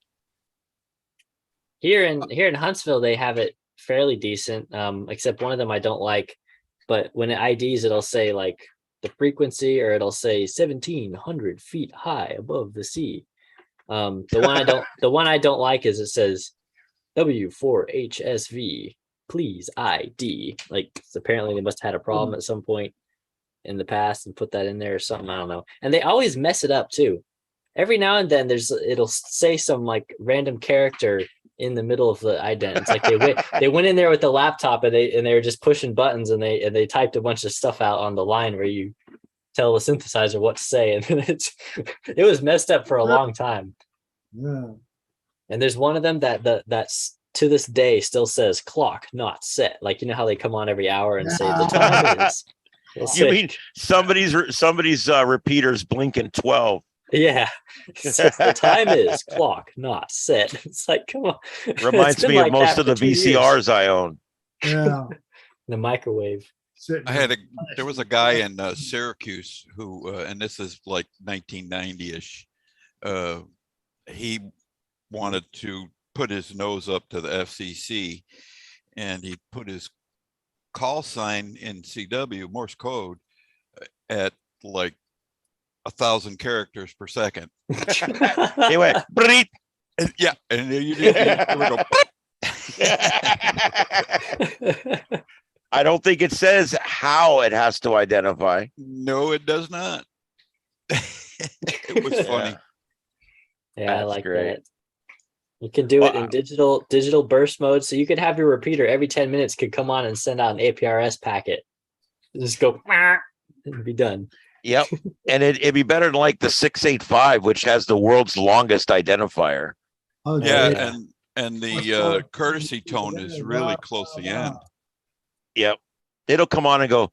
Here in Huntsville, they have it fairly decent. Except one of them I don't like, but when it IDs, it'll say like the frequency, or it'll say 1,700 feet high above the sea. The one I don't like is it says W4HSV, please ID. Like, apparently they must have had a problem at some point in the past and put that in there or something. I don't know. And they always mess it up too. Every now and then it'll say some like random character in the middle of the ident. It's like they went in there with the laptop and they were just pushing buttons and they typed a bunch of stuff out on the line where you tell the synthesizer what to say, and it was messed up for a long time. Yeah. And there's one of them that's to this day still says clock not set. Like, you know how they come on every hour and say the time is. You mean somebody's repeater's blinking 12? Yeah, it says the time is clock not set. It's like, come on. Reminds me of most of the VCRs I own. Yeah. The microwave. There was a guy in Syracuse who, and this is like 1990-ish, he wanted to put his nose up to the FCC, and he put his call sign in CW Morse code at like 1,000 characters per second. He went, "Breet." And, yeah, and you would go. I don't think it says how it has to identify. No, it does not. It was funny. Yeah, I That's like great. that. You can do it in Wow. digital burst mode, so you could have your repeater every 10 minutes could come on and send out an APRS packet. Just go and be done. Yep. And it'd be better than like the 685, which has the world's longest identifier. Oh, Yeah, yeah. and the courtesy tone is really close to the end. Yep. It'll come on and go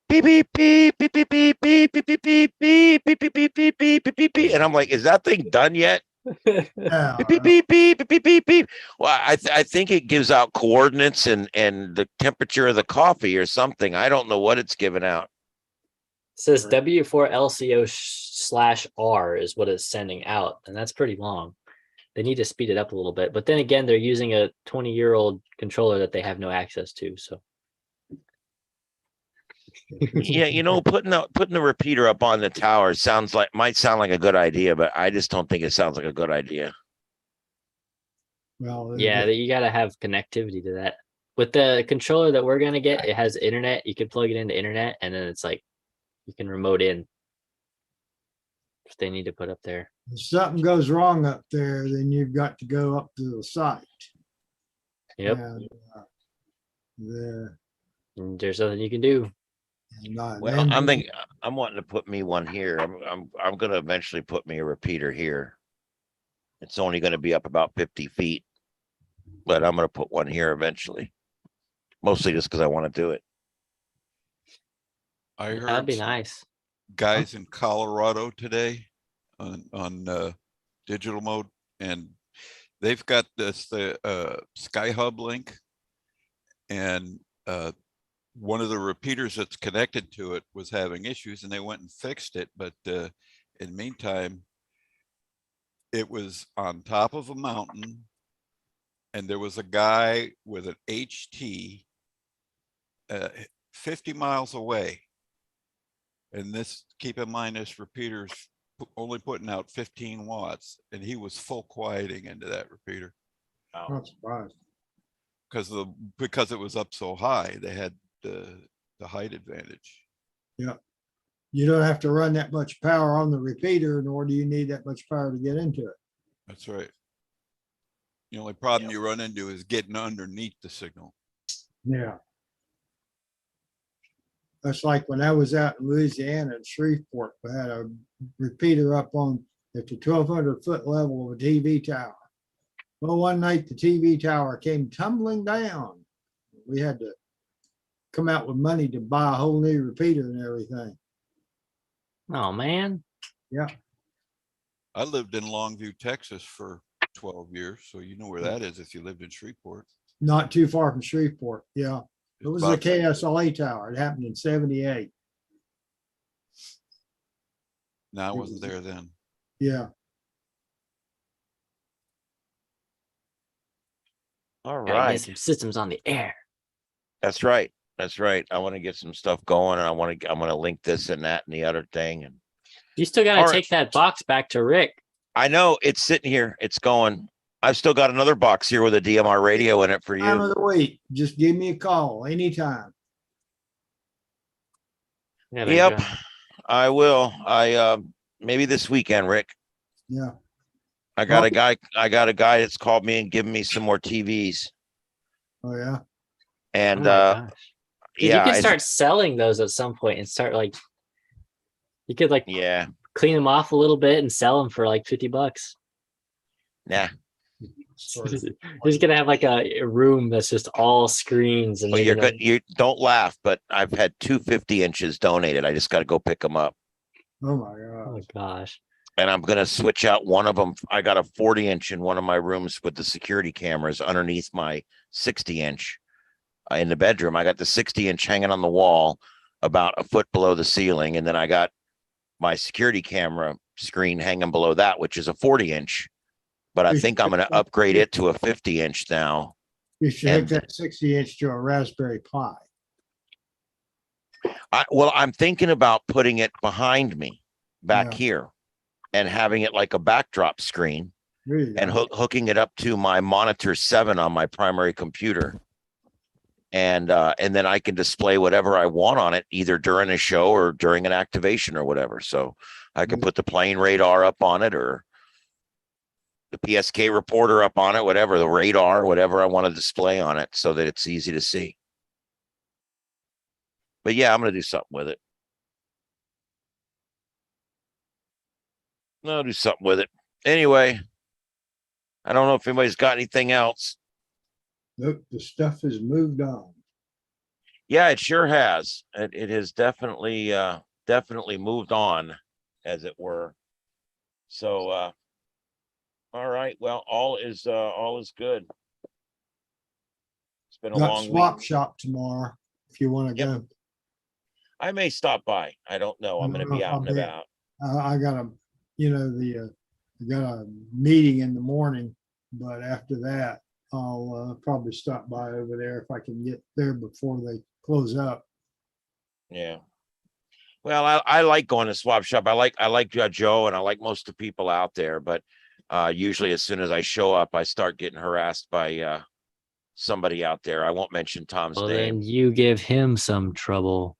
beep beep beep beep beep beep beep beep beep beep beep beep beep beep beep beep beep beep beep. And I'm like, is that thing done yet? Yeah. Beep beep beep beep beep beep beep. Well, I think it gives out coordinates and the temperature of the coffee or something. I don't know what it's giving out. It says W4LCO/R is what it's sending out, and that's pretty long. They need to speed it up a little bit. But then again, they're using a 20-year-old controller that they have no access to. So Yeah, putting the repeater up on the tower might sound like a good idea, but I just don't think it sounds like a good idea. Well, yeah, you got to have connectivity to that. with the controller that we're gonna get, it has internet. You can plug it into internet, and then it's like you can remote in if they need to put up there. If something goes wrong up there, then you've got to go up to the site. Yep. And, And there's nothing you can do. Well, I'm thinking, I'm wanting to put me one here. I'm gonna eventually put me a repeater here. It's only gonna be up about 50 feet, but I'm gonna put one here eventually. Mostly just because I want to do it. I That'd heard be some nice. guys in Colorado today on digital mode, and they've got the Sky Hub link, and one of the repeaters that's connected to it was having issues, and they went and fixed it. But in the meantime, it was on top of a mountain, and there was a guy with an HT 50 miles away. And this, keep in mind, this repeater's only putting out 15 watts, and he was full quieting into that repeater Not surprised. because it was up so high. They had the height advantage. Yeah. You don't have to run that much power on the repeater, nor do you need that much power to get into it. That's right. The only problem you run into is getting underneath the signal. Yeah. That's like when I was out in Louisiana at Shreveport, we had a repeater up on at the 1,200-foot level of a TV tower. Well, one night the TV tower came tumbling down. We had to come out with money to buy a whole new repeater and everything. Oh man. Yeah. I lived in Longview, Texas for 12 years, so you know where that is if you lived in Shreveport. Not too far from Shreveport. Yeah. It was the About- KSLA tower. It happened in 78. No, I wasn't there then. Yeah. All Gotta right. get some systems on the air. That's right. That's right. I want to get some stuff going, and I'm gonna link this and that and the other thing. And You still gotta All right. take that box back to Rick. I know it's sitting here. It's going. I've still got another box here with a DMR radio in it for Time you. of the week. Just give me a call anytime. Yeah, there you Yep, go. I will. Maybe this weekend, Rick. Yeah. I got a guy that's called me and given me some more TVs. Oh, yeah. And Oh my gosh. Dude, yeah, you could I- start selling those at some point and start like you could like yeah, clean them off a little bit and sell them for like $50. nah. You're just gonna have like a room that's just all screens and Well, maybe you're no- good. You don't laugh, but I've had 250 inches donated. I just got to go pick them up. Oh, my Oh God. gosh. And I'm going to switch out one of them. I got a 40-inch in one of my rooms with the security cameras underneath my 60-inch in the bedroom. I got the 60-inch hanging on the wall about a foot below the ceiling. And then I got my security camera screen hanging below that, which is a 40-inch. But I think I'm going to upgrade it to a 50-inch now. You should hook And- that 60-inch to a Raspberry Pi. Well, I'm thinking about putting it behind me back Yeah. here and having it like a backdrop screen There you and go. hooking it up to my monitor 7 on my primary computer. And then I can display whatever I want on it, either during a show or during an activation or whatever. So I can Yeah. put the plane radar up on it or the PSK reporter up on it, whatever, the radar, whatever I want to display on it so that it's easy to see. But yeah, I'm going to do something with it. I'll do something with it. Anyway, I don't know if anybody's got anything else. Nope, the stuff has moved on. Yeah, it sure has. It has definitely moved on, as it were. So all right. Well, all is good. It's been a Got long swap week. shop tomorrow if you want to Yep. go. I may stop by. I don't know. I'm gonna be out and I'll be- about. I got a, I got a meeting in the morning, but after that, I'll probably stop by over there if I can get there before they close up. Yeah. Well, I like going to swap shop. I like Joe and I like most of the people out there, but usually as soon as I show up, I start getting harassed by somebody out there. I won't mention Tom's Well, name. then you give him some trouble.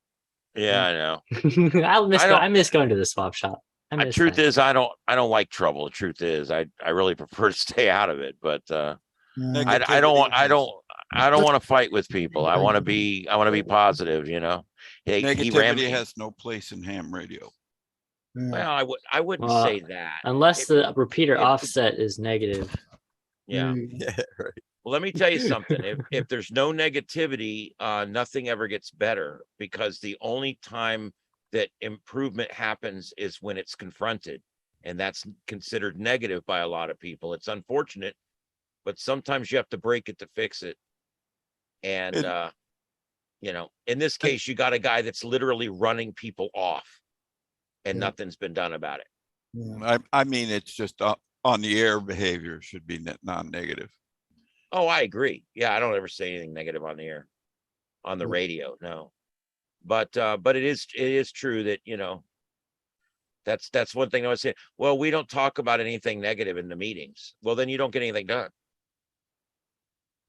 Yeah, I know. I miss going to the swap shop. I miss Truth that. is, I don't like trouble. The truth is, I really prefer to stay out of it. But I don't want to fight with people. I want to be positive. You know, he ran Negativity me. has no place in ham radio. Well, I wouldn't Well, say that. Unless the repeater if- offset is negative. Yeah. Yeah, right. Well, let me tell you something. If there's no negativity, nothing ever gets better, because the only time that improvement happens is when it's confronted, and that's considered negative by a lot of people. It's unfortunate, but sometimes you have to break it to fix it. And you know, in this case, you got a guy that's literally running people off, and nothing's been done about it. I mean, it's just on the air behavior should be non-negative. Oh, I agree. Yeah, I don't ever say anything negative on the air, on the radio. No, but it is true that, you know, that's one thing I would say. Well, we don't talk about anything negative in the meetings. Well, then you don't get anything done,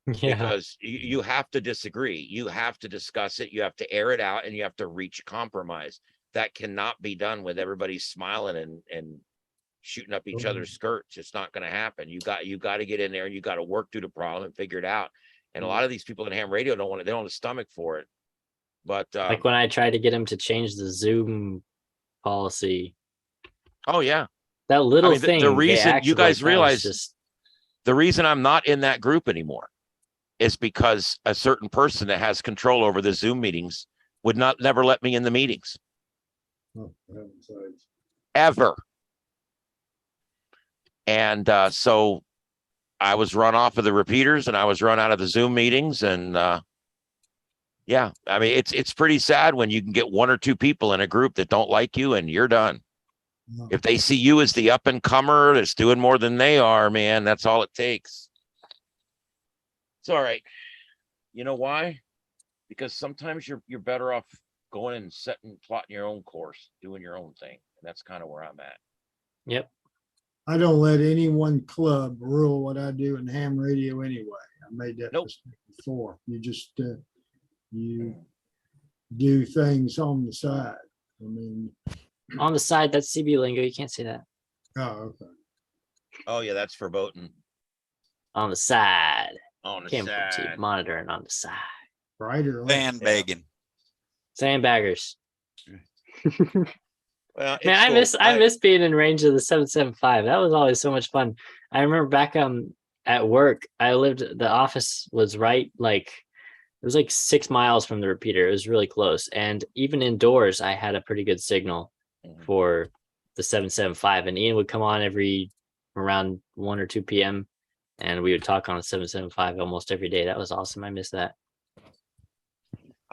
Yeah. because you have to disagree. You have to discuss it. You have to air it out, and you have to reach a compromise. That cannot be done with everybody smiling and shooting up each other's skirts. It's not going to happen. You got to get in there, and you got to work through the problem and figure it out. And a lot of these people in ham radio they don't have a stomach for it. But Like when I tried to get him to change the Zoom policy, oh yeah, that little I mean, thing. the they reason acted you guys like that was realize just the reason I'm not in that group anymore is because a certain person that has control over the Zoom meetings would never let me in the meetings ever. And so I was run off of the repeaters, and I was run out of the Zoom meetings. And yeah, I mean, it's pretty sad when you can get one or two people in a group that don't like you, and you're done. If they see you as the up and comer that's doing more than they are, man, that's all it takes. It's all right. You know why? Because sometimes you're better off going and plotting your own course, doing your own thing. And that's kind of where I'm at. Yep. I don't let any one club rule what I do in ham radio anyway. I made that Nope. mistake before. You just, you do things on the side. I mean, On the side, that's CB lingo. You can't say that. oh, okay. Oh yeah, that's verboten. On the side. On the Can't put side. monitoring on the side. Right or left? Sandbagging. Sandbaggers. Well, Man, it's I cool. miss being in range of the 775. That was always so much fun. I remember back at work, the office was right, like it was like 6 miles from the repeater. It was really close. And even indoors, I had a pretty good signal for the 775. And Ian would come on around 1 or 2 p.m. and we would talk on the 775 almost every day. That was awesome. I miss that.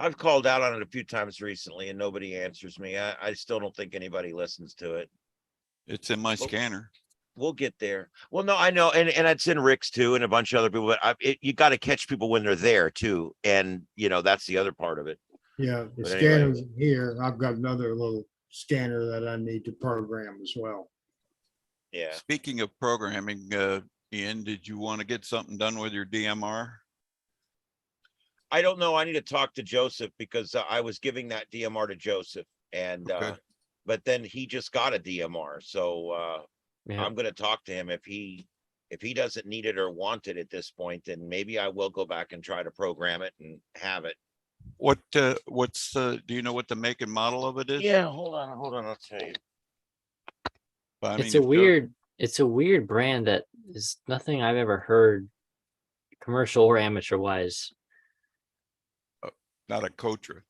I've called out on it a few times recently, and nobody answers me. I still don't think anybody listens to it. It's in my scanner. We'll get there. Well, no, I know, and it's in Rick's too, and a bunch of other people. But you got to catch people when they're there too, and you know that's the other part of it. Yeah, the But anyway. scanners here. I've got another little scanner that I need to program as well. Yeah. Speaking of programming, Ian, did you want to get something done with your DMR? I don't know. I need to talk to Joseph, because I was giving that DMR to Joseph, and Okay. but then he just got a DMR, so Yeah. I'm going to talk to him. If he doesn't need it or want it at this point, then maybe I will go back and try to program it and have it. Do you know what the make and model of it is? Yeah, hold on, I'll tell you. But, I mean, It's a weird brand that is nothing I've ever heard commercial or amateur wise. not a Cotra.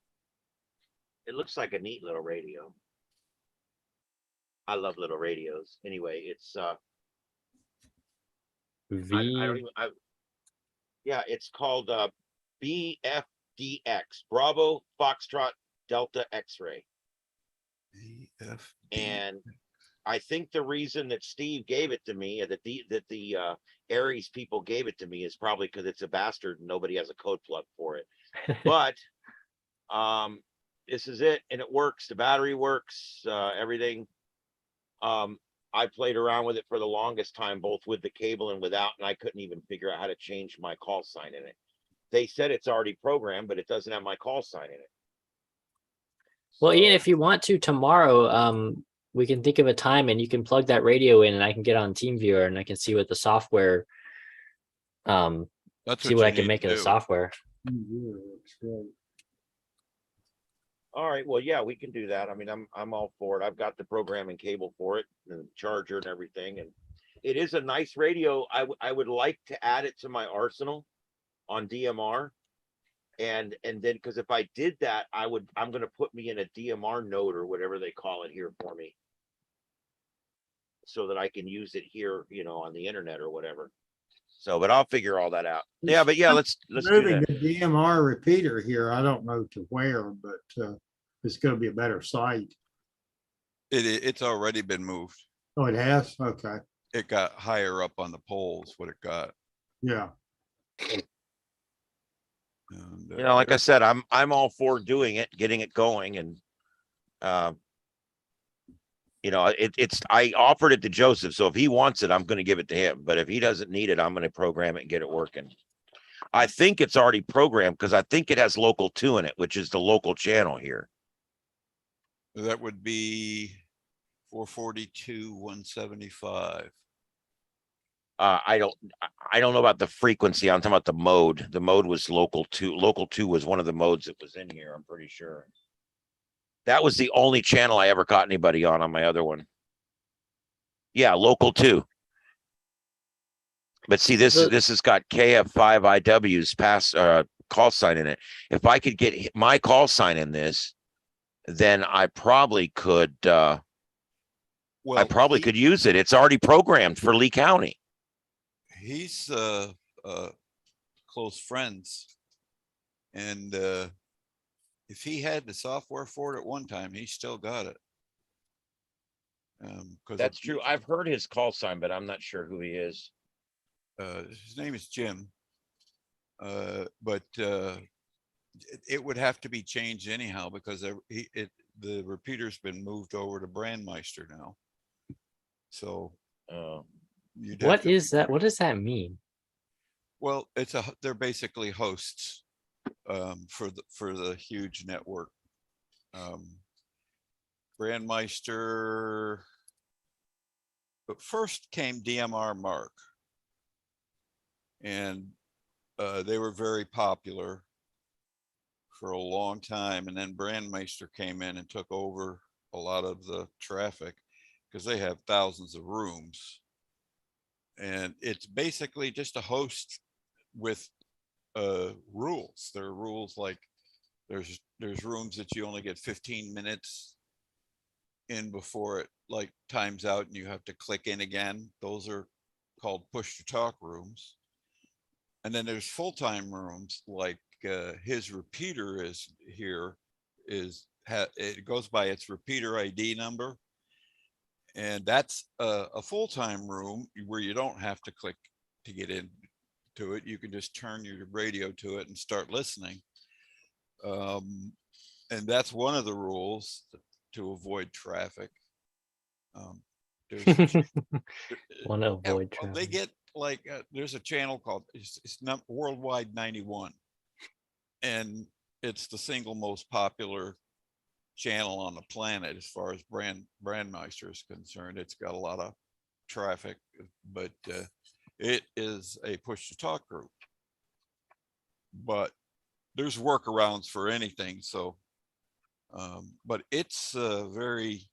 It looks like a neat little radio. I love little radios. Anyway, it's yeah, it's called BFDX, Bravo Foxtrot Delta X-ray. And I think the reason that Steve gave it to me, that the Aries people gave it to me, is probably because it's a bastard and nobody has a code plug for it. But this is it, and it works. The battery works, everything. I played around with it for the longest time, both with the cable and without, and I couldn't even figure out how to change my call sign in it. they said it's already programmed, but it doesn't have my call sign in it. Well, Ian, So- if you want to tomorrow, we can think of a time and you can plug that radio in and I can get on TeamViewer and I can see what the software, That's see what what you I can need make to of the do. software. All right, well, yeah, we can do that. I mean, I'm all for it. I've got the programming cable for it and the charger and everything. And it is a nice radio. I would like to add it to my arsenal on DMR. And then, because if I did that, I'm going to put me in a DMR node or whatever they call it here for me, so that I can use it here, you know, on the internet or whatever. So, but I'll figure all that out. Yeah, but yeah, let's do Moving that. the DMR repeater here, I don't know to where, but it's gonna be a better site. It's already been moved. Oh, it has? Okay, It got higher up on the poles, what it got. yeah. And, You know, like I said, I'm all for doing it, getting it going, and you know, I offered it to Joseph, so if he wants it, I'm going to give it to him. But if he doesn't need it, I'm going to program it and get it working. I think it's already programmed because I think it has local 2 in it, which is the local channel here. that would be 442, 175. I don't know about the frequency. I'm talking about the mode. The mode was local 2. Local 2 was one of the modes that was in here, I'm pretty sure. That was the only channel I ever caught anybody on my other one. Yeah, local 2. But see, this has got KF5IW's pass call sign in it. If I could get my call sign in this, then I probably could Well, could use it. It's already programmed for Lee County. he's close friends. And if he had the software for it at one time, he still got it. 'Cause That's true. I've heard his call sign, but I'm not sure who he is. his name is Jim. But it would have to be changed anyhow because the repeater's been moved over to Brandmeister now. So you'd have What to- is that? What does that mean? Well, they're basically hosts for the huge network. Brandmeister, but first came DMR Mark, and they were very popular for a long time. And then Brandmeister came in and took over a lot of the traffic because they have thousands of rooms. And it's basically just a host with rules. There are rules like there's rooms that you only get 15 minutes in before it like times out and you have to click in again. Those are called push to talk rooms. And then there's full-time rooms like his repeater is here it goes by its repeater ID number. And that's a full-time room where you don't have to click to get into it. You can just turn your radio to it and start listening. And that's one of the rules to avoid traffic. Want to avoid Well, traffic. they get like there's a channel called it's not Worldwide 91, and it's the single most popular channel on the planet as far as Brandmeister is concerned. It's got a lot of traffic, but it is a push to talk group. But there's workarounds for anything. So, but it's very.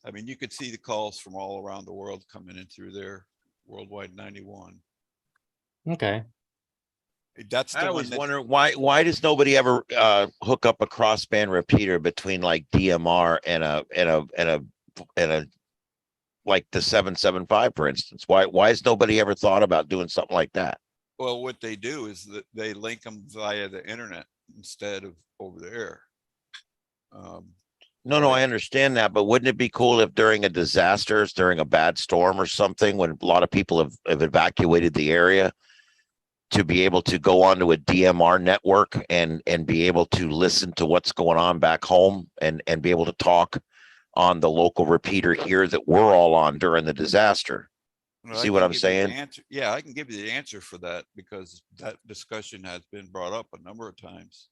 I mean, you could see the calls from all around the world coming in through there. Worldwide 91. Okay. That's the I one always that, wonder why does nobody ever hook up a crossband repeater between like DMR and a like the 775, for instance? Why has nobody ever thought about doing something like that? well, what they do is that they link them via the internet instead of over the air. No, I understand that, but wouldn't it be cool if during a disaster, during a bad storm or something, when a lot of people have evacuated the area, to be able to go onto a DMR network and be able to listen to what's going on back home and be able to talk on the local repeater here that we're all on during the disaster? Well, I See what can I'm give you the saying? answer- Yeah, I can give you the answer for that because that discussion has been brought up a number of times.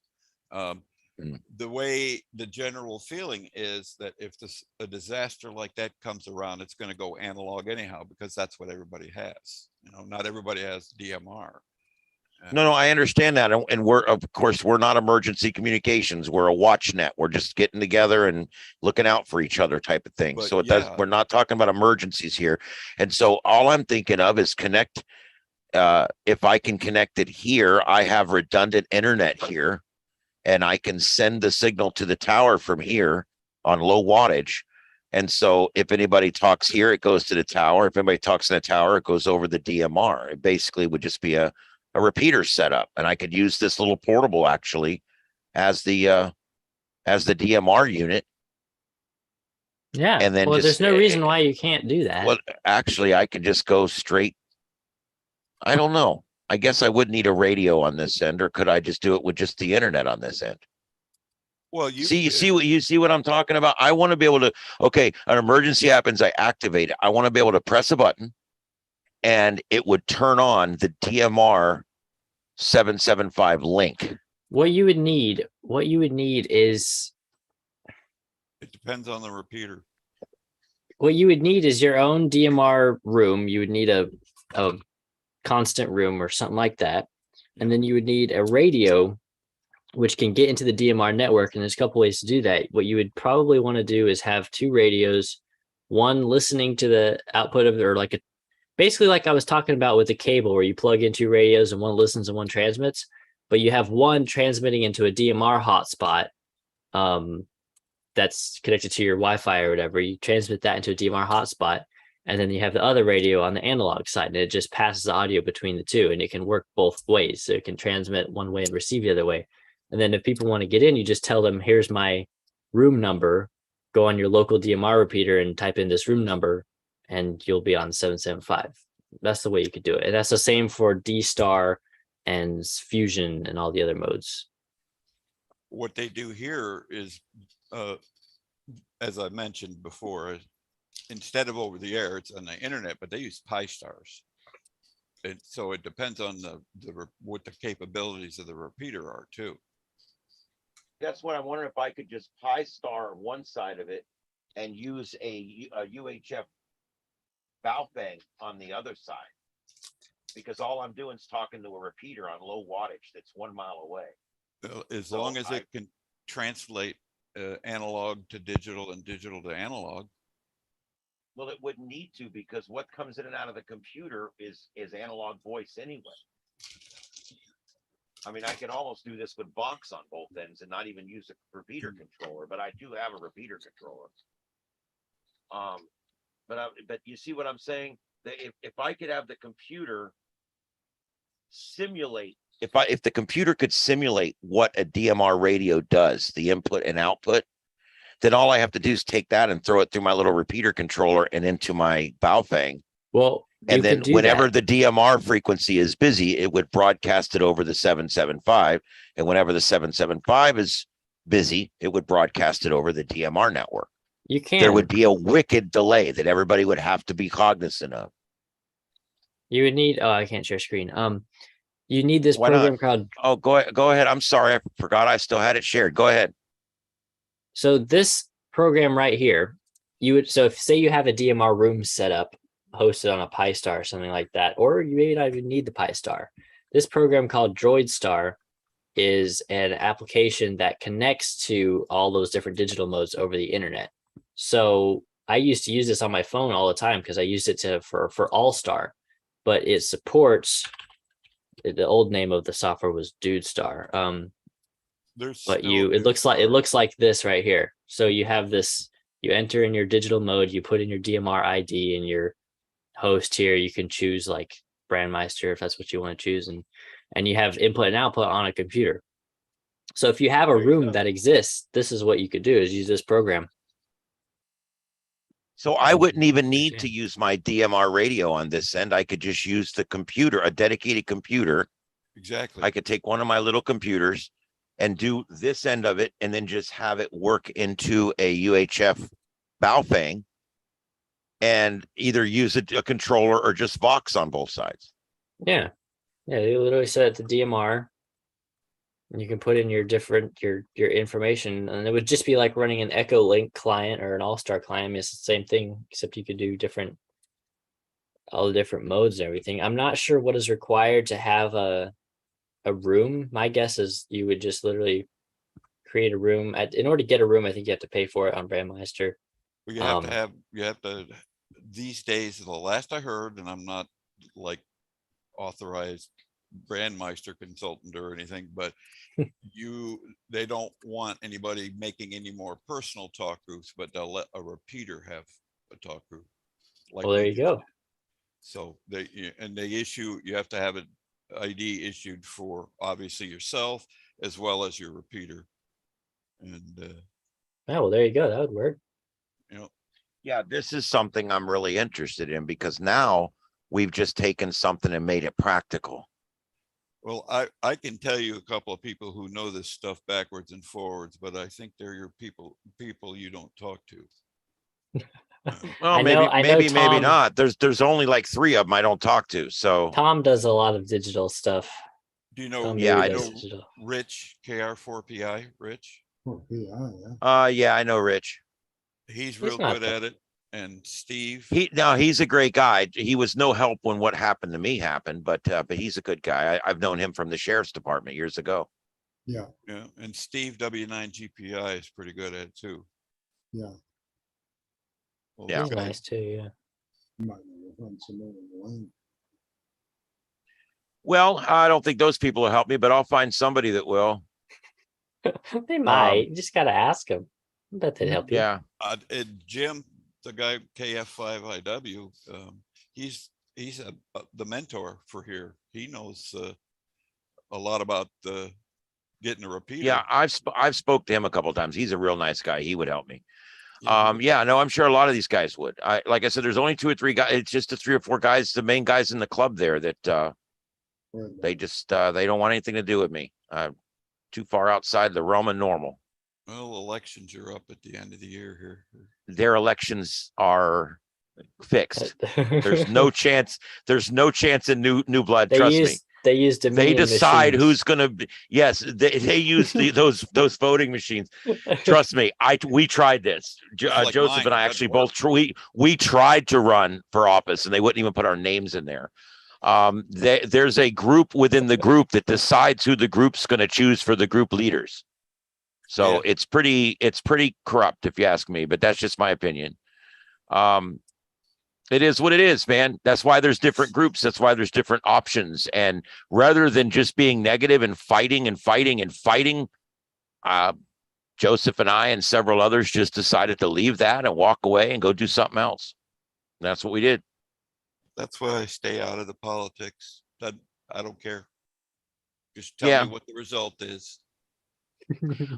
The way the general feeling is that if a disaster like that comes around, it's going to go analog anyhow, because that's what everybody has. Not everybody has DMR. No, I understand that. And we're, of course, we're not emergency communications. We're a watch net. We're just getting together and looking out for each other type of thing. But So it does, yeah. we're not talking about emergencies here. And so all I'm thinking of is connect. If I can connect it here, I have redundant internet here, and I can send the signal to the tower from here on low wattage. And so if anybody talks here, it goes to the tower. If anybody talks in the tower, it goes over the DMR. It basically would just be a repeater setup. And I could use this little portable actually as the DMR unit. Yeah. And then well, just, there's no reason why you can't do that. well, actually I could just go straight. I don't know. I guess I would need a radio on this end, or could I just do it with just the internet on this end? Well, You see what I'm talking about? I want to be able to, okay, an emergency happens, I activate it. I want to be able to press a button and it would turn on the DMR 775 link. What you would need is it depends on the repeater. your own DMR room. You would need a constant room or something like that. And then you would need a radio which can get into the DMR network. And there's a couple ways to do that. What you would probably want to do is have two radios, one listening to the output of, or basically like I was talking about with the cable, where you plug in two radios and one listens and one transmits, but you have one transmitting into a DMR hotspot that's connected to your Wi-Fi or whatever. You transmit that into a DMR hotspot, and then you have the other radio on the analog side, and it just passes the audio between the two, and it can work both ways. So it can transmit one way and receive the other way. And then if people want to get in, you just tell them, here's my room number, go on your local DMR repeater and type in this room number, and you'll be on 775. That's the way you could do it. And that's the same for D-Star and Fusion and all the other modes. What they do here is, as I mentioned before, instead of over the air, it's on the internet, but they use Pi stars. And so it depends on what the capabilities of the repeater are too. That's what I'm wondering, if I could just Pi star one side of it and use a UHF valve bank on the other side. Because all I'm doing is talking to a repeater on low wattage that's 1 mile away. As long as it can translate analog to digital and digital to analog. Well, it wouldn't need to, because what comes in and out of the computer is analog voice anyway. I mean, I can almost do this with box on both ends and not even use a repeater controller, but I do have a repeater controller. But you see what I'm saying? If I could have the computer simulate, if the computer could simulate what a DMR radio does, the input and output, then all I have to do is take that and throw it through my little repeater controller and into my Baofeng. Well, and then whenever the DMR frequency is busy, it would broadcast it over the 775. And whenever the 775 is busy, it would broadcast it over the DMR network. There would be a wicked delay that everybody would have to be cognizant of. You would need, I can't share screen. You need this program called. Oh, go ahead. I'm sorry. I forgot I still had it shared. Go ahead. So this program right here, if say you have a DMR room set up, hosted on a Pi Star or something like that, or you maybe not even need the Pi Star. This program called DroidStar is an application that connects to all those different digital modes over the internet. So I used to use this on my phone all the time because I used it for All-Star, but it supports, the old name of the software was DudeStar. But it looks like this right here. So you have this, you enter in your digital mode, you put in your DMR ID and your host here. You can choose like Brandmeister if that's what you want to choose, and you have input and output on a computer. So if you have a room that exists, this is what you could do, is use this program. So I wouldn't even need to use my DMR radio on this end. I could just use the computer, a dedicated computer. Exactly. I could take one of my little computers and do this end of it, and then just have it work into a UHF Baofeng and either use a controller or just Vox on both sides. Yeah. Yeah, you literally set it to DMR. And you can put in your different your information, and it would just be like running an Echo Link client or an All-Star client. I mean, it's the same thing, except you could do all the different modes and everything. I'm not sure what is required to have a room. My guess is you would just literally create a room. In order to get a room, I think you have to pay for it on Brandmeister. You have to have, these days, the last I heard, and I'm not like authorized Brandmeister consultant or anything, but they don't want anybody making any more personal talk groups, but they'll let a repeater have a talk group. Well, there you go. So you have to have an ID issued for obviously yourself as well as your repeater. And Yeah, well, there you go. That would work. Yeah, this is something I'm really interested in, because now we've just taken something and made it practical. well, I can tell you a couple of people who know this stuff backwards and forwards, but I think they're your people you don't talk to. Well, I know maybe Tom- not. There's only like 3 of them I don't talk to. So Tom does a lot of digital stuff. Do you know? Tom Yeah, really I does do. digital. Rich KR4PI, Rich. Oh, yeah. yeah, I know Rich. He's He's real not good the- at it. And Steve. He's a great guy. He was no help when what happened to me happened, but he's a good guy. I've known him from the sheriff's department years ago. Yeah, Yeah, and Steve W9GPI is pretty good at it too. yeah. Well, Yeah. He's this guy- nice too, yeah. You might want to run some more in the lane. Well, I don't think those people will help me, but I'll find somebody that will. They might. You just gotta ask them. I bet they'd help you. Yeah. and Jim, the guy KF5IW, he's the mentor for here. He knows a lot about getting a repeater. Yeah, I've spoke to him a couple of times. He's a real nice guy. He would help me. Yeah. Yeah, no, I'm sure a lot of these guys would. Like I said, there's only 2 or 3 guys. It's just the 3 or 4 guys, the main guys in the club there, that they just they don't want anything to do with me. Too far outside the realm of normal. Well, elections are up at the end of the year here. Their elections are fixed. There's no chance. There's no chance in new blood. Trust me. They use They Dominion decide machines. who's going to be. Yes, they use those voting machines. Trust me. We tried this. Like Joseph mine, and I it actually doesn't both we tried to run for office, and they wouldn't even put our names in there. There's a group within the group that decides who the group's going to choose for the group leaders. So Yeah. it's pretty corrupt, if you ask me, but that's just my opinion. It is what it is, man. That's why there's different groups. That's why there's different options. And rather than just being negative and fighting, Joseph and I and several others just decided to leave that and walk away and go do something else. And that's what we did. That's why I stay out of the politics. I don't care. Just tell me what the result is.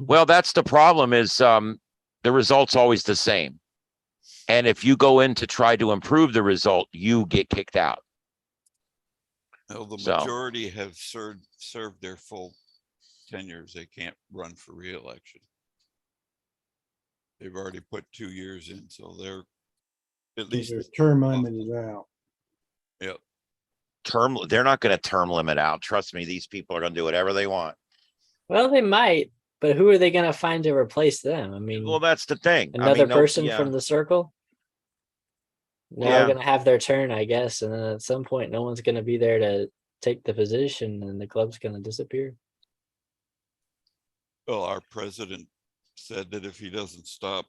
Well, that's the problem, is the result's always the same. And if you go in to try to improve the result, you get kicked out. Well, the So- majority have served their full tenures. They can't run for reelection. They've already put 2 years in, so they're at least. Their term limit is out. Yep. They're not going to term limit out. Trust me, these people are going to do whatever they want. Well, they might, but who are they gonna find to replace them? I mean, Well, that's the thing. another no- person yeah. from the circle. They're Yeah. all gonna have their turn, I guess, and then at some point, no one's gonna be there to take the position, and the club's gonna disappear. Well, our president said that if he doesn't stop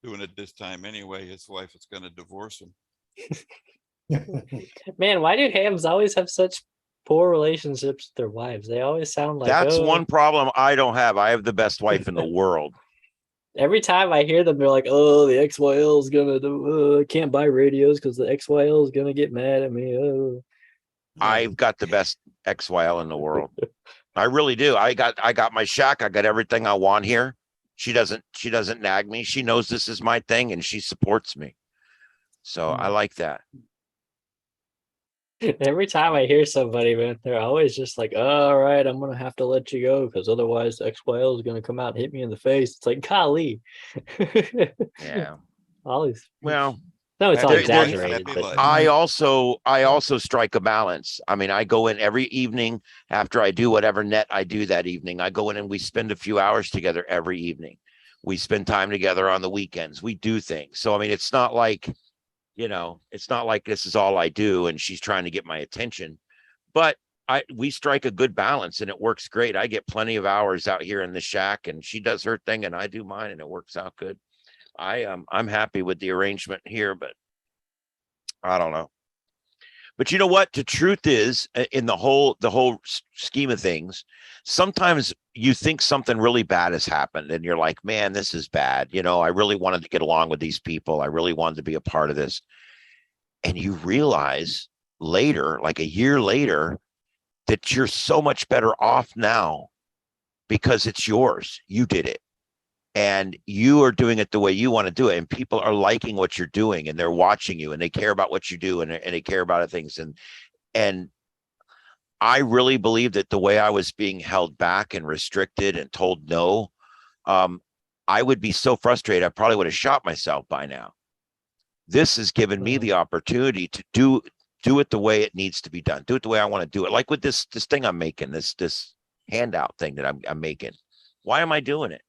doing it this time anyway, his wife is going to divorce him. Man, why do hams always have such poor relationships with their wives? They always sound like, That's "Oh," one problem I don't have. I have the best wife in the world. every time I hear them, they're like, "Oh, the XYL is gonna do. I can't buy radios because the XYL is gonna get mad at me." Oh, I've got the best XYL in the world. I really do. I got my shack. I got everything I want here. She doesn't nag me. She knows this is my thing and she supports me. So I like that. every time I hear somebody, man, they're always just like, "Oh, all right, I'm gonna have to let you go because otherwise the XYL is gonna come out and hit me in the face." It's like, golly. Yeah. Always. Well, No, it's all Happy life, exaggerated, happy but life. I also strike a balance. I mean, I go in every evening after I do whatever net I do that evening. I go in and we spend a few hours together every evening. We spend time together on the weekends. We do things. So I mean, it's not like, it's not like this is all I do and she's trying to get my attention. But we strike a good balance and it works great. I get plenty of hours out here in the shack and she does her thing and I do mine and it works out good. I'm happy with the arrangement here, but I don't know. But you know what? The truth is, in the whole scheme of things, sometimes you think something really bad has happened and you're like, man, this is bad. I really wanted to get along with these people. I really wanted to be a part of this. And you realize later, like a year later, that you're so much better off now because it's yours. You did it. And you are doing it the way you want to do it. And people are liking what you're doing and they're watching you and they care about what you do and they care about things. And I really believe that the way I was being held back and restricted and told no, I would be so frustrated. I probably would have shot myself by now. This has given me the opportunity to do it the way it needs to be done. Do it the way I want to do it. Like with this thing I'm making, this handout thing that I'm making. Why am I doing it?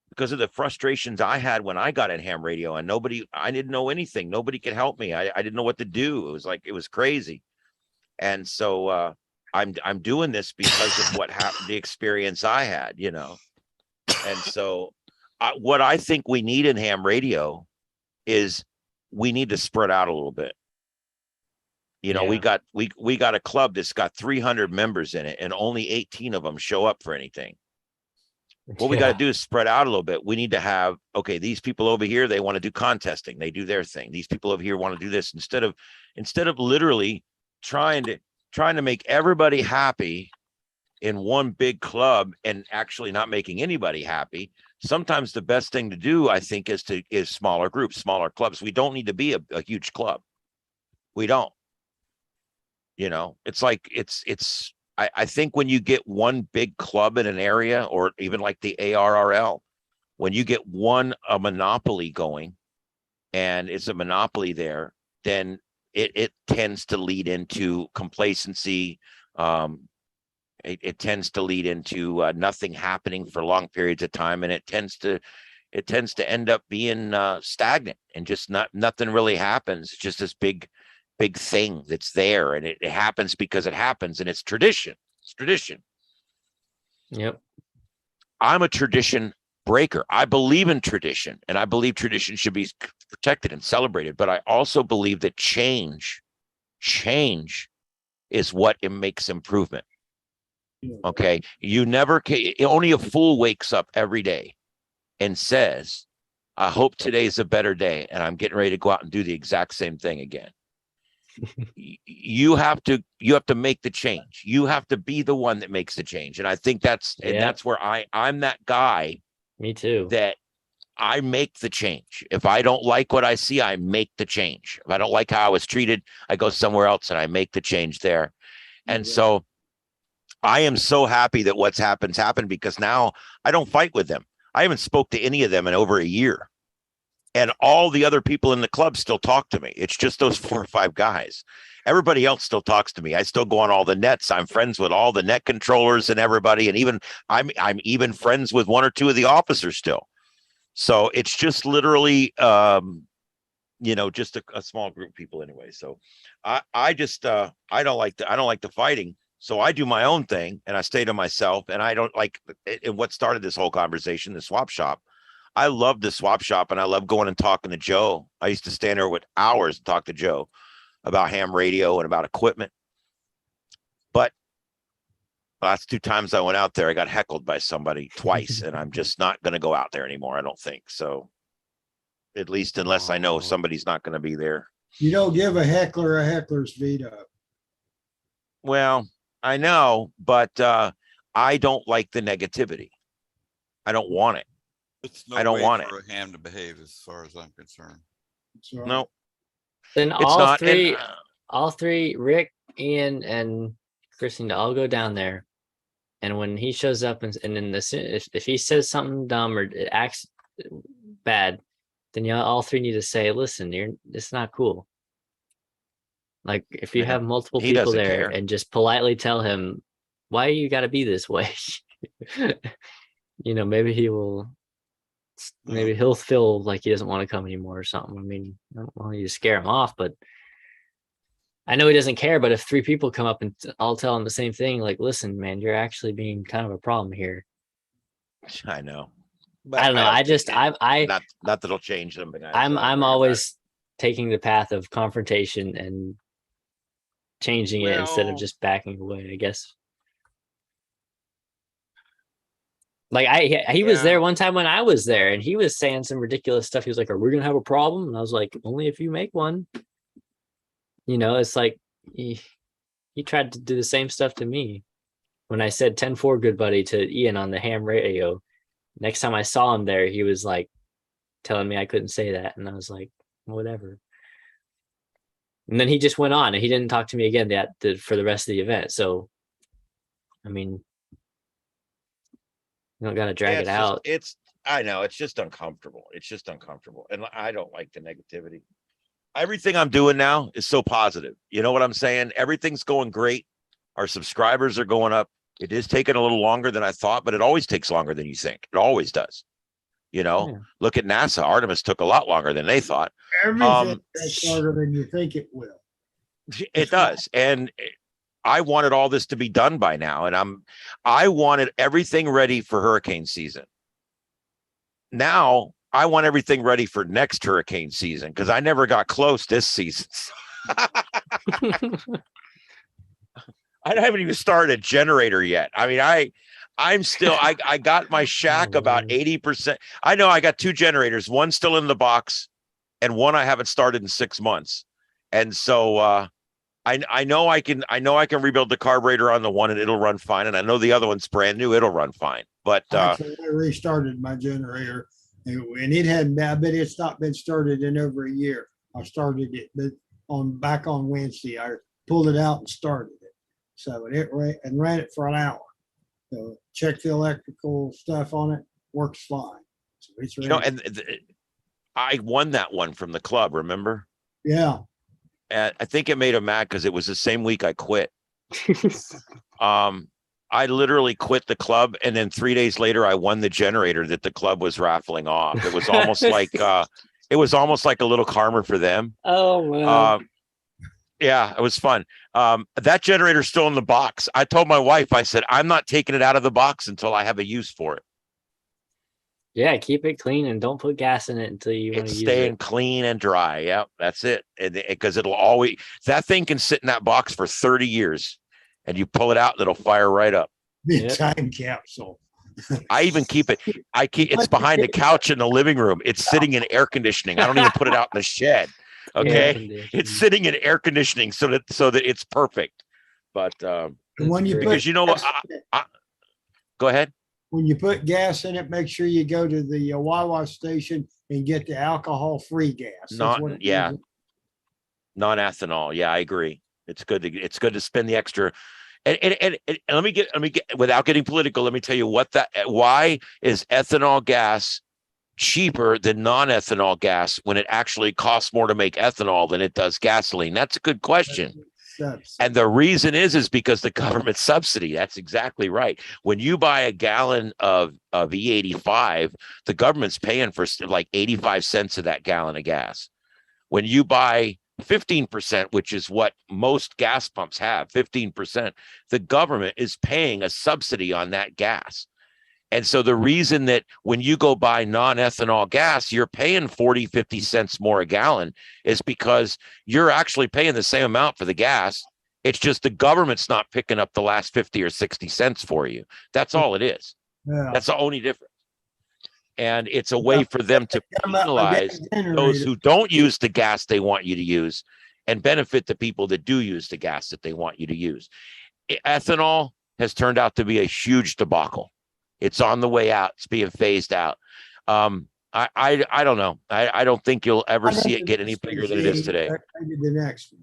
Because of the frustrations I had when I got in ham radio and I didn't know anything. Nobody could help me. I didn't know what to do. It was crazy. And so I'm doing this because of what happened, the experience I had, And so what I think we need in ham radio is we need to spread out a little bit. We got a club that's got 300 members in it and only 18 of them show up for anything. What we got to do is spread out a little bit. We need to have, okay, these people over here, they want to do contesting. They do their thing. These people over here want to do this instead of literally trying to make everybody happy in one big club and actually not making anybody happy. Sometimes the best thing to do, I think, is smaller groups, smaller clubs. We don't need to be a huge club. We don't. It's like I think when you get one big club in an area, or even like the ARRL, when you get a monopoly going and it's a monopoly there, then it tends to lead into complacency. It tends to lead into nothing happening for long periods of time. And it tends to end up being stagnant and just nothing really happens. It's just this big thing that's there, and it happens because it happens, and it's tradition. It's tradition. Yep. I'm a tradition breaker. I believe in tradition, and I believe tradition should be protected and celebrated. But I also believe that change is what it makes improvement. Okay, only a fool wakes up every day and says, "I hope today's a better day," and I'm getting ready to go out and do the exact same thing again. You have to make the change. You have to be the one that makes the change. And I think that's where I'm that guy. Me too. That I make the change. If I don't like what I see, I make the change. If I don't like how I was treated, I go somewhere else and I make the change there. And so I am so happy that what's happened because now I don't fight with them. I haven't spoke to any of them in over a year. And all the other people in the club still talk to me. It's just those 4 or 5 guys. Everybody else still talks to me. I still go on all the nets. I'm friends with all the net controllers and everybody. And even I'm even friends with 1 or 2 of the officers still. So it's just literally, just a small group of people anyway. So I don't like the fighting. So I do my own thing and I stay to myself. And I don't like, and what started this whole conversation, the swap shop. I love the swap shop and I love going and talking to Joe. I used to stand there with hours and talk to Joe about ham radio and about equipment. But last 2 times I went out there, I got heckled by somebody twice, and I'm just not going to go out there anymore. I don't think so. At least unless I know somebody's not going to be there. You don't give a heckler a heckler's veto. Well, I know, but I don't like the negativity. I don't want it. It's no I don't way want for a ham to behave as far as I'm concerned. So, No. Then It's not, and, all three, Rick, Ian, and Christine, all go down there. And when he shows up and then if he says something dumb or it acts bad, then y'all all three need to say, listen, it's not cool. Like if you Yeah. have multiple He people doesn't there care. and just politely tell him, why you got to be this way? Maybe maybe he'll feel like he doesn't want to come anymore or something. I mean, I don't want you to scare him off, but I know he doesn't care. But if three people come up and I'll tell him the same thing, like, listen, man, you're actually being kind of a problem here. I know. But I don't know. don't I think just, it- I, not that it'll change them. But I'm worried about it. always taking the path of confrontation and changing it instead of Well- just backing away, I guess. Like he was Yeah. there one time when I was there and he was saying some ridiculous stuff. He was like, are we gonna have a problem? And I was like, only if you make one. It's like he tried to do the same stuff to me when I said 10-4 good buddy to Ian on the ham radio. Next time I saw him there, he was like telling me I couldn't say that. And I was like, whatever. And then he just went on and he didn't talk to me again for the rest of the event. So, I mean, you don't got to drag it out. I know it's just uncomfortable. It's just uncomfortable. And I don't like the negativity. Everything I'm doing now is so positive. You know what I'm saying? Everything's going great. Our subscribers are going up. It is taking a little longer than I thought, but it always takes longer than you think. It always does. Yeah. Look at NASA. Artemis took a lot longer than they thought. Everything takes longer than you think it will. It does. And I wanted all this to be done by now. And I wanted everything ready for hurricane season. Now I want everything ready for next hurricane season because I never got close this season. I haven't even started a generator yet. I mean, I'm still, I got my shack Oh, about man. 80%. I know I got two generators, one still in the box and one I haven't started in 6 months. And so, I know I can rebuild the carburetor on the one and it'll run fine. And I know the other one's brand new. It'll run fine. But, Actually, I restarted my generator and it hadn't, I bet it's not been started in over a year. I started it back on Wednesday. I pulled it out and started it. So it ran it for an hour. So checked the electrical stuff on it, works fine. So it's ready. and I won that one from the club, remember? Yeah. And I think it made him mad because it was the same week I quit. I literally quit the club, and then 3 days later, I won the generator that the club was raffling off. It was almost like a little karma for them. Oh, man. Yeah, it was fun. That generator's still in the box. I told my wife, I said, I'm not taking it out of the box until I have a use for it. Yeah, keep it clean and don't put gas in it until you want to It's use staying it. clean and dry. Yep, that's it. And because it'll always, that thing can sit in that box for 30 years and you pull it out and it'll fire right up. Be a Yep. time capsule. I even keep it. It's behind the couch in the living room. It's sitting in air conditioning. I don't even put it out in the shed. Air Okay. conditioning. It's sitting in air conditioning so that it's perfect. But And when you That's put because you know what, gas in it- go ahead. when you put gas in it, make sure you go to the Wawa station and get the alcohol-free gas. That's Not- what it yeah. is. Non-ethanol. Yeah, I agree. It's good to spend the extra. And let me get without getting political. Let me tell you why is ethanol gas cheaper than non-ethanol gas when it actually costs more to make ethanol than it does gasoline? That's a good question. And the reason is because the government subsidy. That's exactly right. When you buy a gallon of E85, the government's paying for like 85 cents of that gallon of gas. When you buy 15%, which is what most gas pumps have, 15%, the government is paying a subsidy on that gas. And so the reason that when you go buy non-ethanol gas, you're paying 40, 50 cents more a gallon is because you're actually paying the same amount for the gas. It's just the government's not picking up the last 50 or 60 cents for you. That's all it is. Yeah. That's the only difference. And it's a way for them to Come up with penalize that those generator. who don't use the gas they want you to use and benefit the people that do use the gas that they want you to use. Ethanol has turned out to be a huge debacle. It's on the way out. It's being phased out. I don't know. I don't think you'll ever see it get any bigger than it is today. Maybe the next one.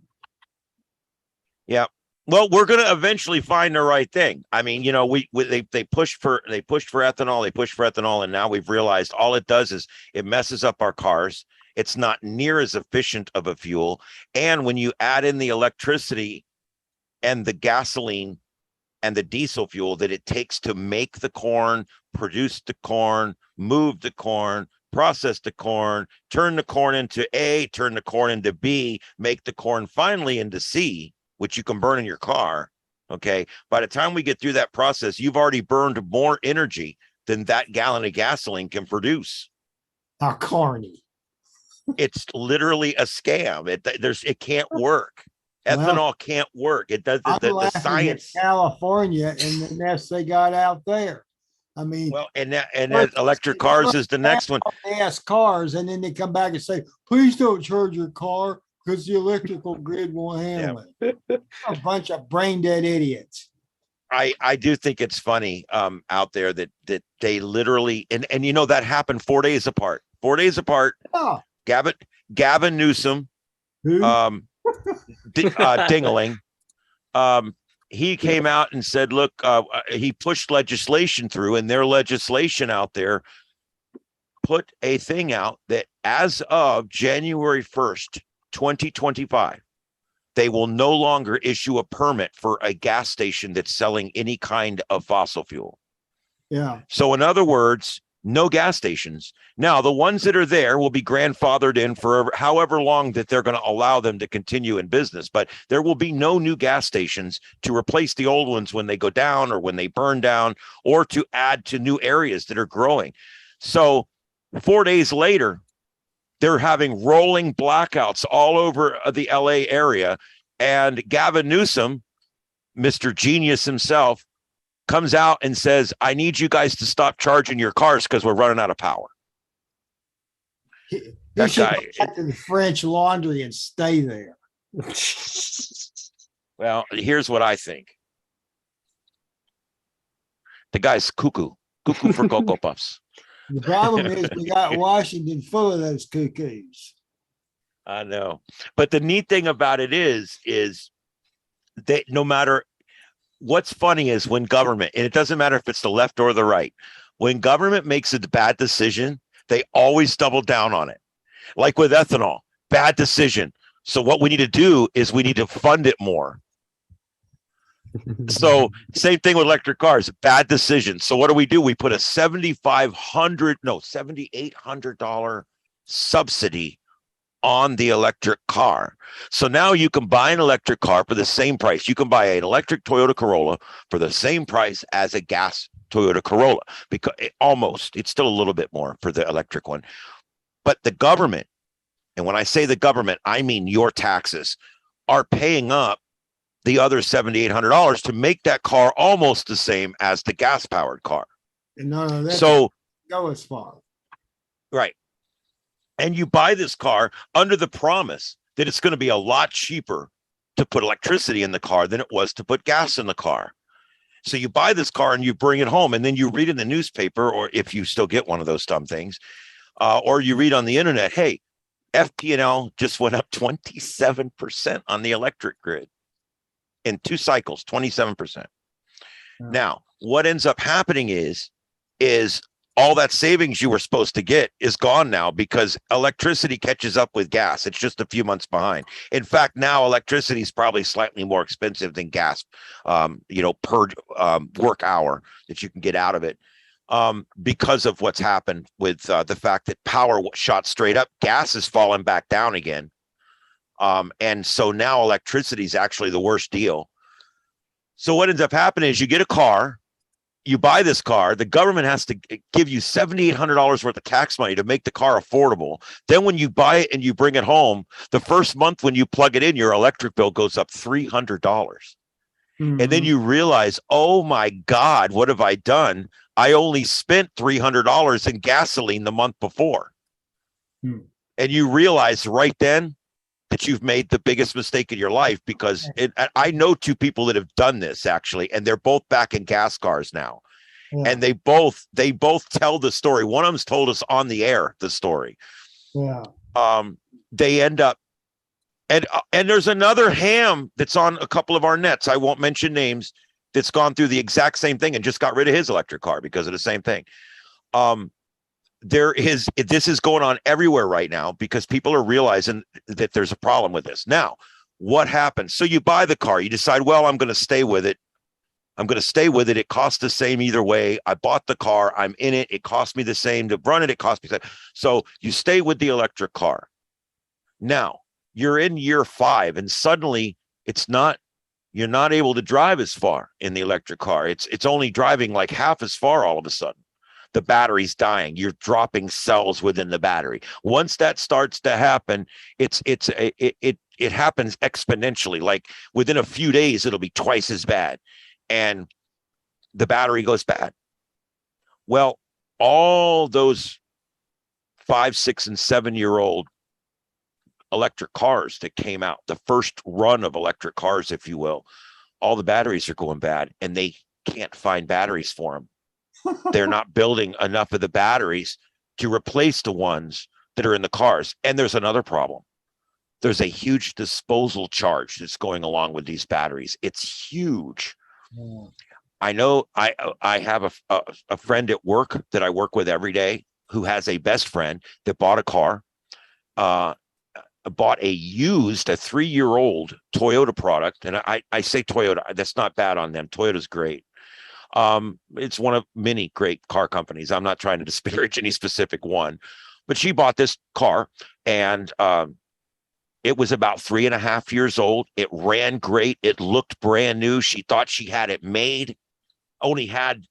Yeah. Well, we're going to eventually find the right thing. I mean, you know, they pushed for ethanol, and now we've realized all it does is it messes up our cars. It's not near as efficient of a fuel, and when you add in the electricity and the gasoline and the diesel fuel that it takes to make the corn, produce the corn, move the corn, process the corn, turn the corn into A, turn the corn into B, make the corn finally into C, which you can burn in your car. Okay. By the time we get through that process, you've already burned more energy than that gallon of gasoline can produce. How corny. It's literally a scam. It can't work. Ethanol can't work. It does I'm the laughing at science. California and the mess they got out there. I mean, Well, and that First, electric cars is the next one. gas cars, and then they come back and say, please don't charge your car because the electrical grid won't handle it. A bunch of brain dead idiots. I do think it's funny out there that they literally and you know that happened 4 days apart. 4 days apart. Oh, Gavin Newsom, who? Dingling. He came out and said, look, he pushed legislation through, and their legislation out there put a thing out that as of January 1st, 2025, they will no longer issue a permit for a gas station that's selling any kind of fossil fuel. Yeah. So in other words, no gas stations. Now, the ones that are there will be grandfathered in for however long that they're going to allow them to continue in business. But there will be no new gas stations to replace the old ones when they go down or when they burn down, or to add to new areas that are growing. So 4 days later, they're having rolling blackouts all over the LA area. And Gavin Newsom, Mr. Genius himself, comes out and says, I need you guys to stop charging your cars because we're running out of power. He That should guy- go back to the French Laundry and stay there. Well, here's what I think. The guy's cuckoo for Cocoa Puffs. The problem is we got Washington full of those cuckoos. I know. But the neat thing about it is that no matter what's funny is when government, and it doesn't matter if it's the left or the right, when government makes a bad decision, they always double down on it. Like with ethanol, bad decision. So what we need to do is we need to fund it more. So same thing with electric cars, bad decision. So what do? We put a $7,800 subsidy on the electric car. So now you can buy an electric car for the same price. You can buy an electric Toyota Corolla for the same price as a gas Toyota Corolla, because it's still a little bit more for the electric one. But the government, and when I say the government, I mean your taxes, are paying up the other $7,800 to make that car almost the same as the gas powered car. And none of that So, go as far. right. And you buy this car under the promise that it's going to be a lot cheaper to put electricity in the car than it was to put gas in the car. So you buy this car and you bring it home, and then you read in the newspaper, or if you still get one of those dumb things, or you read on the internet, hey, FP&L just went up 27% on the electric grid in 2 cycles, 27%. Yeah. Now, what ends up happening is all that savings you were supposed to get is gone now because electricity catches up with gas. It's just a few months behind. In fact, now electricity is probably slightly more expensive than gas, per work hour that you can get out of it, because of what's happened with the fact that power shot straight up. Gas has fallen back down again. And so now electricity is actually the worst deal. So what ends up happening is you get a car, you buy this car, the government has to give you $7,800 worth of tax money to make the car affordable. Then when you buy it and you bring it home, the first month when you plug it in, your electric bill goes up $300. And then you realize, oh my God, what have I done? I only spent $300 in gasoline the month before. And you realize right then that you've made the biggest mistake in your life, because I know 2 people that have done this actually, and they're both back in gas cars now. Yeah. And they both tell the story. One of them's told us on the air the story. Yeah. They end up And there's another ham that's on a couple of our nets. I won't mention names. That's gone through the exact same thing and just got rid of his electric car because of the same thing. This is going on everywhere right now because people are realizing that there's a problem with this. Now, what happens? So you buy the car, you decide, well, I'm going to stay with it. It costs the same either way. I bought the car. I'm in it. It cost me the same to run it. It cost me the same. So you stay with the electric car. Now you're in year 5 and suddenly you're not able to drive as far in the electric car. It's only driving like half as far all of a sudden. The battery's dying. You're dropping cells within the battery. Once that starts to happen, it happens exponentially. Like within a few days, it'll be twice as bad. And the battery goes bad. Well, all those 5, 6, and 7-year-old electric cars that came out, the first run of electric cars, if you will, all the batteries are going bad and they can't find batteries for them. They're not building enough of the batteries to replace the ones that are in the cars. And there's another problem. There's a huge disposal charge that's going along with these batteries. It's huge. I know I have a friend at work that I work with every day who has a best friend that bought a car, bought a 3-year-old Toyota product. And I say Toyota, that's not bad on them. Toyota's great. It's one of many great car companies. I'm not trying to disparage any specific one, but she bought this car and it was about 3.5 years old. It ran great. It looked brand new. She thought she had it made. Only had,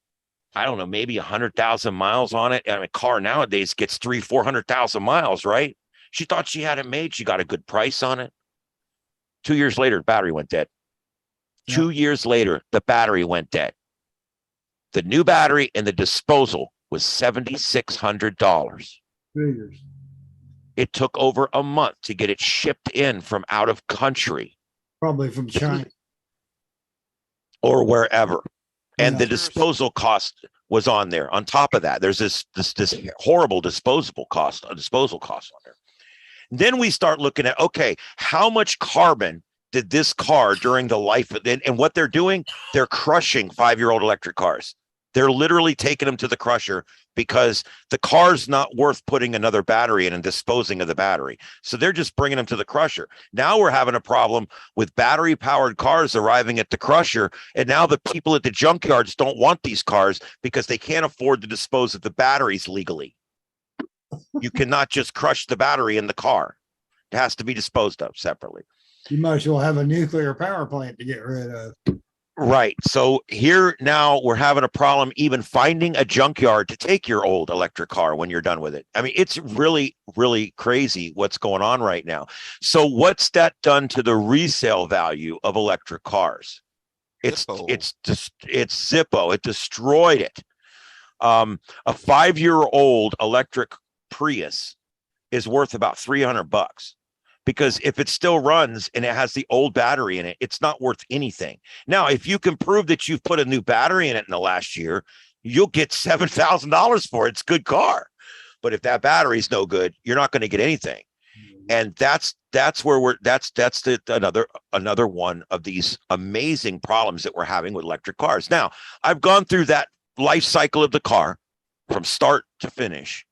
I don't know, maybe 100,000 miles on it. And a car nowadays gets 400,000 miles, right? She thought she had it made. She got a good price on it. 2 years later, the battery went dead. Yeah. 2 years later, the battery went dead. The new battery and the disposal was $7,600. Figures. It took over a month to get it shipped in from out of country Probably from China. or wherever. And Yeah. the disposal cost was on there. On top of that, there's this horrible disposal cost on there. Then we start looking at, okay, how much carbon did this car during the life of it? And what they're doing, they're crushing 5-year-old electric cars. They're literally taking them to the crusher because the car's not worth putting another battery in and disposing of the battery. So they're just bringing them to the crusher. Now we're having a problem with battery powered cars arriving at the crusher. And now the people at the junkyards don't want these cars because they can't afford to dispose of the batteries legally. You cannot just crush the battery in the car. It has to be disposed of separately. You might as well have a nuclear power plant to get rid of. Right. So here now we're having a problem even finding a junkyard to take your old electric car when you're done with it. I mean, it's really, really crazy what's going on right now. So what's that done to the resale value of electric cars? It's Zippo. It destroyed it. A 5-year-old electric Prius is worth about $300. Because if it still runs and it has the old battery in it, it's not worth anything. Now, if you can prove that you've put a new battery in it in the last year, you'll get $7,000 for it. It's a good car. But if that battery's no good, you're not going to get anything. And that's another one of these amazing problems that we're having with electric cars. Now, I've gone through that life cycle of the car from start to finish.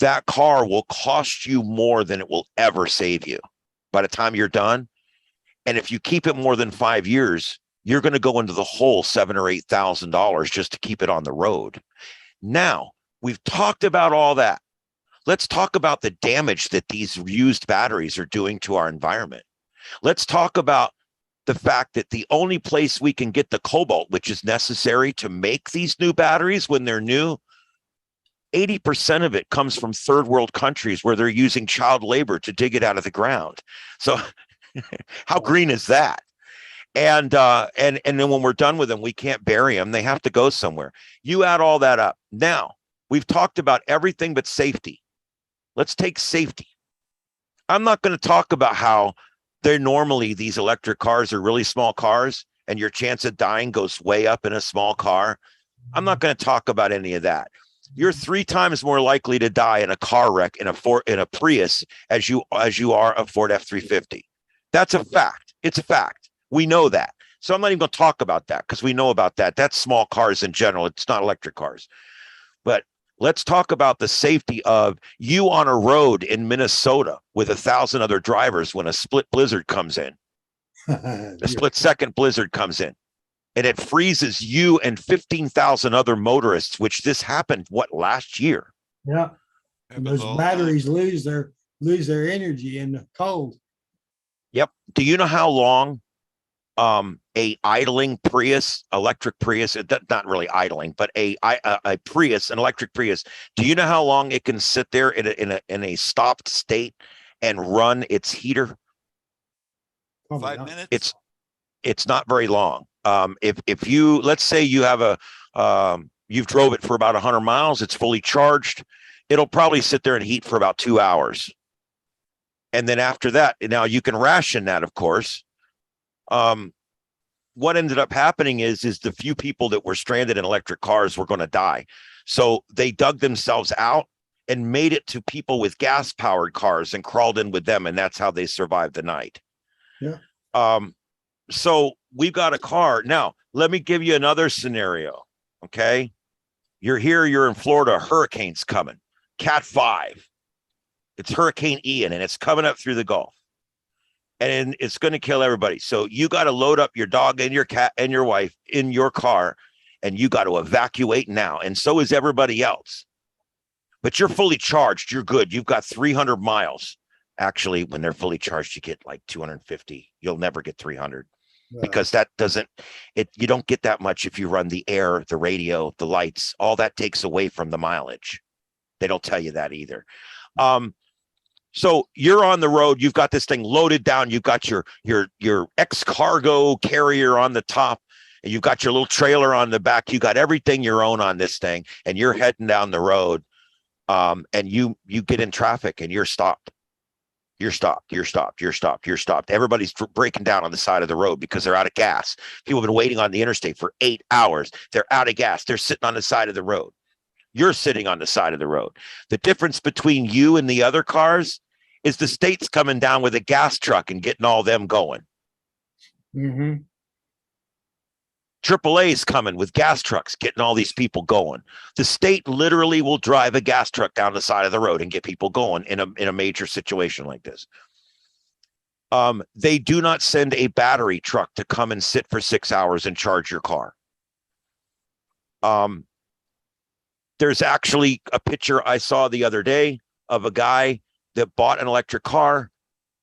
That car will cost you more than it will ever save you by the time you're done. And if you keep it more than 5 years, you're going to go into the hole $7,000 or $8,000 just to keep it on the road. Now, we've talked about all that. Let's talk about the damage that these used batteries are doing to our environment. Let's talk about the fact that the only place we can get the cobalt, which is necessary to make these new batteries when they're new, 80% of it comes from third world countries where they're using child labor to dig it out of the ground. So how green is that? And then when we're done with them, we can't bury them. They have to go somewhere. You add all that up. Now, we've talked about everything but safety. Let's take safety. I'm not going to talk about how these electric cars are really small cars and your chance of dying goes way up in a small car. I'm not going to talk about any of that. You're 3 times more likely to die in a car wreck in a Prius as you are a Ford F-350. That's a fact. It's a fact. We know that. So I'm not even going to talk about that because we know about that. That's small cars in general. It's not electric cars. But let's talk about the safety of you on a road in Minnesota with 1,000 other drivers when a split blizzard comes in, a split second blizzard comes in, and it freezes you and 15,000 other motorists, which this happened, last year? Yeah. And Happens those all the time. batteries lose their energy in the cold. Yep. Do you know how long a idling Prius, electric Prius, not really idling, but a Prius, an electric Prius, do you know how long it can sit there in a stopped state and run its heater? Probably 5 not. minutes? It's not very long. If you, let's say you have you've drove it for about 100 miles, it's fully charged, it'll probably sit there and heat for about 2 hours. And then after that, now you can ration that, of course. What ended up happening is the few people that were stranded in electric cars were going to die. So they dug themselves out and made it to people with gas powered cars and crawled in with them. And that's how they survived the night. Yeah. So we've got a car. Now, let me give you another scenario. Okay. You're here, you're in Florida, a hurricane's coming, Cat 5. It's Hurricane Ian, and it's coming up through the Gulf. And it's going to kill everybody. So you got to load up your dog and your cat and your wife in your car, and you got to evacuate now. And so is everybody else. But you're fully charged. You're good. You've got 300 miles. Actually, when they're fully charged, you get like 250. You'll never get 300 because that doesn't, you don't get that much if you run the air, the radio, the lights. All that takes away from the mileage. They don't tell you that either. So you're on the road, you've got this thing loaded down, you've got your ex-cargo carrier on the top, and you've got your little trailer on the back, you got everything your own on this thing, and you're heading down the road, and you get in traffic and you're stopped. You're stopped. Everybody's breaking down on the side of the road because they're out of gas. People have been waiting on the interstate for 8 hours. They're out of gas. They're sitting on the side of the road. You're sitting on the side of the road. The difference between you and the other cars is the state's coming down with a gas truck and getting all them going. Mm-hmm. AAA's coming with gas trucks, getting all these people going. The state literally will drive a gas truck down the side of the road and get people going in a major situation like this. They do not send a battery truck to come and sit for 6 hours and charge your car. There's actually a picture I saw the other day of a guy that bought an electric car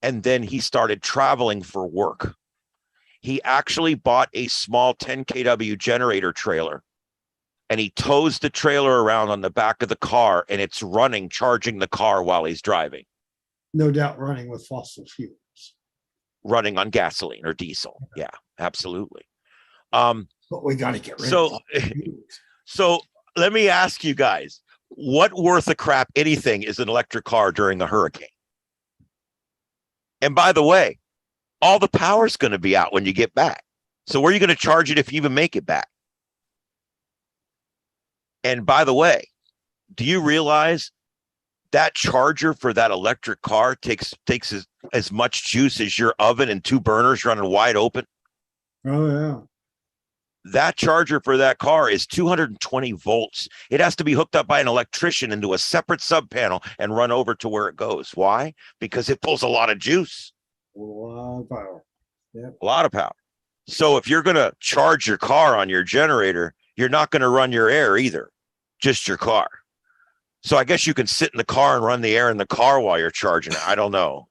and then he started traveling for work. He actually bought a small 10 kW generator trailer and he tows the trailer around on the back of the car and it's running, charging the car while he's driving. No doubt running with fossil fuels. Running on gasoline or diesel. Yeah, absolutely. But we got to get rid of So, fossil fuels. so let me ask you guys, what worth of crap anything is an electric car during a hurricane? And by the way, all the power's going to be out when you get back. So where are you going to charge it if you even make it back? And by the way, do you realize that charger for that electric car takes as much juice as your oven and 2 burners running wide open? Oh, yeah. That charger for that car is 220 volts. It has to be hooked up by an electrician into a separate sub panel and run over to where it goes. Why? Because it pulls a lot of juice, A lot of power. a lot of power. So if you're going to charge your car on your generator, you're not going to run your air either, just your car. So I guess you can sit in the car and run the air in the car while you're charging it. I don't know.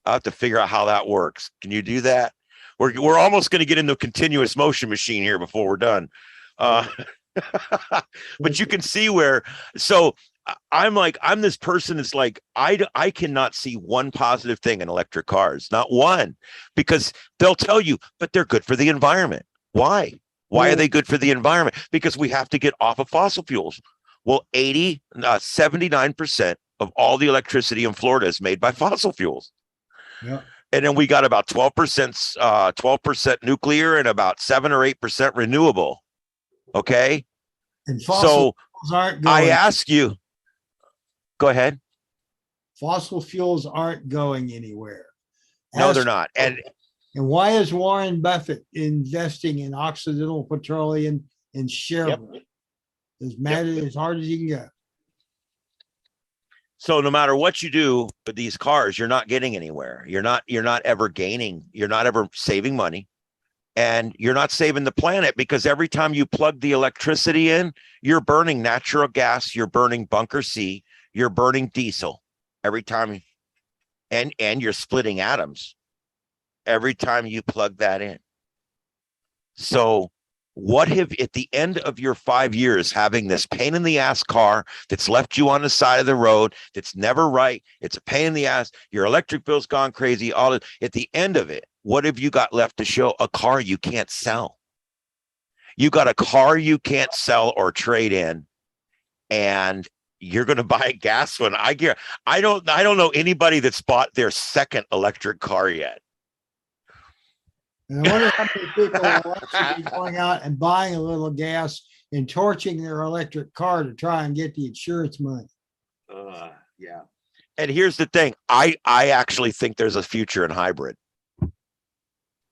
I'll have to figure out how that works. Can you do that? We're almost going to get into a continuous motion machine here before we're done. But you can see where, so I'm this person that's like, I cannot see one positive thing in electric cars, not one, because they'll tell you, but they're good for the environment. Why? Why are they good for the environment? Because we have to get off of fossil fuels. Well, 79% of all the electricity in Florida is made by fossil fuels. Yeah. And then we got about 12% nuclear and about 7 or 8% renewable. Okay. And fossil fuels aren't going. I ask you, go ahead. Fossil fuels aren't going anywhere. No, they're Ask- not. And And why is Warren Buffett investing in Occidental Petroleum and Chevron? As mad as hard as you can go. so no matter what you do with these cars, you're not getting anywhere. You're not ever gaining. You're not ever saving money. And you're not saving the planet, because every time you plug the electricity in, you're burning natural gas, you're burning bunker C, you're burning diesel every time. And you're splitting atoms every time you plug that in. So what if at the end of your 5 years having this pain in the ass car that's left you on the side of the road, that's never right, it's a pain in the ass, your electric bill's gone crazy, all at the end of it, what have you got left to show? A car you can't sell. You got a car you can't sell or trade in, and you're going to buy a gas one. I don't know anybody that's bought their second electric car yet. And I wonder how many people will actually be going out and buying a little gas and torching their electric car to try and get the insurance money. Yeah. And here's the thing. I actually think there's a future in hybrid.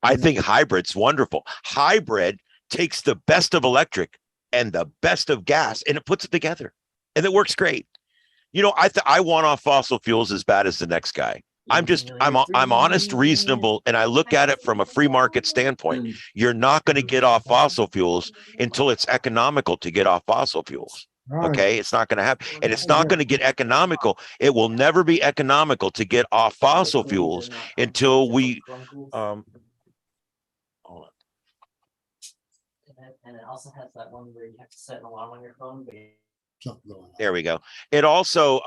I think hybrid's wonderful. Hybrid takes the best of electric and the best of gas, and it puts it together, and it works great. You know, I want off fossil fuels as bad as the next guy. I'm honest, reasonable, and I look at it from a free market standpoint. You're not going to get off fossil fuels until it's economical to get off fossil fuels. Right. Okay, it's not going to happen, and it's not going to get economical. It will never be economical to get off fossil fuels until we hold on. And it also has that one where you have to set an alarm on your phone. But Something going on. There we go. It also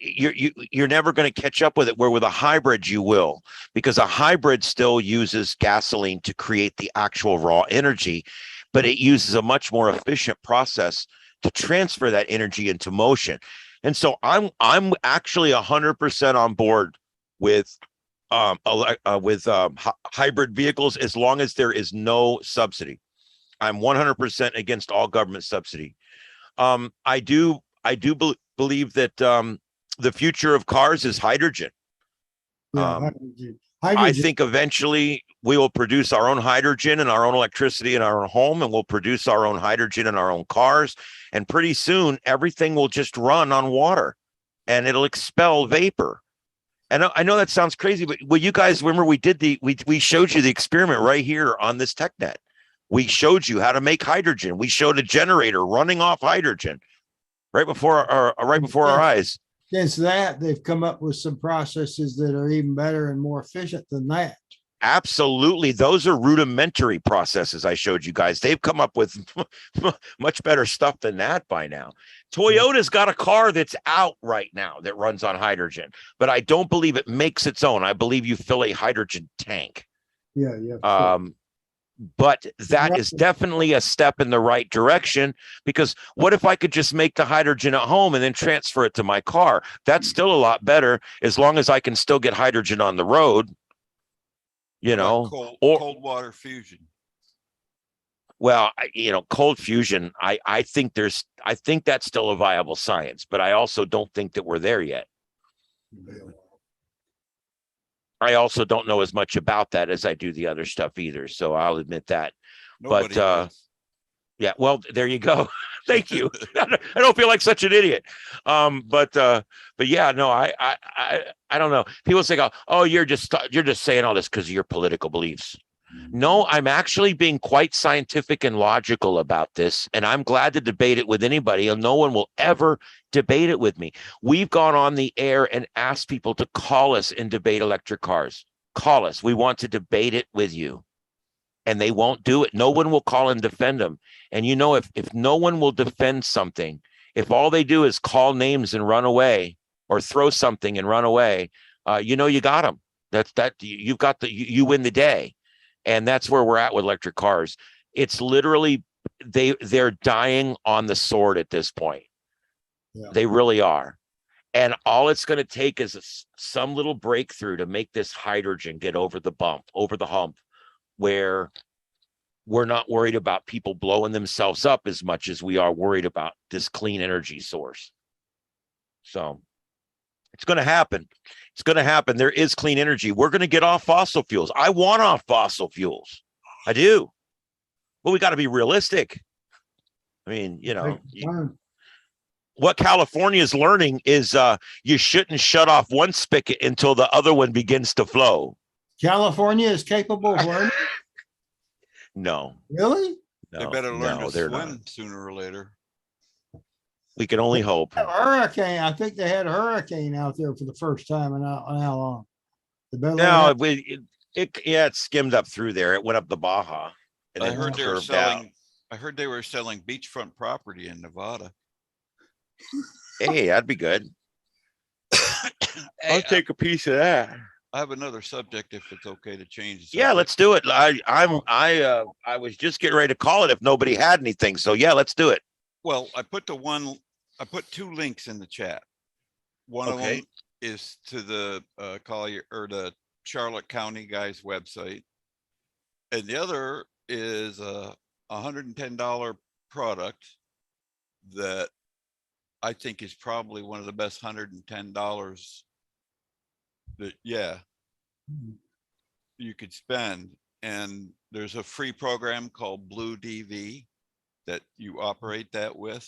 you're never going to catch up with it, where with a hybrid you will, because a hybrid still uses gasoline to create the actual raw energy, but it uses a much more efficient process to transfer that energy into motion. And so I'm actually 100% on board with hybrid vehicles, as long as there is no subsidy. I'm 100% against all government subsidy. I do believe that the future of cars is hydrogen. Yeah, I hydrogen. think eventually we will produce our own hydrogen and our own electricity in our own home, and we'll produce our own hydrogen in our own cars. And pretty soon everything will just run on water, and it'll expel vapor. And I know that sounds crazy, but well, you guys remember we showed you the experiment right here on this TechNet. We showed you how to make hydrogen. We showed a generator running off hydrogen right before our eyes. Since that, they've come up with some processes that are even better and more efficient than that. Absolutely. Those are rudimentary processes I showed you guys. They've come up with much better stuff than that by now. Toyota's got a car that's out right now that runs on hydrogen, but I don't believe it makes its own. I believe you fill a hydrogen tank. Yeah, yeah. But that is definitely a step in the right direction, because what if I could just make the hydrogen at home and then transfer it to my car? That's still a lot better, as long as I can still get hydrogen on the road. You know, cold water fusion. Well, cold fusion, I think that's still a viable science, but I also don't think that we're there yet. I also don't know as much about that as I do the other stuff either. So I'll admit that. Nobody does. Yeah, well, there you go. Thank you. I don't feel like such an idiot. But yeah, no, I don't know. People say, oh, you're just saying all this because of your political beliefs. No, I'm actually being quite scientific and logical about this, and I'm glad to debate it with anybody, and no one will ever debate it with me. We've gone on the air and asked people to call us and debate electric cars. Call us. We want to debate it with you. And they won't do it. No one will call and defend them. And if no one will defend something, if all they do is call names and run away, or throw something and run away, you got them. You win the day. And that's where we're at with electric cars. It's literally, they're dying on the sword at this point. Yeah. They really are. And all it's going to take is some little breakthrough to make this hydrogen get over the hump, where we're not worried about people blowing themselves up as much as we are worried about this clean energy source. So It's going to happen. It's going to happen. There is clean energy. We're going to get off fossil fuels. I want off fossil fuels. I do. But we got to be realistic. I mean, you know, what California is learning is you shouldn't shut off one spigot until the other one begins to flow. California is capable of learning? No. Really? They No, better learn no, to they're swim not. sooner or later. We can only hope. A hurricane. I think they had a hurricane out there for the first time in how long? They better learn No, it skimmed up through there. It went up the Baja. And I then heard they were curved out. selling. I heard they were selling beachfront property in Nevada. Hey, that'd be good. Hey, take a piece of that. I have another subject if it's okay to change. the Yeah, subject. let's do it. I was just getting ready to call it if nobody had anything. So yeah, let's do it. Well, I put two links in the chat. One of Okay. them is to the Collier or the Charlotte County guy's website. And the other is a $110 product that I think is probably one of the best $110 that, you could spend. And there's a free program called Blue DV that you operate that with.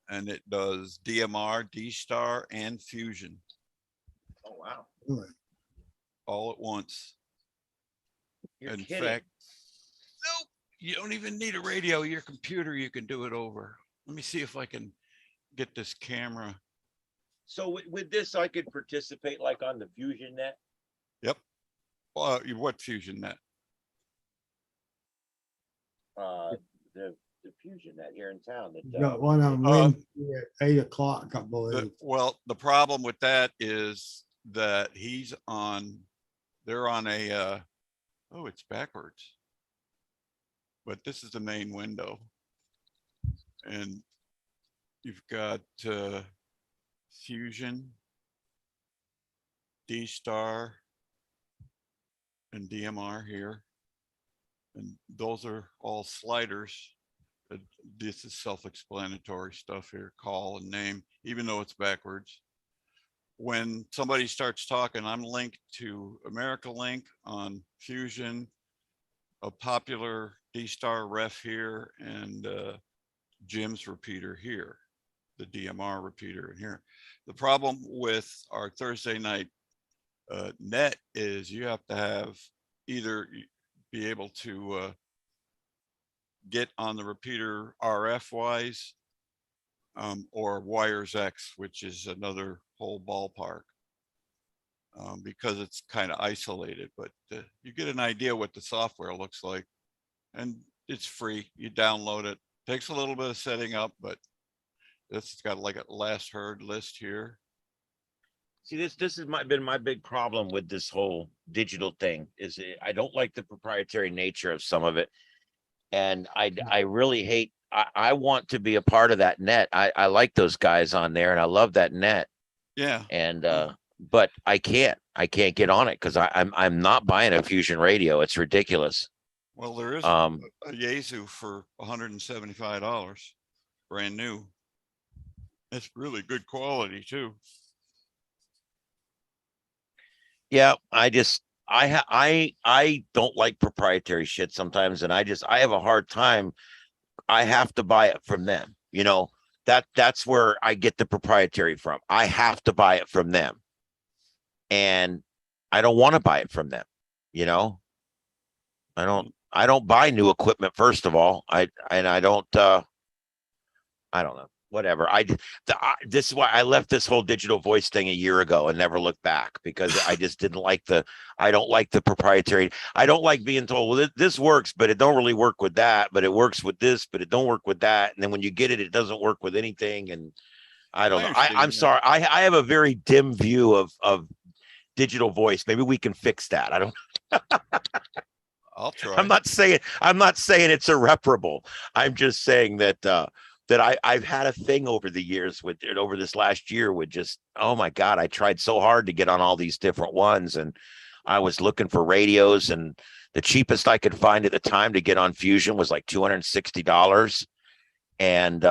And it does DMR, D-Star, and Fusion Oh wow. Really? all at once. You're In kidding. fact, nope, you don't even need a radio. Your computer, you can do it over. Let me see if I can get this camera. So with this, I could participate like on the Fusion net. Yep. What Fusion net? The Fusion net here in town. You got one on Uh, Wednesday at 8 o'clock, I believe. Well, the problem with that is that they're on a, oh, it's backwards. But this is the main window. And you've got Fusion, D-Star, and DMR here. And those are all sliders. This is self-explanatory stuff here, call and name, even though it's backwards. When somebody starts talking, I'm linked to America Link on Fusion, a popular D-Star ref here, and Jim's repeater here, the DMR repeater in here. The problem with our Thursday night net is you have to have either be able to get on the repeater RF wise or wires X, which is another whole ballpark because it's kind of isolated, but you get an idea what the software looks like and it's free. You download it. Takes a little bit of setting up, but it's got like a last heard list here. See, this has been my big problem with this whole digital thing is I don't like the proprietary nature of some of it. And I really hate, I want to be a part of that net. I like those guys on there and I love that net. Yeah. And, but I can't get on it because I'm not buying a Fusion radio. It's ridiculous. Well, there is a Yaesu for $175, brand new. It's really good quality too. Yeah, I don't like proprietary shit sometimes, and I have a hard time. I have to buy it from them. You know, that's where I get the proprietary from. I have to buy it from them. And I don't want to buy it from them, you know. I don't buy new equipment, first of all. I don't know. Whatever. This is why I left this whole digital voice thing a year ago and never looked back because I just didn't like I don't like the proprietary. I don't like being told, well, this works, but it don't really work with that, but it works with this, but it don't work with that. And then when you get it, it doesn't work with anything. And I don't know. I'm sorry. I have a very dim view of digital voice. Maybe we can fix that. I don't I'll try. I'm not saying it's irreparable. I'm just saying that I've had a thing over the years with it over this last year with just, oh my God, I tried so hard to get on all these different ones. And I was looking for radios and the cheapest I could find at the time to get on Fusion was like $260. And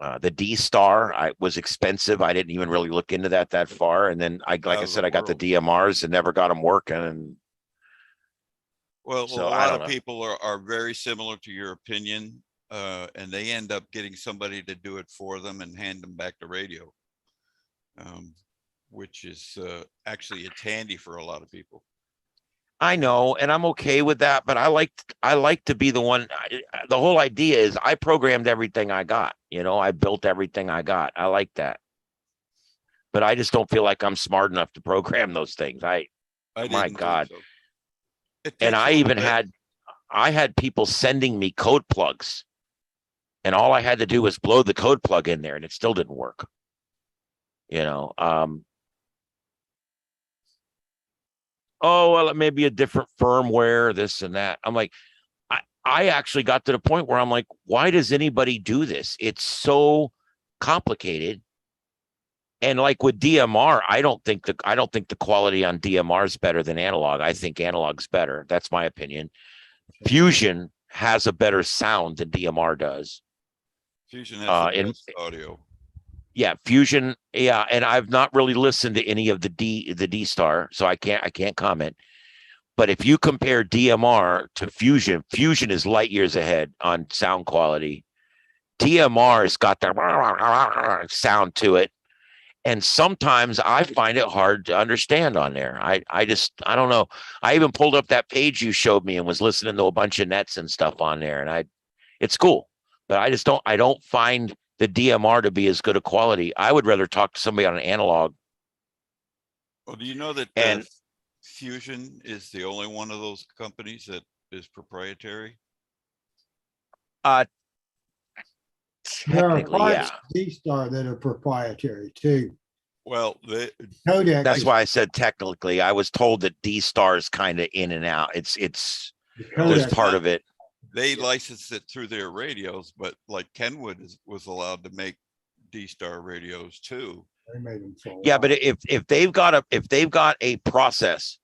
The D Star, I was expensive. I didn't even really look into that far. And then like Out I of said, the I got the world. DMRs and never got them working. And Well, So, a I lot don't of know. people are very similar to your opinion, and they end up getting somebody to do it for them and hand them back the radio. Which is actually, it's handy for a lot of people. I know, and I'm okay with that, but I like to be the one. The whole idea is I programmed everything I got, I built everything I got. I like that. But I just don't feel like I'm smart enough to program those things. I My didn't think God. so. It And takes a I little even bit. I had people sending me code plugs, and all I had to do was blow the code plug in there and it still didn't work. Oh, well, it may be a different firmware, this and that. I'm like, I actually got to the point where I'm like, why does anybody do this? It's so complicated. And like with DMR, I don't think the quality on DMR is better than analog. I think analog's better. That's my opinion. Fusion has a better sound than DMR does. Fusion has the In best audio. Yeah, Fusion. Yeah, and I've not really listened to any of the D Star, so I can't comment. But if you compare DMR to Fusion, Fusion is light years ahead on sound quality. DMR's got the sound to it, and sometimes I find it hard to understand on there. I don't know. I even pulled up that page you showed me and was listening to a bunch of nets and stuff on there, and it's cool, but I don't find the DMR to be as good a quality. I would rather talk to somebody on an analog. Well, do you know that And Fusion is the only one of those companies that is proprietary? There are technically, yeah. parts of D-Star that are proprietary too. Well, Codec. That's is- why I said technically. I was told that D Star is kind of in and out. It's the there's codec- part of it. they licensed it through their radios, but like Kenwood was allowed to make D-Star radios too. They made them so Yeah, but loud. if they've got a process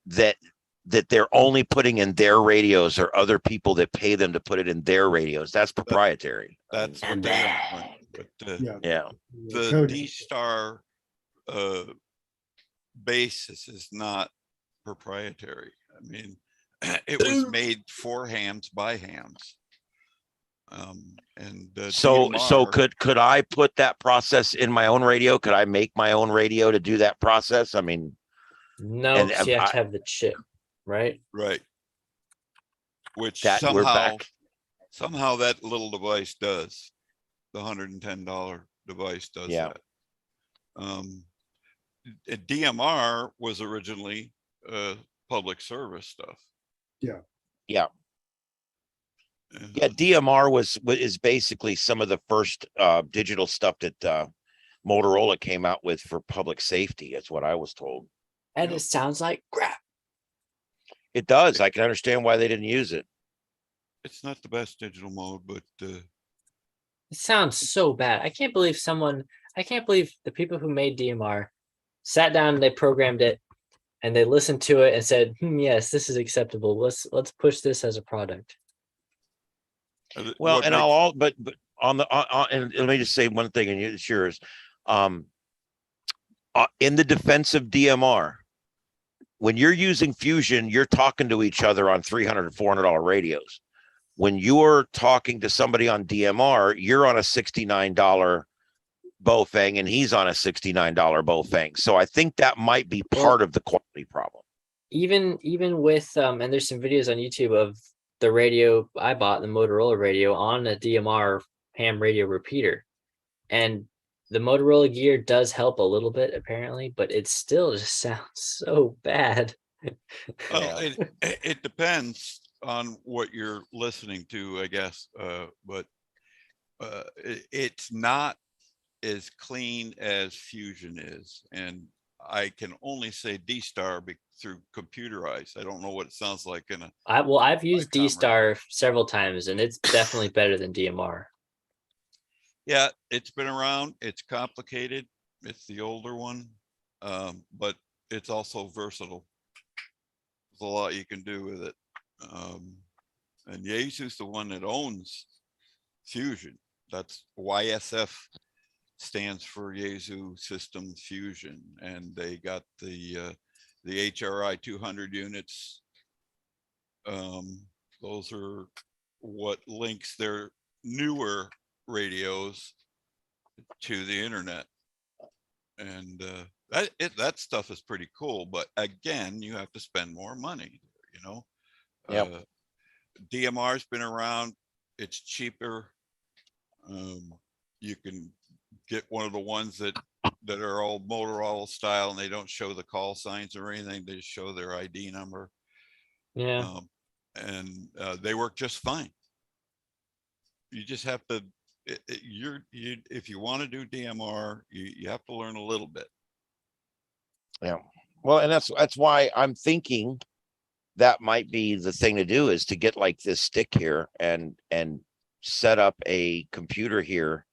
that they're only putting in their radios or other people that pay them to put it in their radios, that's proprietary. That's what they are. But Yeah. Yeah. the codec. D-Star basis is not proprietary. I mean, it was made for hams by hams. And So DMR could I put that process in my own radio? Could I make my own radio to do that process? I mean, No, And 'cause you have I- to have the chip, right? right? Which that we're back. somehow that little device does. The $110 device does Yeah. that. DMR was originally public service stuff. Yeah. And, Yeah, DMR is basically some of the first digital stuff that Motorola came out with for public safety. That's what I was told. And Yep. it sounds like crap. It does. I can understand why they didn't use it. it's not the best digital mode, but It sounds so bad. I can't believe the people who made DMR sat down and they programmed it and they listened to it and said, yes, this is acceptable. Let's push this as a product. Well, what and makes- but on the and let me just say one thing, and it's yours. In the defense of DMR, when you're using Fusion, you're talking to each other on $300 and $400 radios. When you're talking to somebody on DMR, you're on a $69 Bofang and he's on a $69 Bofang. So I think that might be part of the quality problem. Even with and there's some videos on YouTube of the radio I bought, the Motorola radio, on a DMR ham radio repeater. And the Motorola gear does help a little bit apparently, but it still just sounds so bad. Well, it depends on what you're listening to, I guess. But it's not as clean as Fusion is, and I can only say D-Star through computerized. I don't know what it sounds like in a. I've used Comrade. D-Star several times, and it's definitely better than DMR. Yeah, it's been around. It's complicated. It's the older one, but it's also versatile. There's a lot you can do with it. And Yaesu's the one that owns Fusion. That's YSF stands for Yaesu Systems Fusion, and they got the HRI 200 units. Those are what links their newer radios to the internet. And that stuff is pretty cool, but again, you have to spend more money, you know. Yep. DMR's been around, it's cheaper. You can get one of the ones that are all Motorola style, and they don't show the call signs or anything, they just show their ID number. Yeah. And they work just fine. You just have to, if you want to do DMR, you have to learn a little bit. Yeah. Well, and that's why I'm thinking that might be the thing to do, is to get like this stick here and set up a computer here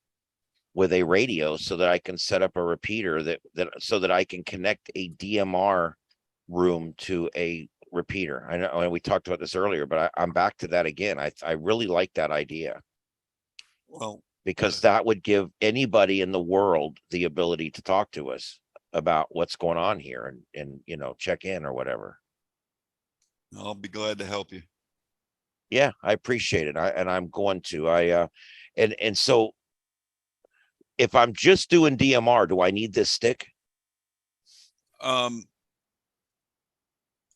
with a radio so that I can set up a repeater that so that I can connect a DMR room to a repeater. I know, and we talked about this earlier, but I'm back to that again. I really like that idea. Well, because that would give anybody in the world the ability to talk to us about what's going on here and you know, check in or whatever. I'll be glad to help you. Yeah, I appreciate it. I'm going to, and so if I'm just doing DMR, do I need this stick?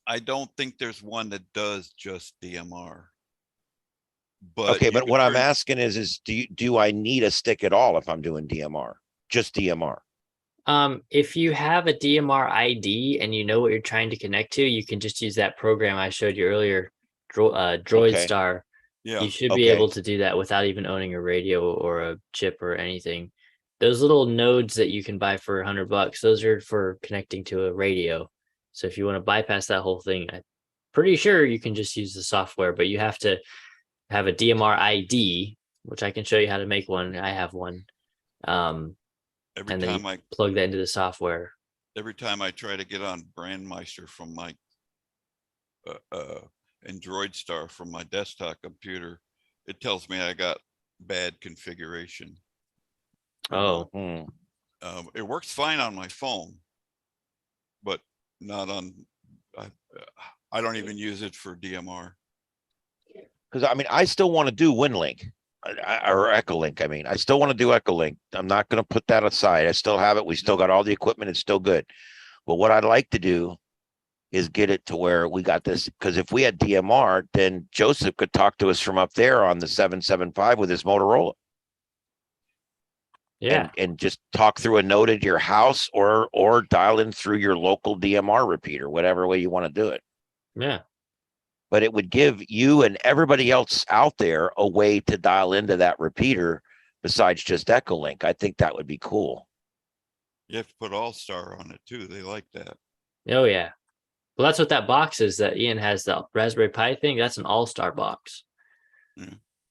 I don't think there's one that does just DMR. But Okay, you but can what I'm turn- asking is do I need a stick at all if I'm doing DMR? Just DMR. If you have a DMR ID and you know what you're trying to connect to, you can just use that program I showed you earlier, Droid Okay. Star. Yeah. You should be Okay. able to do that without even owning a radio or a chip or anything. Those little nodes that you can buy for $100, those are for connecting to a radio. So if you want to bypass that whole thing, I'm pretty sure you can just use the software, but you have to have a DMR ID, which I can show you how to make one. I have one. Every And then time you plug that into the software. every time I try to get on Brandmeister from my Android Star from my desktop computer, it tells me I got bad configuration. Oh, It works fine on my phone, but not on. I don't even use it for DMR. Because I mean, I still want to do WinLink or Echolink. I mean, I still want to do Echolink. I'm not going to put that aside. I still have it. We still got all the equipment. It's still good. But what I'd like to do is get it to where we got this. Because if we had DMR, then Joseph could talk to us from up there on the 775 with his Motorola. yeah. And just talk through a node at your house or dial in through your local DMR repeater, whatever way you want to do it. Yeah. But it would give you and everybody else out there a way to dial into that repeater besides just Echolink. I think that would be cool. You have to put All Star on it too. They like that. Oh, yeah. Well, that's what that box is that Ian has, the Raspberry Pi thing. That's an all-star box. Yeah.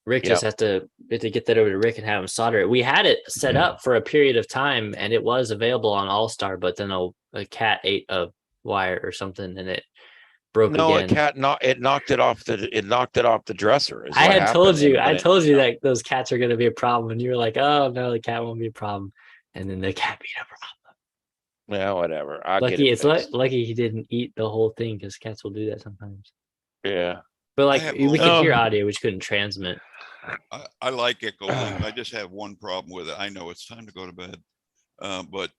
Rick just has to get that over to Rick and have him solder it. We had it set up for a period of time and it was available on All-Star, but then a cat ate a wire or something and it broke again. It knocked it off the dresser. I had told you that. that those cats are going to be a problem, and you were like, "Oh no, the cat won't be a problem," and then the cat beat a problem. Yeah, whatever. Lucky he didn't eat the whole thing because cats will do that sometimes. Yeah, but like have we could all- hear audio, which couldn't transmit. I like Echolink. I just have one problem with it. I know it's time to go to bed, but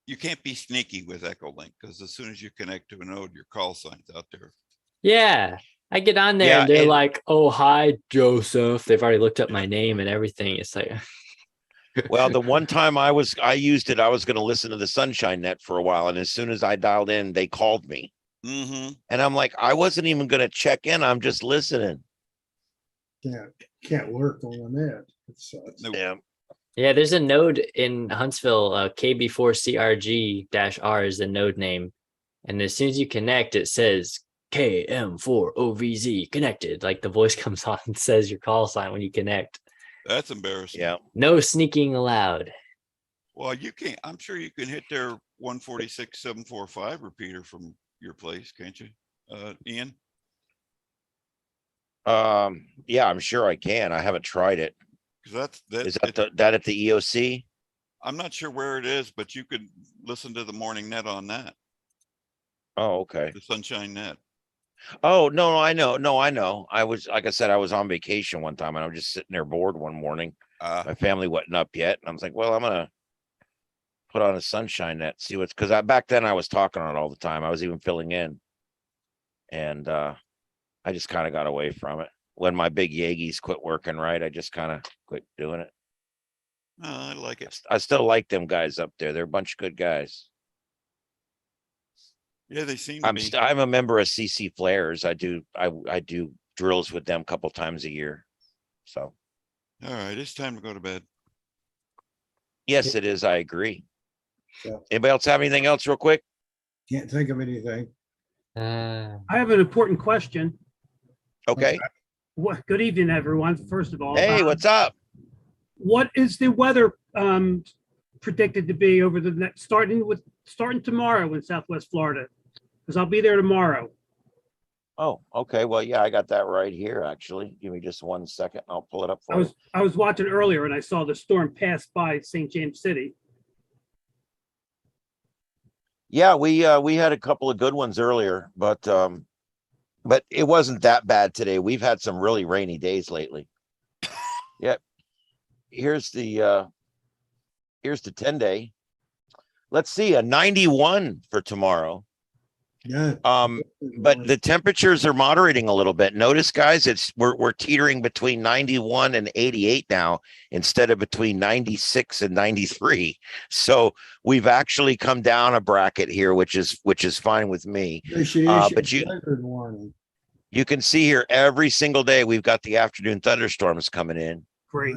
you can't be sneaky with Echolink because as soon as you connect to a node, your call sign's out there. Yeah, I get on there Yeah, and they're and- like, "Oh, hi, Joseph." They've already looked up my name and everything. It's like, well, the one time I used it, I was going to listen to the Sunshine Net for a while, and as soon as I dialed in, they called me, and I'm like, I wasn't even going to check in. I'm just listening. Can't work on the net. It sucks. Nope. Yeah. yeah, there's a node in Huntsville, KB4CRG-R is the node name, and as soon as you connect, it says KM4OVZ connected. Like the voice comes on and says your call sign when you connect. That's embarrassing. Yeah. No sneaking allowed. Well, you can't. I'm sure you can hit their 146.745 repeater from your place, can't you, Ian? Yeah, I'm sure I can. I haven't tried it. Cause that's, Is that at the EOC? I'm not sure where it is, but you could listen to the morning net on that, Oh, okay. the Sunshine Net. Oh, no, I know. No, I know. I was, like I said, I was on vacation one time and I was just sitting there bored one morning. My family wasn't up yet. And I was like, well, I'm gonna put on a Sunshine Net, see what's, because back then I was talking on it all the time. I was even filling in. And I just kind of got away from it. When my big Yankees quit working right, I just kind of quit doing it. I like it. I still like them guys up there. They're a bunch of good guys. Yeah, they seem to be. I'm a member of CC Flares. I do drills with them a couple times a year. So All right, it's time to go to bed. yes, it is. I agree. Yeah. Anybody else have anything else real quick? Can't think of anything. I have an important question. Okay. Good evening, everyone. First of all, Hey, what's up? what is the weather predicted to be over the next starting tomorrow in Southwest Florida? Because I'll be there tomorrow. Oh, okay. Well, yeah, I got that right here, actually. Give me just 1 second. I'll pull it up for you. I was watching earlier and I saw the storm pass by St. James City. Yeah, we had a couple of good ones earlier, but it wasn't that bad today. We've had some really rainy days lately. Yep. Here's the 10-day. Let's see, a 91 for tomorrow. Yeah. But the temperatures are moderating a little bit. Notice, guys, we're teetering between 91 and 88 now instead of between 96 and 93. So we've actually come down a bracket here, which is fine with me. But you can see here every single day we've got the afternoon thunderstorms coming in. Great.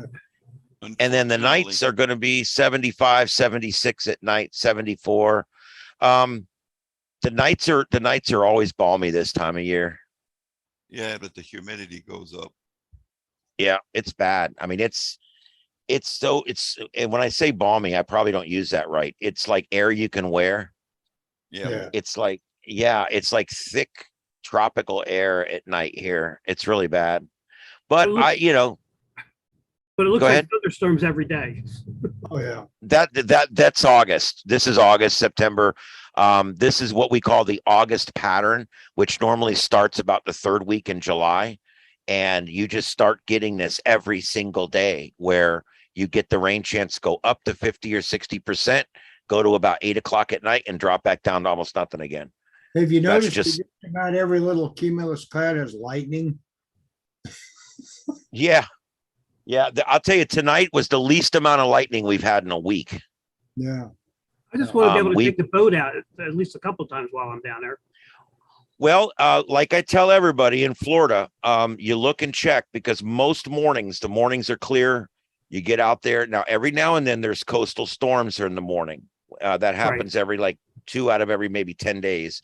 And then the nights are going to be 75, 76 at night, 74. The nights are always balmy this time of year. Yeah, but the humidity goes up. Yeah, it's bad. I mean, and when I say balmy, I probably don't use that right. It's like air you can wear. Yeah. It's like thick tropical air at night here. It's really bad. But But it looks Go like ahead. thunderstorms every day. Oh, yeah. That's August. This is August, September. This is what we call the August pattern, which normally starts about the third week in July. And you just start getting this every single day where you get the rain chance go up to 50 or 60%, go to about 8 o'clock at night and drop back down to almost nothing again. Have you That's noticed just- just about every little cumulus cloud has lightning? Yeah. Yeah. I'll tell you, tonight was the least amount of lightning we've had in a week. Yeah. I just want to be able to we- take the boat out at least a couple of times while I'm down there. Well, like I tell everybody in Florida, you look and check because most mornings, the mornings are clear. You get out there. Now, every now and then there's coastal storms in the morning. That happens every like 2 out of every maybe 10 days.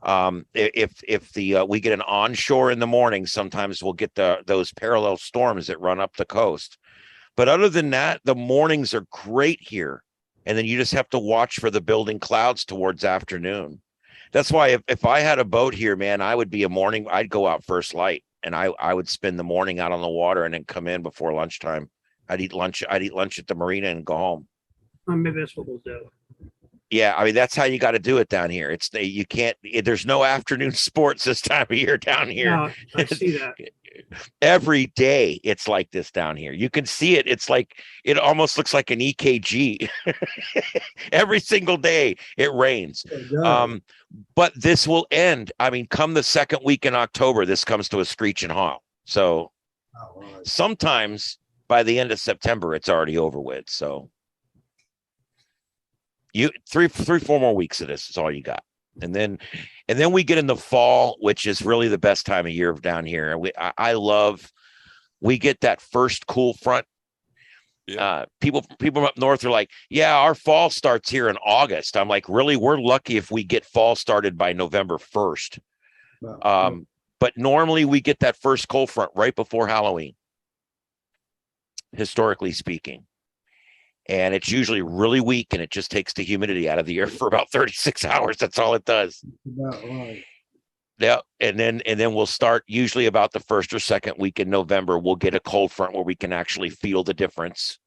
If we get an onshore in the morning, sometimes we'll get those parallel storms that run up the coast. But other than that, the mornings are great here. And then you just have to watch for the building clouds towards afternoon. That's why if I had a boat here, man, I'd go out first light and I would spend the morning out on the water and then come in before lunchtime. I'd eat lunch at the marina and go home. Maybe that's what we'll do. Yeah, I mean, that's how you got to do it down here. There's no afternoon sports this time of year down here. No, I see that. Every day it's like this down here. You can see it. It's like, it almost looks like an EKG. Every single day it rains. But this will end. I mean, come the second week in October, this comes to a screeching halt. So sometimes by the end of September, it's already over with. So you 3-4 more weeks of this is all you got. And then we get in the fall, which is really the best time of year down here. We get that first cool front. Yeah. People up north are like, yeah, our fall starts here in August. I'm like, really? We're lucky if we get fall started by November 1st. But normally we get that first cold front right before Halloween, historically speaking. And it's usually really weak and it just takes the humidity out of the air for about 36 hours. That's all it does. About right. Yeah. And then we'll start usually about the first or second week in November. We'll get a cold front where we can actually feel the difference.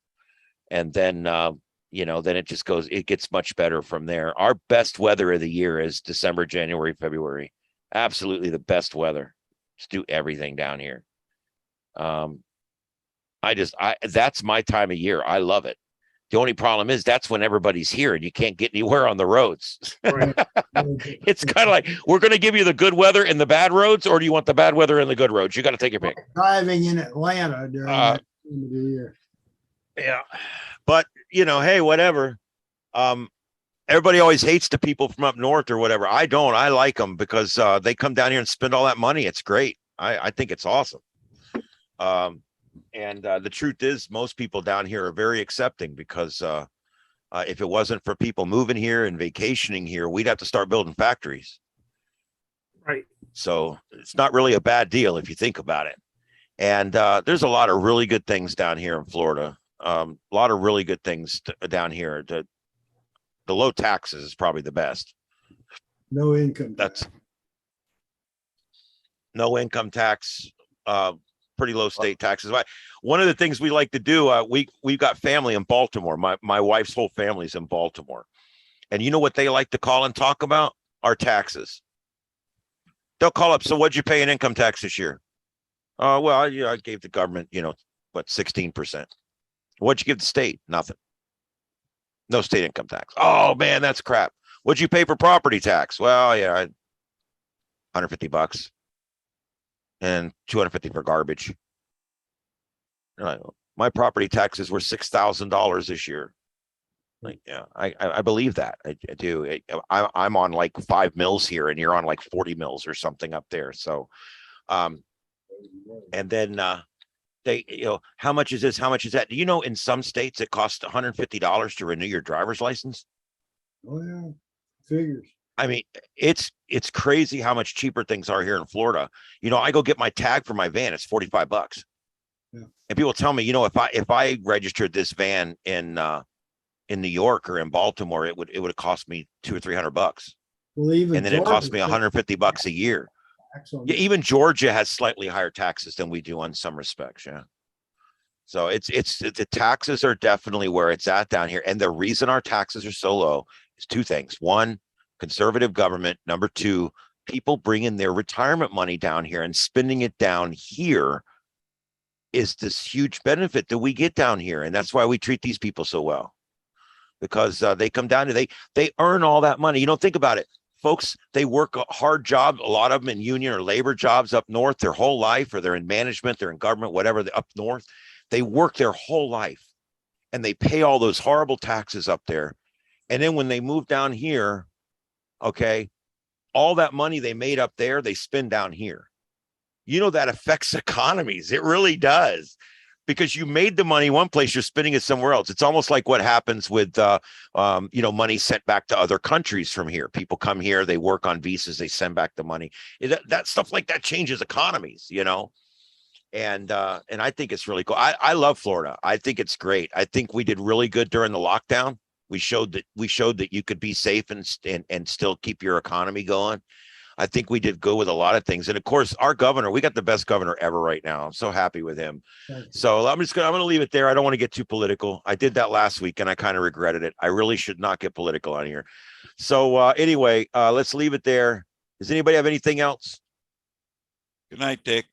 And then, then it gets much better from there. Our best weather of the year is December, January, February. Absolutely the best weather. Just do everything down here. That's my time of year. I love it. The only problem is that's when everybody's here and you can't get anywhere on the roads. It's kind of like, we're going to give you the good weather and the bad roads, or do you want the bad weather and the good roads? You got to take your pick. Driving in Atlanta during that time of the year. Yeah. But, hey, whatever. Everybody always hates the people from up north or whatever. I don't. I like them because they come down here and spend all that money. It's great. I think it's awesome. And the truth is, most people down here are very accepting because if it wasn't for people moving here and vacationing here, we'd have to start building factories. Right. So it's not really a bad deal if you think about it. And there's a lot of really good things down here in Florida. A lot of really good things down here. The low taxes is probably the best. No income. That's no income tax. Pretty low state taxes. One of the things we like to do, we've got family in Baltimore. My wife's whole family's in Baltimore. And you know what they like to call and talk about? Our taxes. They'll call up, so what'd you pay in income tax this year? Well, I gave the government, 16%. What'd you give the state? Nothing. No state income tax. Oh man, that's crap. What'd you pay for property tax? Well, yeah, $150. And $250 for garbage. My property taxes were $6,000 this year. Like, yeah, I believe that. I do. I'm on like 5 mils here, and you're on like 40 mils or something up there. So, and then they, how much is this? How much is that? Do you know in some states it costs $150 to renew your driver's license? Oh yeah, figures. I mean, it's crazy how much cheaper things are here in Florida. I go get my tag for my van. It's $45. Yeah. And people tell me, if I registered this van in New York or in Baltimore, it would have cost me $200 or $300. Well, even and then it cost me $150 a year. Yeah, even Georgia has slightly higher taxes than we do on some respects. Yeah. So it's the taxes are definitely where it's at down here. And the reason our taxes are so low is two things. One, conservative government. Number two, people bringing their retirement money down here and spending it down here is this huge benefit that we get down here. And that's why we treat these people so well, because they come down to, they earn all that money. Think about it, folks. They work a hard job. A lot of them in union or labor jobs up north their whole life, or they're in management, they're in government, whatever. They're up north. They work their whole life and they pay all those horrible taxes up there. And then when they move down here, okay, all that money they made up there, they spend down here. That affects economies. It really does, because you made the money one place, you're spending it somewhere else. It's almost like what happens with, money sent back to other countries from here. People come here, they work on visas, they send back the money. That stuff like that changes economies, and I think it's really cool. I love Florida. I think it's great. I think we did really good during the lockdown. We showed that you could be safe and still keep your economy going. I think we did good with a lot of things. And of course, our governor, we got the best governor ever right now. I'm so happy with him. So I'm going to leave it there. I don't want to get too political. I did that last week and I kind of regretted it. I really should not get political on here. So anyway, let's leave it there. Does anybody have anything else? Good night, Dick.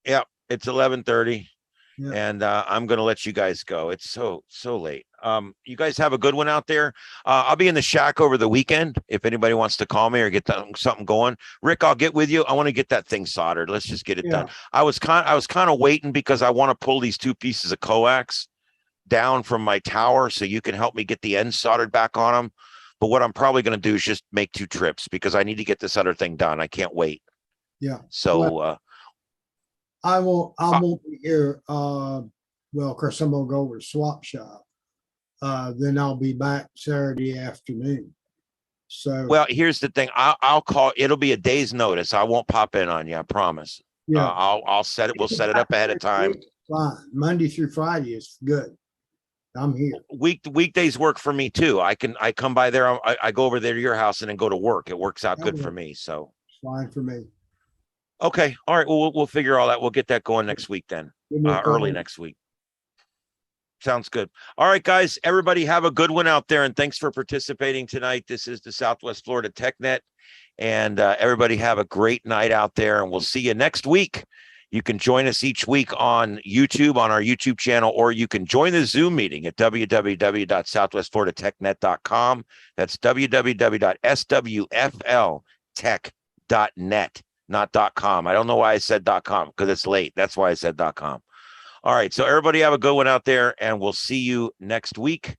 Yeah, it's 11:30. Yeah. And I'm going to let you guys go. It's so late. You guys have a good one out there. I'll be in the shack over the weekend. If anybody wants to call me or get something going, Rick, I'll get with you. I want to get that thing soldered. Let's just get it done. I was kind of waiting because I want to pull these 2 pieces of coax down from my tower so you can help me get the ends soldered back on them. But what I'm probably going to do is just make 2 trips because I need to get this other thing done. I can't wait. Yeah. So I won't be here. Well, of course, I'm gonna go over to Swap Shop. Then I'll be back Saturday afternoon. So well, here's the thing. I'll call. It'll be a day's notice. I won't pop in on you. I promise. yeah, I'll set it. We'll set it up ahead of time. fine. Monday through Friday is good. I'm here. Weekdays work for me too. I come by there. I go over there to your house and then go to work. It works out good for me. So Fine for me. Okay. All right. Well, we'll figure all that. We'll get that going next week then, Give me a early call. next week. Sounds good. All right, guys, everybody have a good one out there. And thanks for participating tonight. This is the Southwest Florida TechNet. And everybody have a great night out there. And we'll see you next week. You can join us each week on YouTube, on our YouTube channel, or you can join the Zoom meeting at www.southwestfloridatechnet.com. That's www.swfltech.net, not .com. I don't know why I said .com, because it's late. That's why I said .com. All right. So everybody have a good one out there, and we'll see you next week.